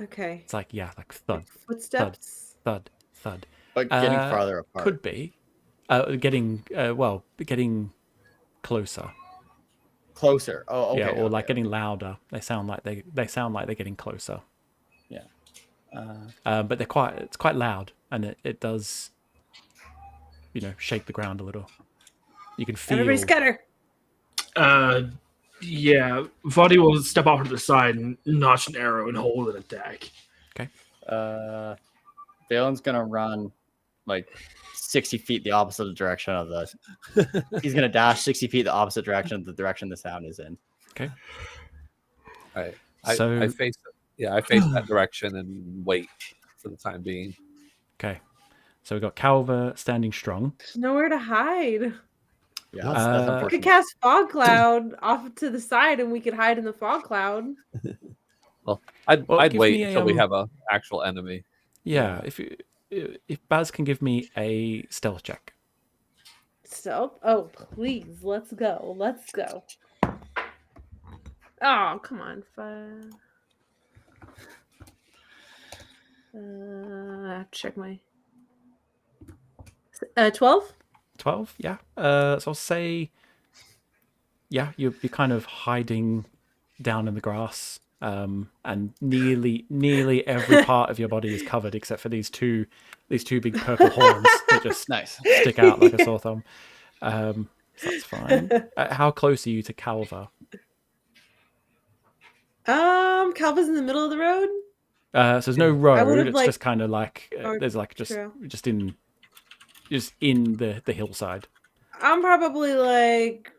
okay. It's like like thud, Footsteps. thud, thud. But getting farther apart. Could be. Getting closer. Closer. Oh, okay. Yeah, or like okay. getting louder. They sound like they're getting closer. Yeah. But it's quite loud, and it does, shake the ground a little. You can feel. Everybody scatter. Yeah, Vadi will step off to the side and notch an arrow and hold an attack. Okay. Valen's gonna run like 60 feet the opposite direction of the. He's gonna dash 60 feet the opposite direction of the direction the sound is in. Okay. All right. So I face that direction and wait for the time being. Okay. So we've got Calver standing strong. There's nowhere to hide. Yeah, that's We unfortunate. could cast fog cloud off to the side, and we could hide in the fog cloud. I'd give wait me a, until we have an actual enemy. Yeah, if Baz can give me a stealth check. Stealth? Oh, please, let's go. Oh, come on, 5. I have to check my 12. 12, yeah. So I'll say, yeah, you're kind of hiding down in the grass, and nearly every part of your body is covered except for these two big purple horns that just Nice. stick out like a sore thumb. So that's fine. How close are you to Calva? Calva's in the middle of the road. So there's no road. would've, It's like- just kind of like or there's like just trail. in the hillside. I'm probably like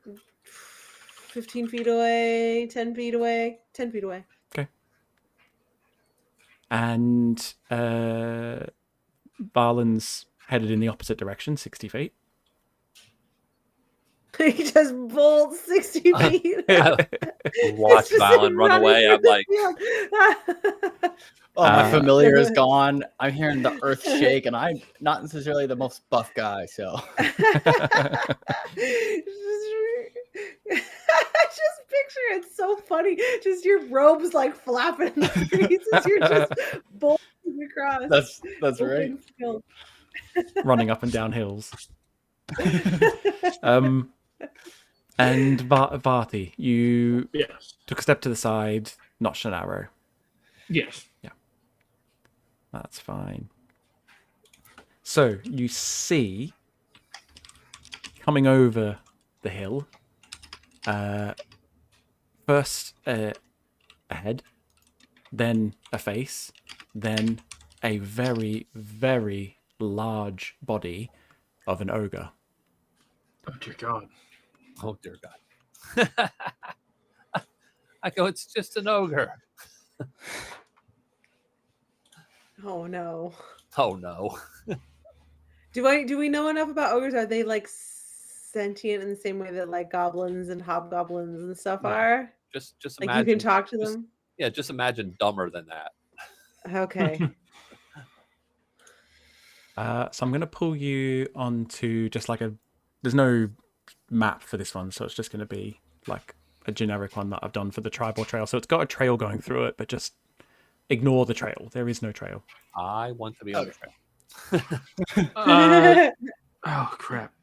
15 feet away, 10 feet away, 10 feet away. Okay. And Valen's headed in the opposite direction, 60 feet. He just bolts 60 feet. Watch Just Valen run running away. through I'm the like, field. Oh, my Uh, familiar is gone. I'm hearing the earth shake, and I'm not necessarily the most buff guy, so. I just picture it so funny. Just your robes like flapping in the breeze as you're just bolting across. That's right. open field. Running up and down hills. And Varti, you Yes. took a step to the side, notched an arrow. Yes. That's fine. So you see, coming over the hill, first a head, then a face, then a very, very large body of an ogre. Oh dear God. oh dear God. I go, it's just an ogre. Oh no. Oh no. Do we know enough about ogres? Are they like sentient in the same way that like goblins and hobgoblins and stuff No. are? Just Like imagine. you can talk to just- them? Yeah, just imagine dumber than that. Okay. So I'm going to pull you onto just like there's no map for this one, so it's just going to be like a generic one that I've done for the tribal trail. So it's got a trail going through it, but just ignore the trail. There is no trail. I want to be on the trail. Oh crap.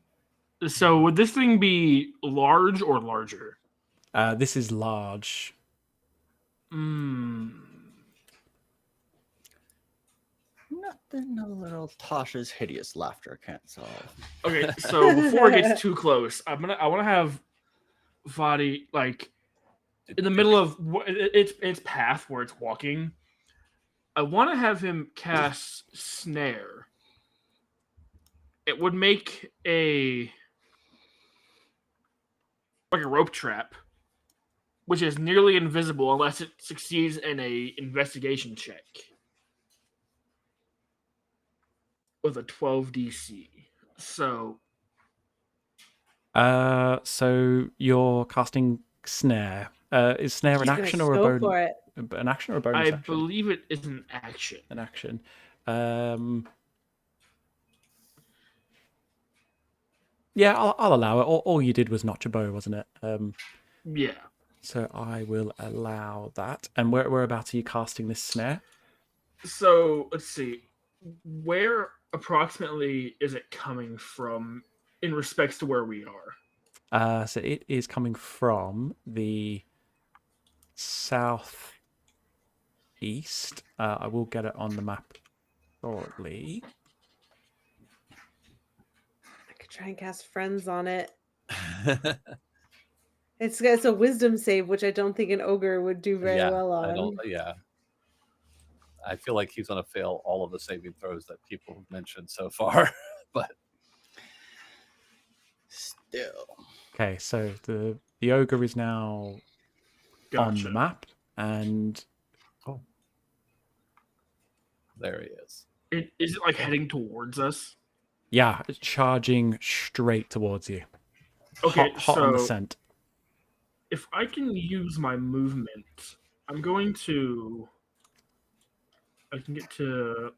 So would this thing be large or larger? This is large. Nothing a little Tasha's hideous laughter can't solve. Okay, so before it gets too close, I want to have Vadi like in the middle of its path where it's walking. I want to have him cast snare. It would make a rope trap, which is nearly invisible unless it succeeds in a investigation check with a 12 DC. So you're casting snare. Is snare an He's gonna action or a go bonus? for it. An action or a bonus I action? believe it is an action. An action. Yeah, I'll allow it. All you did was notch a bow, wasn't it? Yeah. So I will allow that. And whereabouts are you casting this snare? So let's see. Where approximately is it coming from in respects to where we are? So it is coming from the southeast. I will get it on the map shortly. I could try and cast friends on it. It's a wisdom save, which I don't think an ogre would do very well on. I feel like he's going to fail all of the saving throws that people have mentioned so far. But Still. Okay, so the ogre is now on the map, and there he is. Is it like heading towards us? yeah, it's charging straight towards you. Okay, hot on the so scent. if I can use my movement, I'm going to. I can get to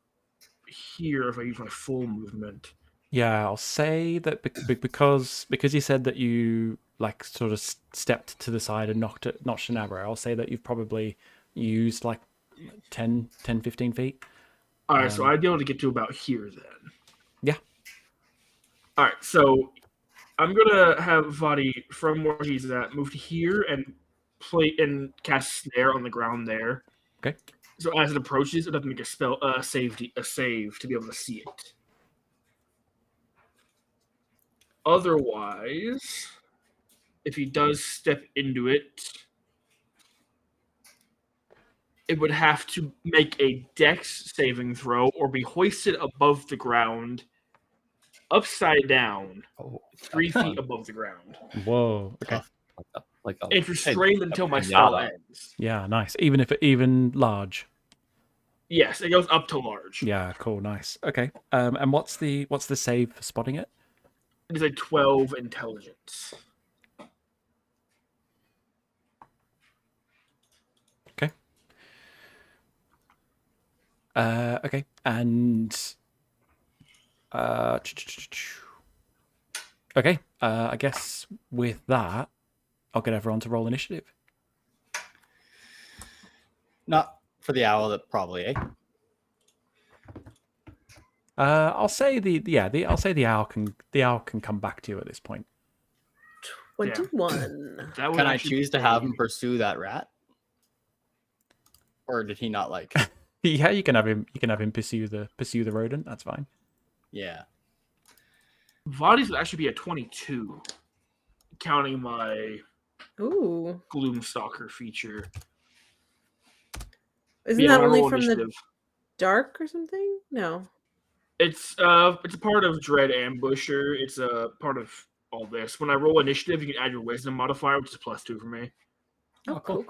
here if I use my full movement. Yeah, I'll say that because you said that you like sort of stepped to the side and notched an arrow. I'll say that you've probably used like 10, 15 feet. All right, so I'd be able to get to about here then. Yeah. All right, so I'm gonna have Vadi from where he's at move to here and play and cast snare on the ground there. Okay. So as it approaches, it doesn't make a save to be able to see it. Otherwise, if he does step into it, it would have to make a dex saving throw or be hoisted above the ground, upside down, 3 feet above the ground. Whoa. Okay. It's restrained until my spell ends. Yeah, nice. Even large. Yes, it goes up to large. Yeah, cool, nice. Okay. And what's the save for spotting it? It is a 12 intelligence. Okay. Okay. And okay. I guess with that, I'll get everyone to roll initiative. Not for the owl, that probably, eh? I'll say the owl can come back to you at this point. 21. That would Can I actually choose to be- have him pursue that rat? Or did he not like? Yeah, you can have him pursue the rodent. That's fine. Yeah. Vadi's would actually be a 22, counting my Ooh. Gloomstalker feature. Isn't Yeah, that I only roll from the initiative. dark or something? No. It's a part of Dread Ambusher. It's a part of all this. When I roll initiative, you can add your wisdom modifier, which is +2 for me. Oh, cool.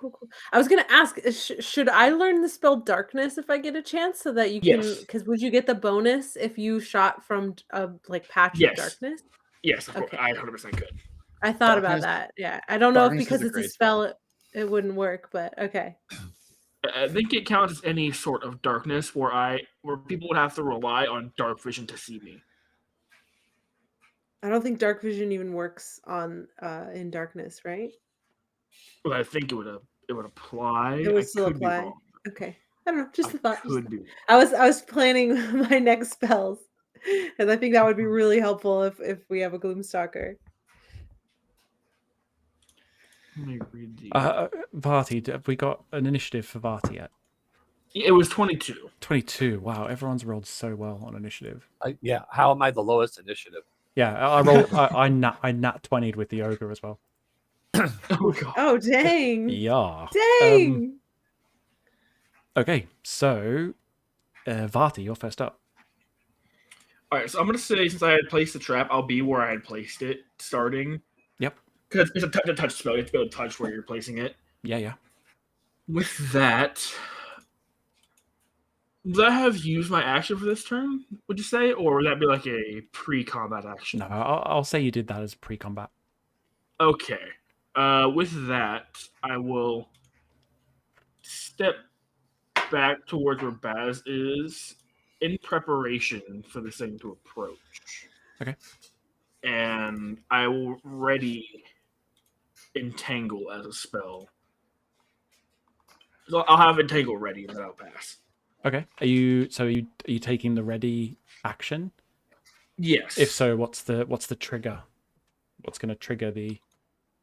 I was gonna ask, should I learn the spell darkness if I get a chance, so that you can? Yes. Because would you get the bonus if you shot from a patch Yes. of darkness? Yes, of course. Okay. I 100% could. I thought about Darkness- that. Yeah, I don't know if darkness is because a it's a great spell, it wouldn't work, but okay. I think it counts as any sort of darkness where people would have to rely on dark vision to see me. I don't think dark vision even works on in darkness, right? But I think it would apply. It would I still could be apply. wrong. Okay, I don't know. Just a thought. Could be. I was planning my next spells, and I think that would be really helpful if we have a Gloomstalker. Let me read the. Varti, have we got an initiative for Varti yet? It was 22. 22. Wow, everyone's rolled so well on initiative. Yeah. How am I the lowest initiative? Yeah, I rolled. I nat 20'd with the ogre as well. Oh god. Oh dang! Yeah. Dang! Okay, so Varti, you're first up. All right, so I'm gonna say since I had placed the trap, I'll be where I had placed it, starting. Yep. Because it's a touch spell. You have to be able to touch where you're placing it. Yeah. With that, would I have used my action for this turn? Would you say, or would that be like a pre-combat action? No, I'll say you did that as pre-combat. Okay. With that, I will step back towards where Baz is in preparation for this thing to approach. Okay. And I will ready Entangle as a spell. So I'll have Entangle ready and then I'll pass. Okay. Are you taking the ready action? Yes. If so, what's the trigger? What's going to trigger the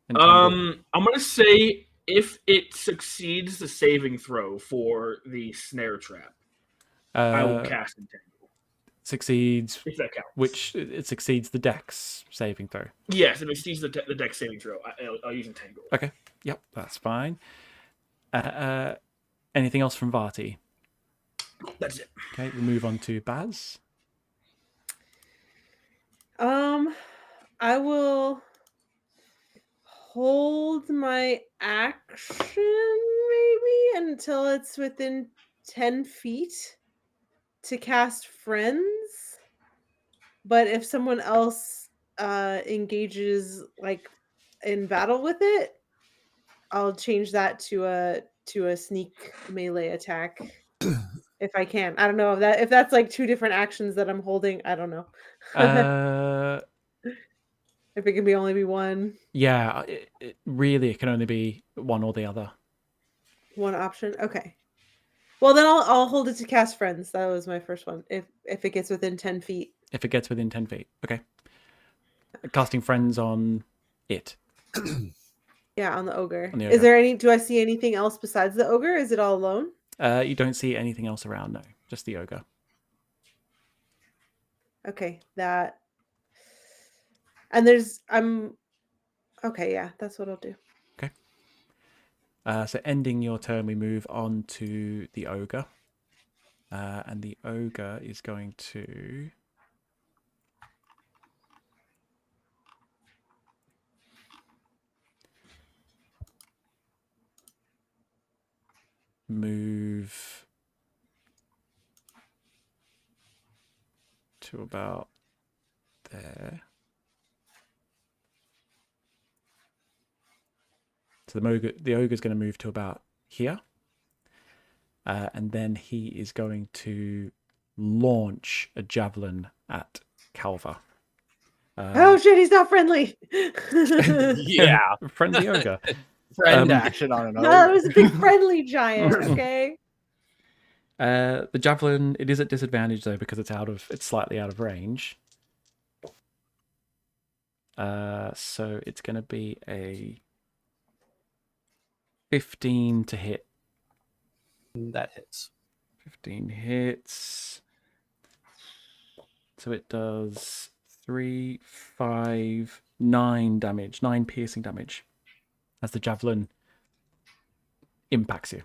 entangle? I'm gonna say if it succeeds the saving throw for the snare trap, I will cast Entangle. Succeeds, if that counts. which it succeeds the dex saving throw. Yes, if it succeeds the dex saving throw, I'll use Entangle. Okay. Yep, that's fine. Anything else from Varti? That's it. Okay, we move on to Baz. I will hold my action maybe until it's within 10 feet to cast Friends. But if someone else engages like in battle with it, I'll change that to a sneak melee attack if I can. I don't know if that's like two different actions that I'm holding. I don't know. If it can only be one. Yeah, it really it can only be one or the other. One option. Okay. Well, then I'll hold it to cast Friends. That was my first one. If it gets within 10 feet. If it gets within 10 feet. Okay. Casting Friends on it. Yeah, on the ogre. On the Is ogre. there any? Do I see anything else besides the ogre? Is it all alone? You don't see anything else around, no. Just the ogre. Okay, that. And there's okay, yeah, that's what I'll do. Okay. So ending your turn, we move on to the ogre. And the ogre is going to move to about there. So the ogre's going to move to about here. And then he is going to launch a javelin at Calva. Oh shit, he's not friendly. Yeah. Friendly ogre. Friend action on an ogre. No, it was a big friendly giant, okay? The javelin, it is at disadvantage though because it's slightly out of range. So it's going to be a 15 to hit. That hits. 15 hits. So it does 3, 5, 9 damage, 9 piercing damage as the javelin impacts you.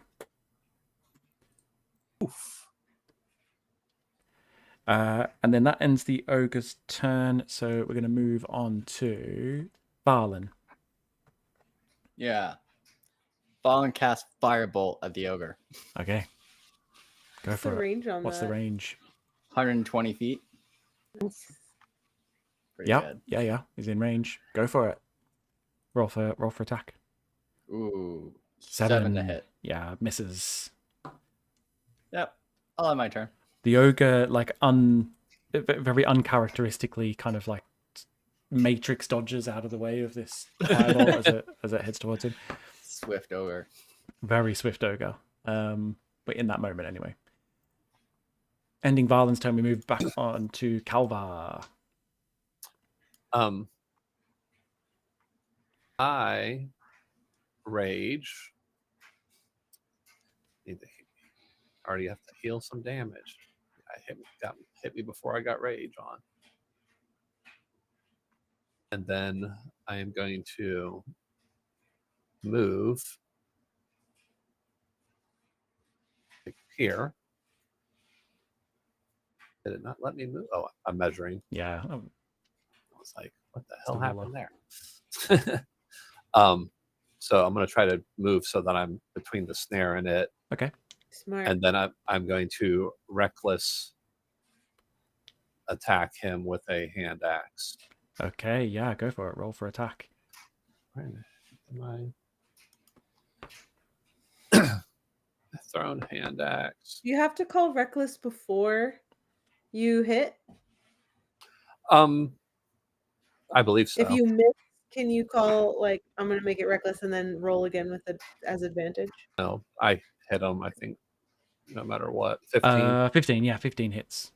Oof. And then that ends the ogre's turn. So we're going to move on to Valen. Yeah. Valen cast Firebolt at the ogre. Okay. Go What's for the it. range on What's that? the range? 120 feet. Pretty Yeah. good. Yeah. He's in range. Go for it. Roll for attack. Ooh. 7 7 to hit. Yeah, misses. Yep. I'll have my turn. The ogre, very uncharacteristically, kind of like matrix dodges out of the way of this fireball as it heads towards him. Swift ogre. Very swift ogre. But in that moment, anyway. Ending Valen's turn, we move back on to Calva. I rage. Already have to heal some damage. Got hit me before I got rage on. And then I am going to move here. Did it not let me move? Oh, I'm measuring. Yeah. I was like, what the hell Still happened there? So I'm going to try to move so that I'm between the snare and it. Okay. Smart. And then I'm going to reckless attack him with a hand axe. Okay, yeah, go for it. Roll for attack. My thrown hand axe. You have to call reckless before you hit? I believe so. If you miss, can you call I'm gonna make it reckless and then roll again with it as advantage? No, I hit him, I think, no matter what. 15. 15, yeah, 15 hits.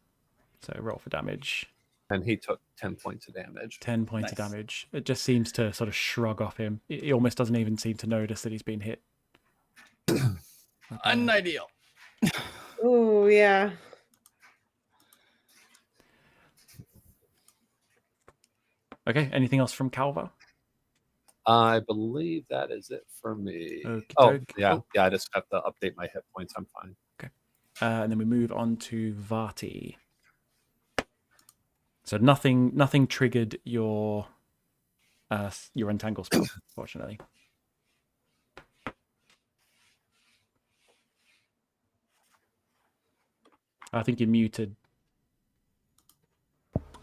So roll for damage. And he took 10 points of damage. 10 points of damage. It just seems to sort of shrug off him. He almost doesn't even seem to notice that he's been hit. Unideal. Oh, yeah. Okay, anything else from Calva? I believe that is it for me. Okey-doke. Yeah, I just have to update my hit points. I'm fine. Okay. And then we move on to Vati. So nothing triggered your entangle spell, fortunately. I think you're muted.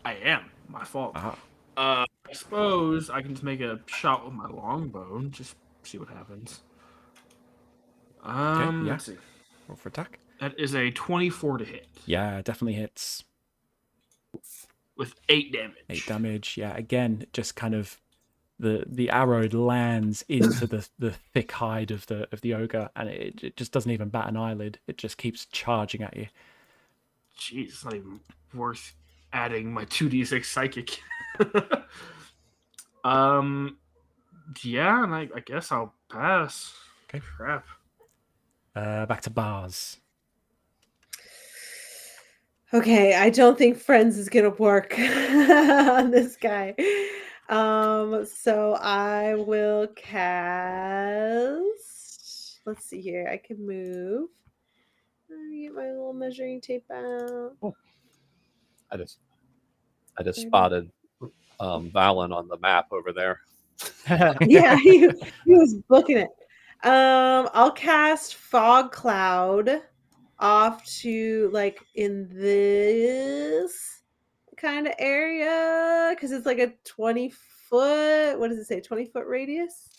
I am. My fault. Aha. I suppose I can just make a shot with my longbow and just see what happens. Yeah. Let's see. Roll for attack. That is a 24 to hit. Yeah, definitely hits. With 8 damage. 8 damage. Yeah, again, just kind of the arrow lands into the thick hide of the ogre, and it just doesn't even bat an eyelid. It just keeps charging at you. Jeez, it's not even worth adding my 2d6 psychic. Yeah, and I guess I'll pass. Okay. Crap. Back to bars. Okay, I don't think friends is gonna work on this guy. So I will cast. Let's see here. I can move. Let me get my little measuring tape out. I just spotted Valen on the map over there. Yeah, he was booking it. I'll cast Fog Cloud off to like in this kind of area because it's like a 20-foot. What does it say? 20-foot radius.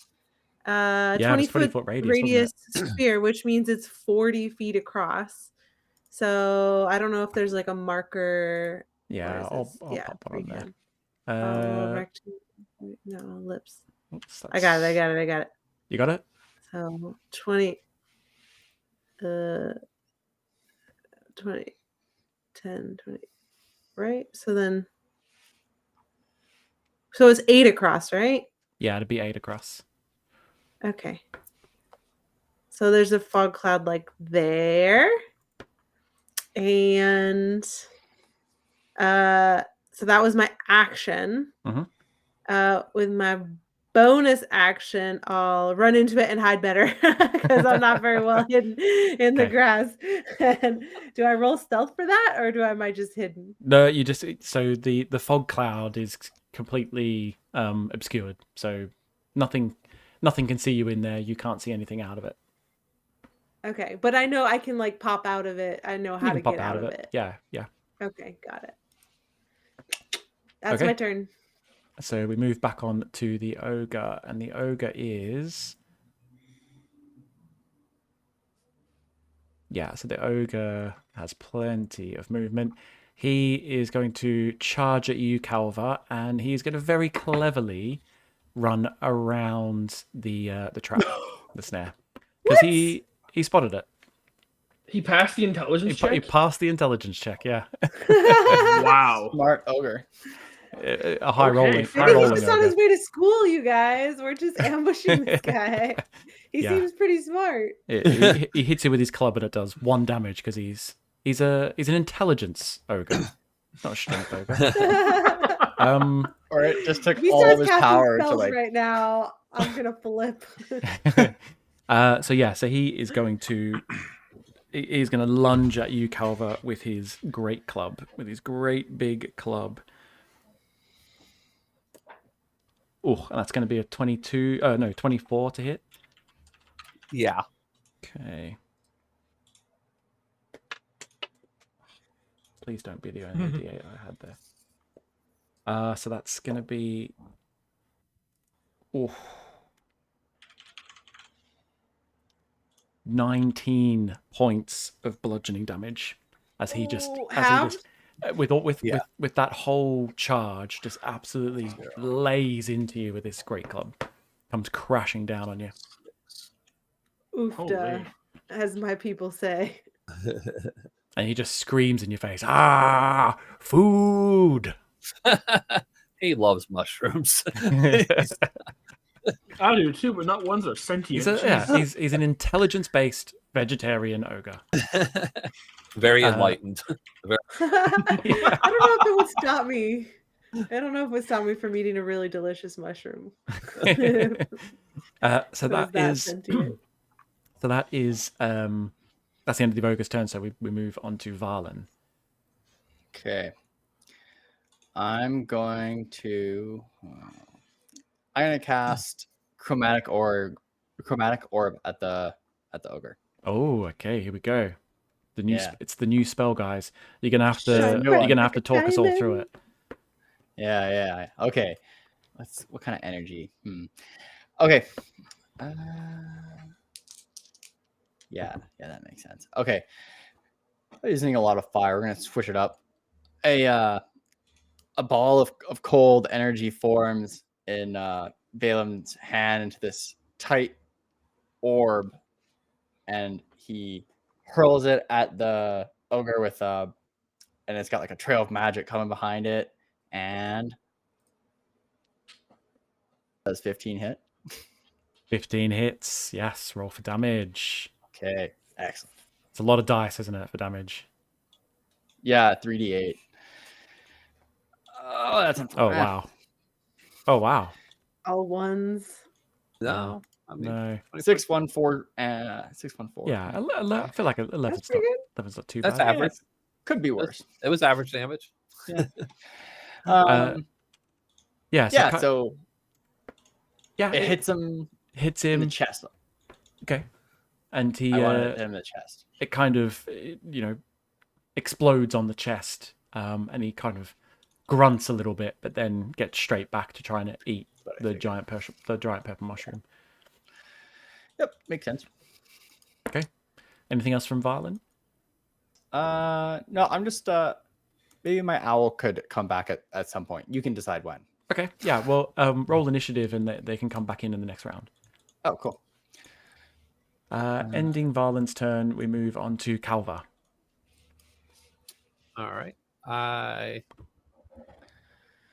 Yeah, 20-foot 20-foot radius, radius wasn't sphere, which means it's 40 feet across. So I don't know if there's like a marker. Yeah, I'll pop one on there. No, lips. Oops, I got it. You got it? So 20, 20, 10, 20, right? So it's 8 across, right? Yeah, it'd be 8 across. Okay. So there's a fog cloud like there. And so that was my action. With my bonus action, I'll run into it and hide better because I'm not very well hidden in the grass. And do I roll stealth for that, or am I just hidden? No, you just the fog cloud is completely obscured, so nothing can see you in there. You can't see anything out of it. Okay, but I know I can like pop out of it. I know how to get out of it. Yeah. Okay, got it. That's my turn. So we move back on to the ogre, and the ogre is... Yeah, so the ogre has plenty of movement. He is going to charge at you, Calva, and he's going to very cleverly run around the trap, the snare. Because he spotted it. He passed the intelligence check? He passed the intelligence check, yeah. Wow. Smart ogre. A high rolling. I think he's just on his way to school, you guys. We're just ambushing this guy. He seems pretty smart. He hits you with his club and it does 1 damage because he's an intelligence ogre, not a strength ogre. Or it just took he all of his casting power spells to like. right now. I'm gonna flip. So he is going to. He's going to lunge at you, Calva, with his great club, with his great big club. Oh, and that's going to be a 24 to hit. Yeah. Okay. Please don't be the only D8 I had there. So that's going to be... 19 points of bludgeoning damage as he just with that whole charge just absolutely lays into you with this great club, comes crashing down on you. Oofda, as my people say. And he just screams in your face, food. He loves mushrooms. I do too, but not ones that are sentient. He's an intelligence-based vegetarian ogre. Very enlightened. I don't know if it would stop me. I don't know if it would stop me from eating a really delicious mushroom. So that is that's the end of the ogre's turn. So we move on to Valen. Okay. I'm going to cast chromatic orb at the ogre. Oh, okay. Here we go. It's the new spell, guys. You're gonna have to talk us all through it. Yeah. Okay. What kind of energy? Okay. Yeah, that makes sense. Okay. Using a lot of fire. We're gonna switch it up. A ball of cold energy forms in Valen's hand into this tight orb, and he hurls it at the ogre with and it's got like a trail of magic coming behind it, and does 15 hit? 15 hits. Yes, roll for damage. Okay, excellent. It's a lot of dice, isn't it, for damage? Yeah, 3d8. Oh, that's Oh, wow. Oh, wow. All ones. No, I mean, No. 614. 614. Yeah, I feel like 11's That's pretty good. not too that's bad. average. Could be worse. It was average damage. Yeah. Yeah, yeah. So yeah, it hits him hits in him. the chest. Okay. And he I want to hit him in the chest. it kind of explodes on the chest, and he kind of grunts a little bit, but then gets straight back to trying to eat the giant purple mushroom. Yep, makes sense. Okay. Anything else from Valen? No, I'm just maybe my owl could come back at some point. You can decide when. Okay. Yeah. Well, roll initiative, and they can come back in the next round. Oh, cool. Ending Valen's turn, we move on to Calva. All right. I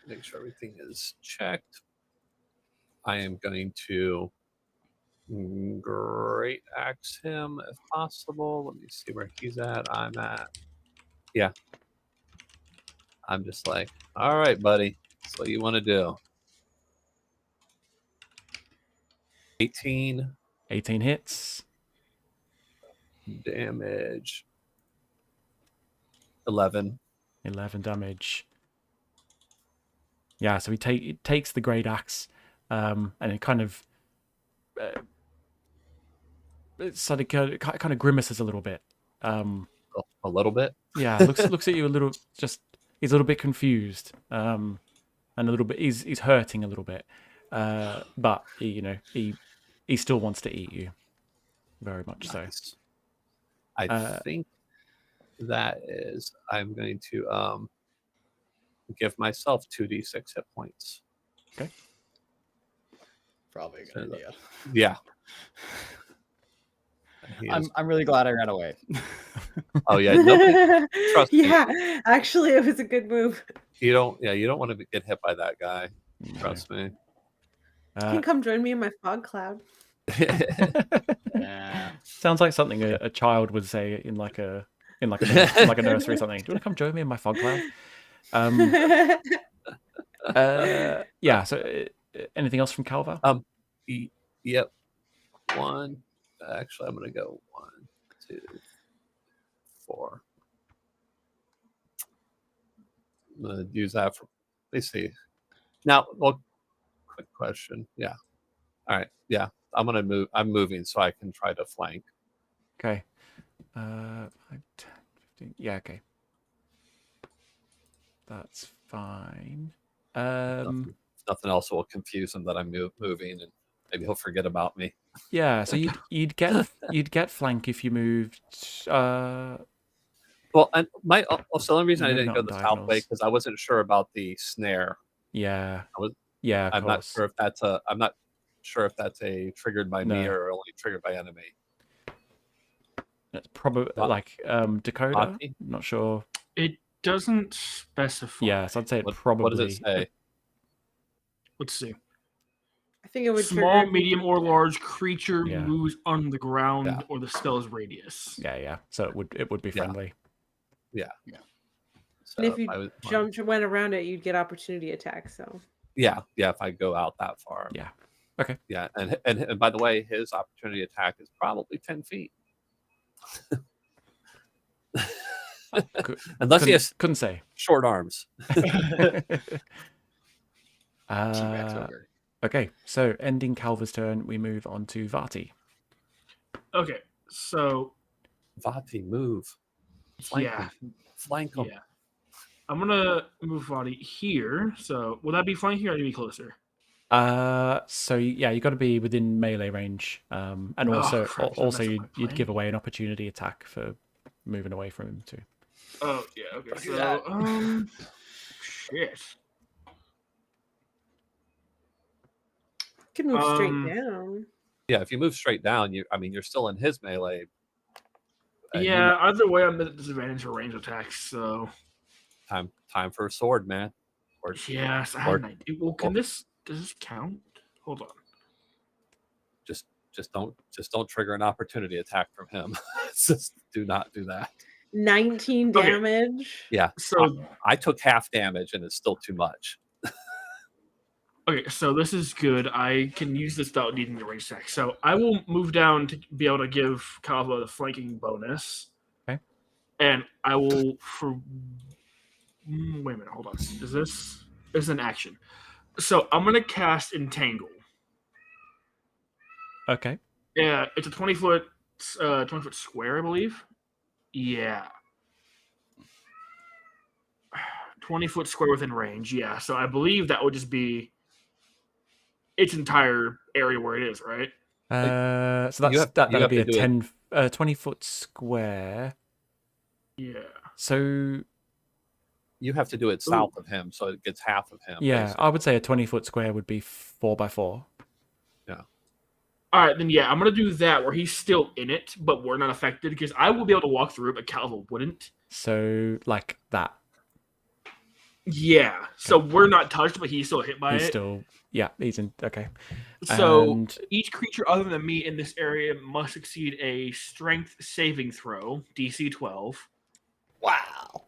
make sure everything is checked. I am going to great axe him if possible. Let me see where he's at. I'm at. Yeah. I'm just like, all right, buddy. That's what you want to do. 18 hits. damage. 11 damage. Yeah, so he takes the great axe, and it kind of kind of grimaces a little bit. a little bit. Yeah, looks at you a little. He's a little bit confused, and a little bit. He's hurting a little bit, but he still wants to eat you, very much Nice. so. I think that is. I'm going to give myself 2d6 hit points. Okay. Probably a good idea. Yeah. I'm really glad I ran away. Oh yeah, nobody, trust me. Yeah, actually, it was a good move. You don't want to get hit by that guy. Trust me. You can come join me in my fog cloud. Yeah. Sounds like something a child would say in like a nursery or something. Do you want to come join me in my fog cloud? Yeah. So, anything else from Calva? Yep. One. Actually, I'm gonna go 1, 2, 4. I'm gonna use that for. Let's see. Now, well, quick question. Yeah. All right. Yeah. I'm gonna move. I'm moving so I can try to flank. Okay. 5, 10, 15. Yeah. Okay. That's fine. Nothing else will confuse him that I'm moving, and maybe he'll forget about me. Yeah. So you'd get flank if you moved. Well, and the only reason I Maybe didn't not go the south way diagonals. because I wasn't sure about the snare. Yeah. Of course. not sure if that's a. I'm not sure if that's a triggered by me No. or only triggered by enemy. It's probably like Dakota. Monty? Not sure. It doesn't specify. Yeah, so I'd say it What probably. does it say? Let's see. I think it would Small, trigger- medium, or large creature Yeah. moves on the ground, Yeah. or the spell's radius. Yeah. So it would be Yeah. friendly. So And if you went around it, you'd get opportunity attack. So yeah, if I go out that far. Yeah. Okay. Yeah, and by the way, his opportunity attack is probably 10 feet. Unless he has couldn't say. short arms. Okay, so ending Calva's turn, we move on to Vati. Okay, so Vati, move. Flank yeah, him. Flank him. yeah. I'm gonna move Vati here. So will that be flanking or need to be closer? So yeah, you got to be within melee range, and also crap, you'd give away an opportunity attack for moving away from him too. Oh yeah, okay. So shit. you can move straight down. Yeah, if you move straight down, you're still in his melee. Yeah, either way, I'm at disadvantage for range attacks. So time for a sword, man. yes, I had an idea. Well, does this count? Hold on. Just don't trigger an opportunity attack from him. Just do not do that. 19 Okay. damage. Yeah. So I took half damage, and it's still too much. okay, so this is good. I can use this without needing the range check. So I will move down to be able to give Calvo the flanking bonus. Okay. And I will wait a minute, hold on. This is an action. So I'm gonna cast Entangle. Okay. Yeah, it's a 20-foot square, I believe. Yeah. 20-foot square within range, yeah. So I believe that would just be its entire area where it is, right? So that'll have be to a do 20-foot square. Yeah. So You have to do it south of him, so it gets half of him. yeah, basically. I would say a 20-foot square would be 4x4. All right, then yeah, I'm gonna do that where he's still in it, but we're not affected because I will be able to walk through it, but Calvo wouldn't. So like that. Yeah, so we're not touched, but he's still hit by He's it. still he's in. Okay. So And each creature other than me in this area must succeed a Strength saving throw, DC 12. Wow.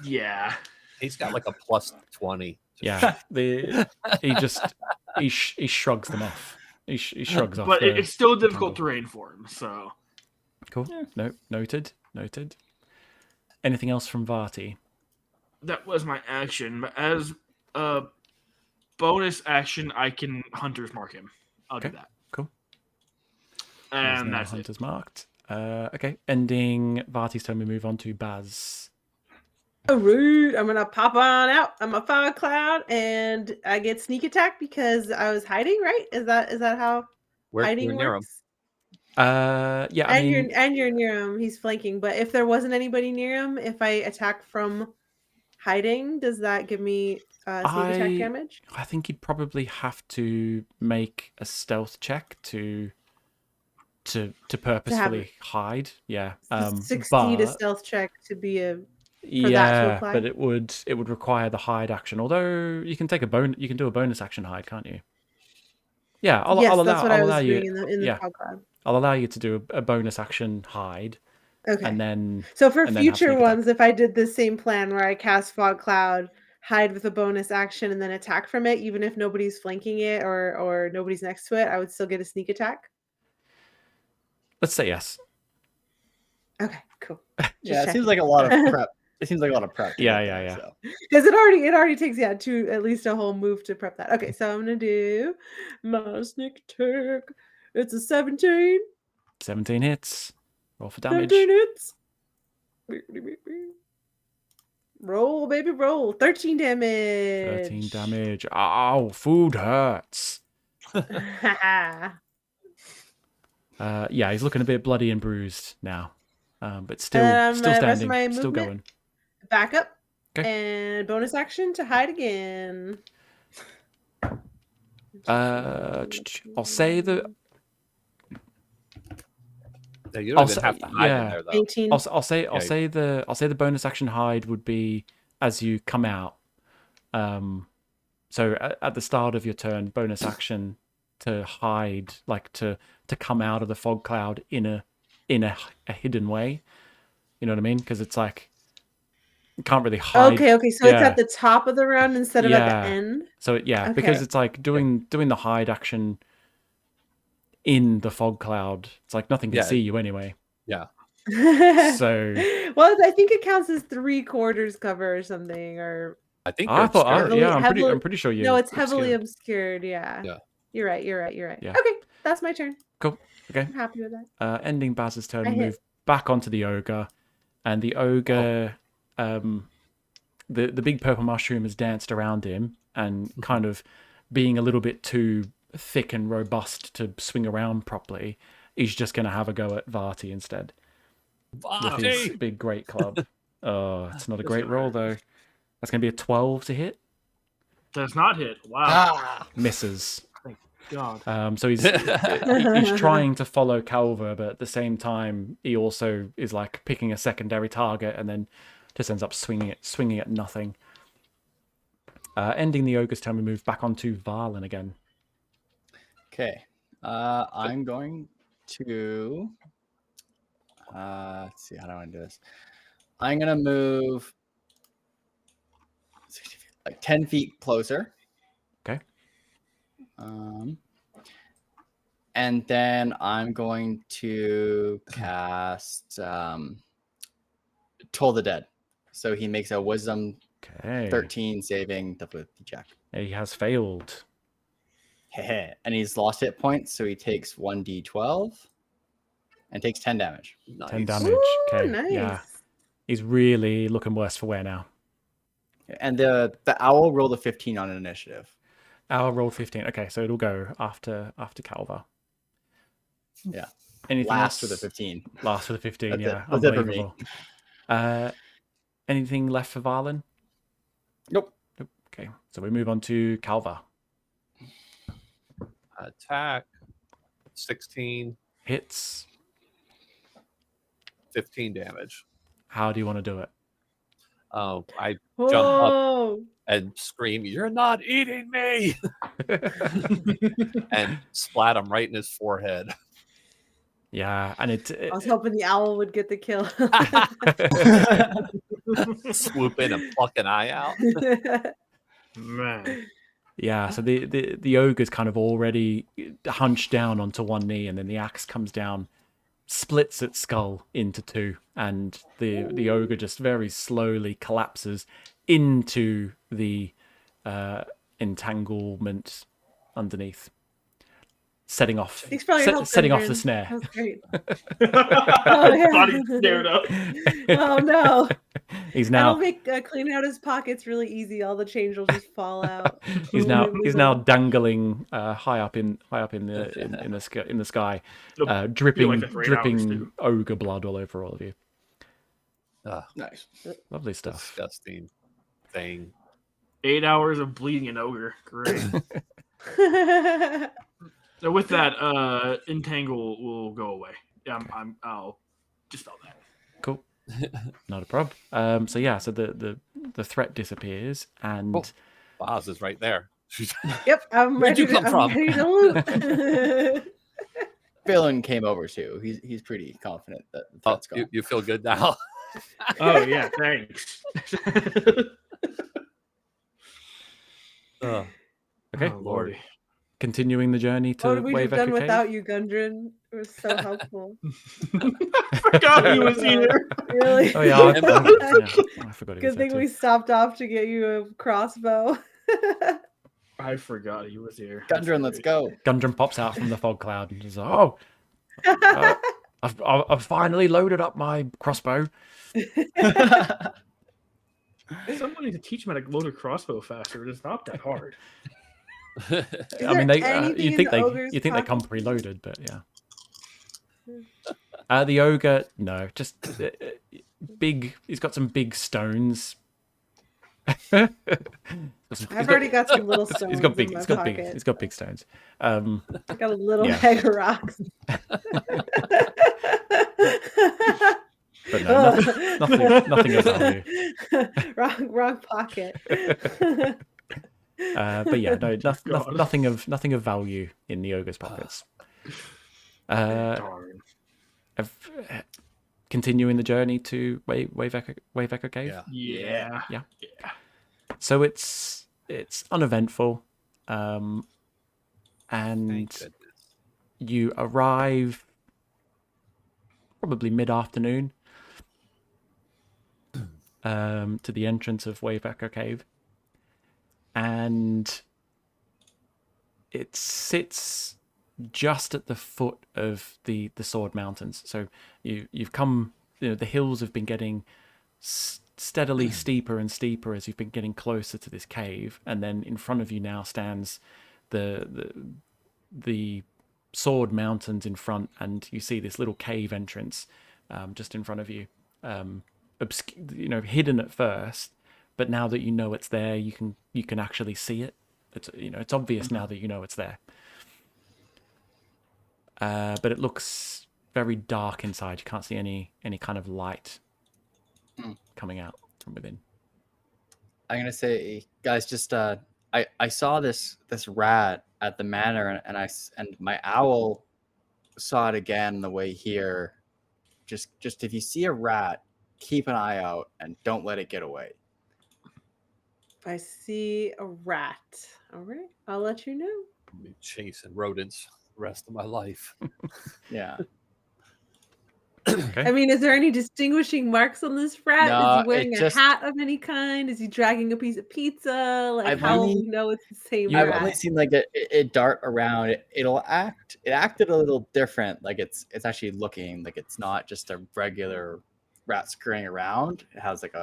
Yeah. He's got like a plus 20. yeah, he shrugs them off. He shrugs off. But the it's still difficult tangle. terrain for him, so. Cool. No, noted. Anything else from Varti? That was my action. But as a bonus action, I can Hunter's Mark him. I'll do that. Cool. And There's no that's hunters marked. Okay. Ending Varti's turn, we move on to Baz. Oh, rude. I'm gonna pop on out. I'm a fog cloud, and I get sneak attack because I was hiding. Right? Is that how hiding We're near him. works? Yeah. I mean, you're near him. He's flanking. But if there wasn't anybody near him, if I attack from hiding, does that give me sneak attack damage? I think you'd probably have to make a stealth check to purposefully hide. Yeah. Succeed a stealth check to be a. That to apply? But it would require the hide action. Although you can take you can do a bonus action hide, can't you? Yeah, I'll allow you. In the fog cloud. I'll allow you to do a bonus action hide. Okay. And then so for future ones, if I did the same plan where I cast fog cloud, hide with a bonus action, and then attack from it, even if nobody's flanking it or nobody's next to it, I would still get a sneak attack. Let's say yes. Okay, cool. Yeah, it seems like a lot of prep. It seems like a lot of prep. Yeah. Because it already takes at least a whole move to prep that. Okay, so I'm gonna do my sneak attack. It's a 17. 17 hits. Roll for damage. 17 hits. Roll, baby, roll. 13 damage. 13 damage. Ow, food hurts. Yeah, he's looking a bit bloody and bruised now. But still standing, still going. Back up. Okay. And bonus action to hide again. I'll say the. No, you don't even have to hide in there though. 18. I'll say the bonus action hide would be as you come out. So at the start of your turn, bonus action to hide, like to come out of the fog cloud in a hidden way. You know what I mean? Because it's like you can't really hide. Okay. So it's at the top of the round instead of at the end. So because it's like doing the hide action in the fog cloud. It's like nothing can see you anyway. Yeah. So well, I think it counts as 3/4 cover or something. Or I think I'm pretty sure you. No, it's heavily obscured. Yeah. Yeah. You're right. Yeah. Okay, that's my turn. Cool. Okay. I'm happy with that. Ending Baz's turn, we move back onto the ogre, and the ogre, the big purple mushroom has danced around him and kind of being a little bit too thick and robust to swing around properly. He's just going to have a go at Varti instead. With his big great club. Oh, it's not a great roll though. That's going to be a 12 to hit. Does not hit. Wow. Misses. Thank God. So he's trying to follow Calver, but at the same time, he also is like picking a secondary target and then just ends up swinging at nothing. Ending the ogre's turn, we move back onto Valen again. Okay. I'm going to. Let's see. How do I want to do this? I'm gonna move 60 feet, like 10 feet closer. Okay. And then I'm going to cast Toll the Dead. So he makes a Wisdom Okay. 13 saving difficulty check. He has failed. And he's lost hit points, so he takes 1d12 and takes 10 damage. 10 Nice. damage. Ooh, Okay. nice. Yeah. He's really looking worse for wear now. And the owl rolled a 15 on an initiative. Our roll 15. Okay, so it'll go after Calva. Yeah. Anything Last else? for the 15. Last for the 15, That's yeah. it. That's it for me. Unbelievable. Anything left for Valen? Nope. Okay, so we move on to Calva. Attack. 16, Hits. 15 damage. How do you want to do it? I jump up Whoa. and scream, "You're not eating me!" and splat him right in his forehead. Yeah, and I was hoping the owl would get the kill. Swoop in and pluck an eye out. Man. Yeah, so the ogre's kind of already hunched down onto one knee, and then the axe comes down, splits its skull into two, and the ogre just very slowly collapses into the entanglement underneath, setting off Thanks for all your help, setting off the Gundren. snare. That was great. His body's scared up. Oh no! He's That'll now make cleaning out his pockets really easy. All the change will just fall out. he's now dangling high up in the sky, dripping like that for 8 hours, too. ogre blood all over all of you. Nice. Lovely stuff. Disgusting thing. 8 hours of bleeding an ogre. Great. So with that, entangle will go away. Yeah, I'll just spell that. Cool. Not a problem. So yeah, so the threat disappears, and Boz is right there. Yep, I'm Where'd ready. you come I'm from? ready to loot. Valen came over too. He's pretty confident that the threat's gone. You feel good now? Oh yeah, thanks. okay, Oh, Lordy. continuing the journey to What would we Wave have done Echo Cave. without you, Gundren? It was so helpful. I forgot he was here. Really? Oh yeah, I forgot. He Good was there thing we too. stopped off to get you a crossbow. I forgot he was here. Gundren, let's go. Gundren pops out from the fog cloud and he's like, "Oh, I've finally loaded up my crossbow." Someone needs to teach him how to load a crossbow faster. It's not that hard. I mean, you think they come preloaded, but yeah. The ogre, no, just big. He's got some big stones. I've already got some little stones. He's got big. In my He's got pocket. big. He's got big stones. I got a little Yeah. bag of rocks. But no, nothing of value. Wrong pocket. But yeah, no, nothing of value in the ogre's pockets. Darn. Continuing the journey to Wave Echo Cave. Yeah. Yeah. So it's uneventful, and Thank goodness. you arrive probably mid-afternoon to the entrance of Wave Echo Cave, and it sits just at the foot of the Sword Mountains. So you've come, the hills have been getting steadily steeper and steeper as you've been getting closer to this cave, and then in front of you now stands the Sword Mountains in front, and you see this little cave entrance just in front of you, hidden at first, but now that you know it's there, you can actually see it. It's obvious now that you know it's there. But it looks very dark inside. You can't see any kind of light coming out from within. I'm gonna say, guys, just I I saw this rat at the manor, and my owl saw it again on the way here. Just if you see a rat, keep an eye out and don't let it get away. If I see a rat, all right, I'll let you know. I'll be chasing rodents the rest of my life. Yeah. Okay. I mean, is there any distinguishing marks on this rat? No, Is he wearing it a just- hat of any kind? Is he dragging a piece of pizza? Like, I've how will only- we know it's the same I've rat? only seen like it dart around. It acted a little different. Like it's actually looking like it's not just a regular rat scurrying around. It has like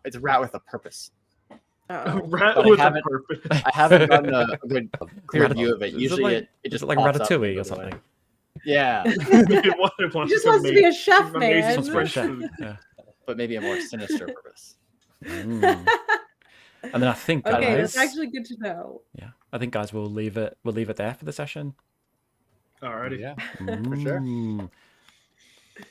it's a rat with a purpose. Oh. Rat But I with a haven't- purpose. I haven't gotten a good clear Rat- view of it. is it Usually like- it is just it like pops up Ratatouille and or goes away. something? Yeah, It wants He just wants to be a chef, amazing man. French Chef, food. yeah. but maybe a more sinister purpose. Mm. And then I think, Okay, guys, that's actually good to know. yeah, I think, guys, we'll leave it there for the session. Alrighty. Yeah. For sure. Mm.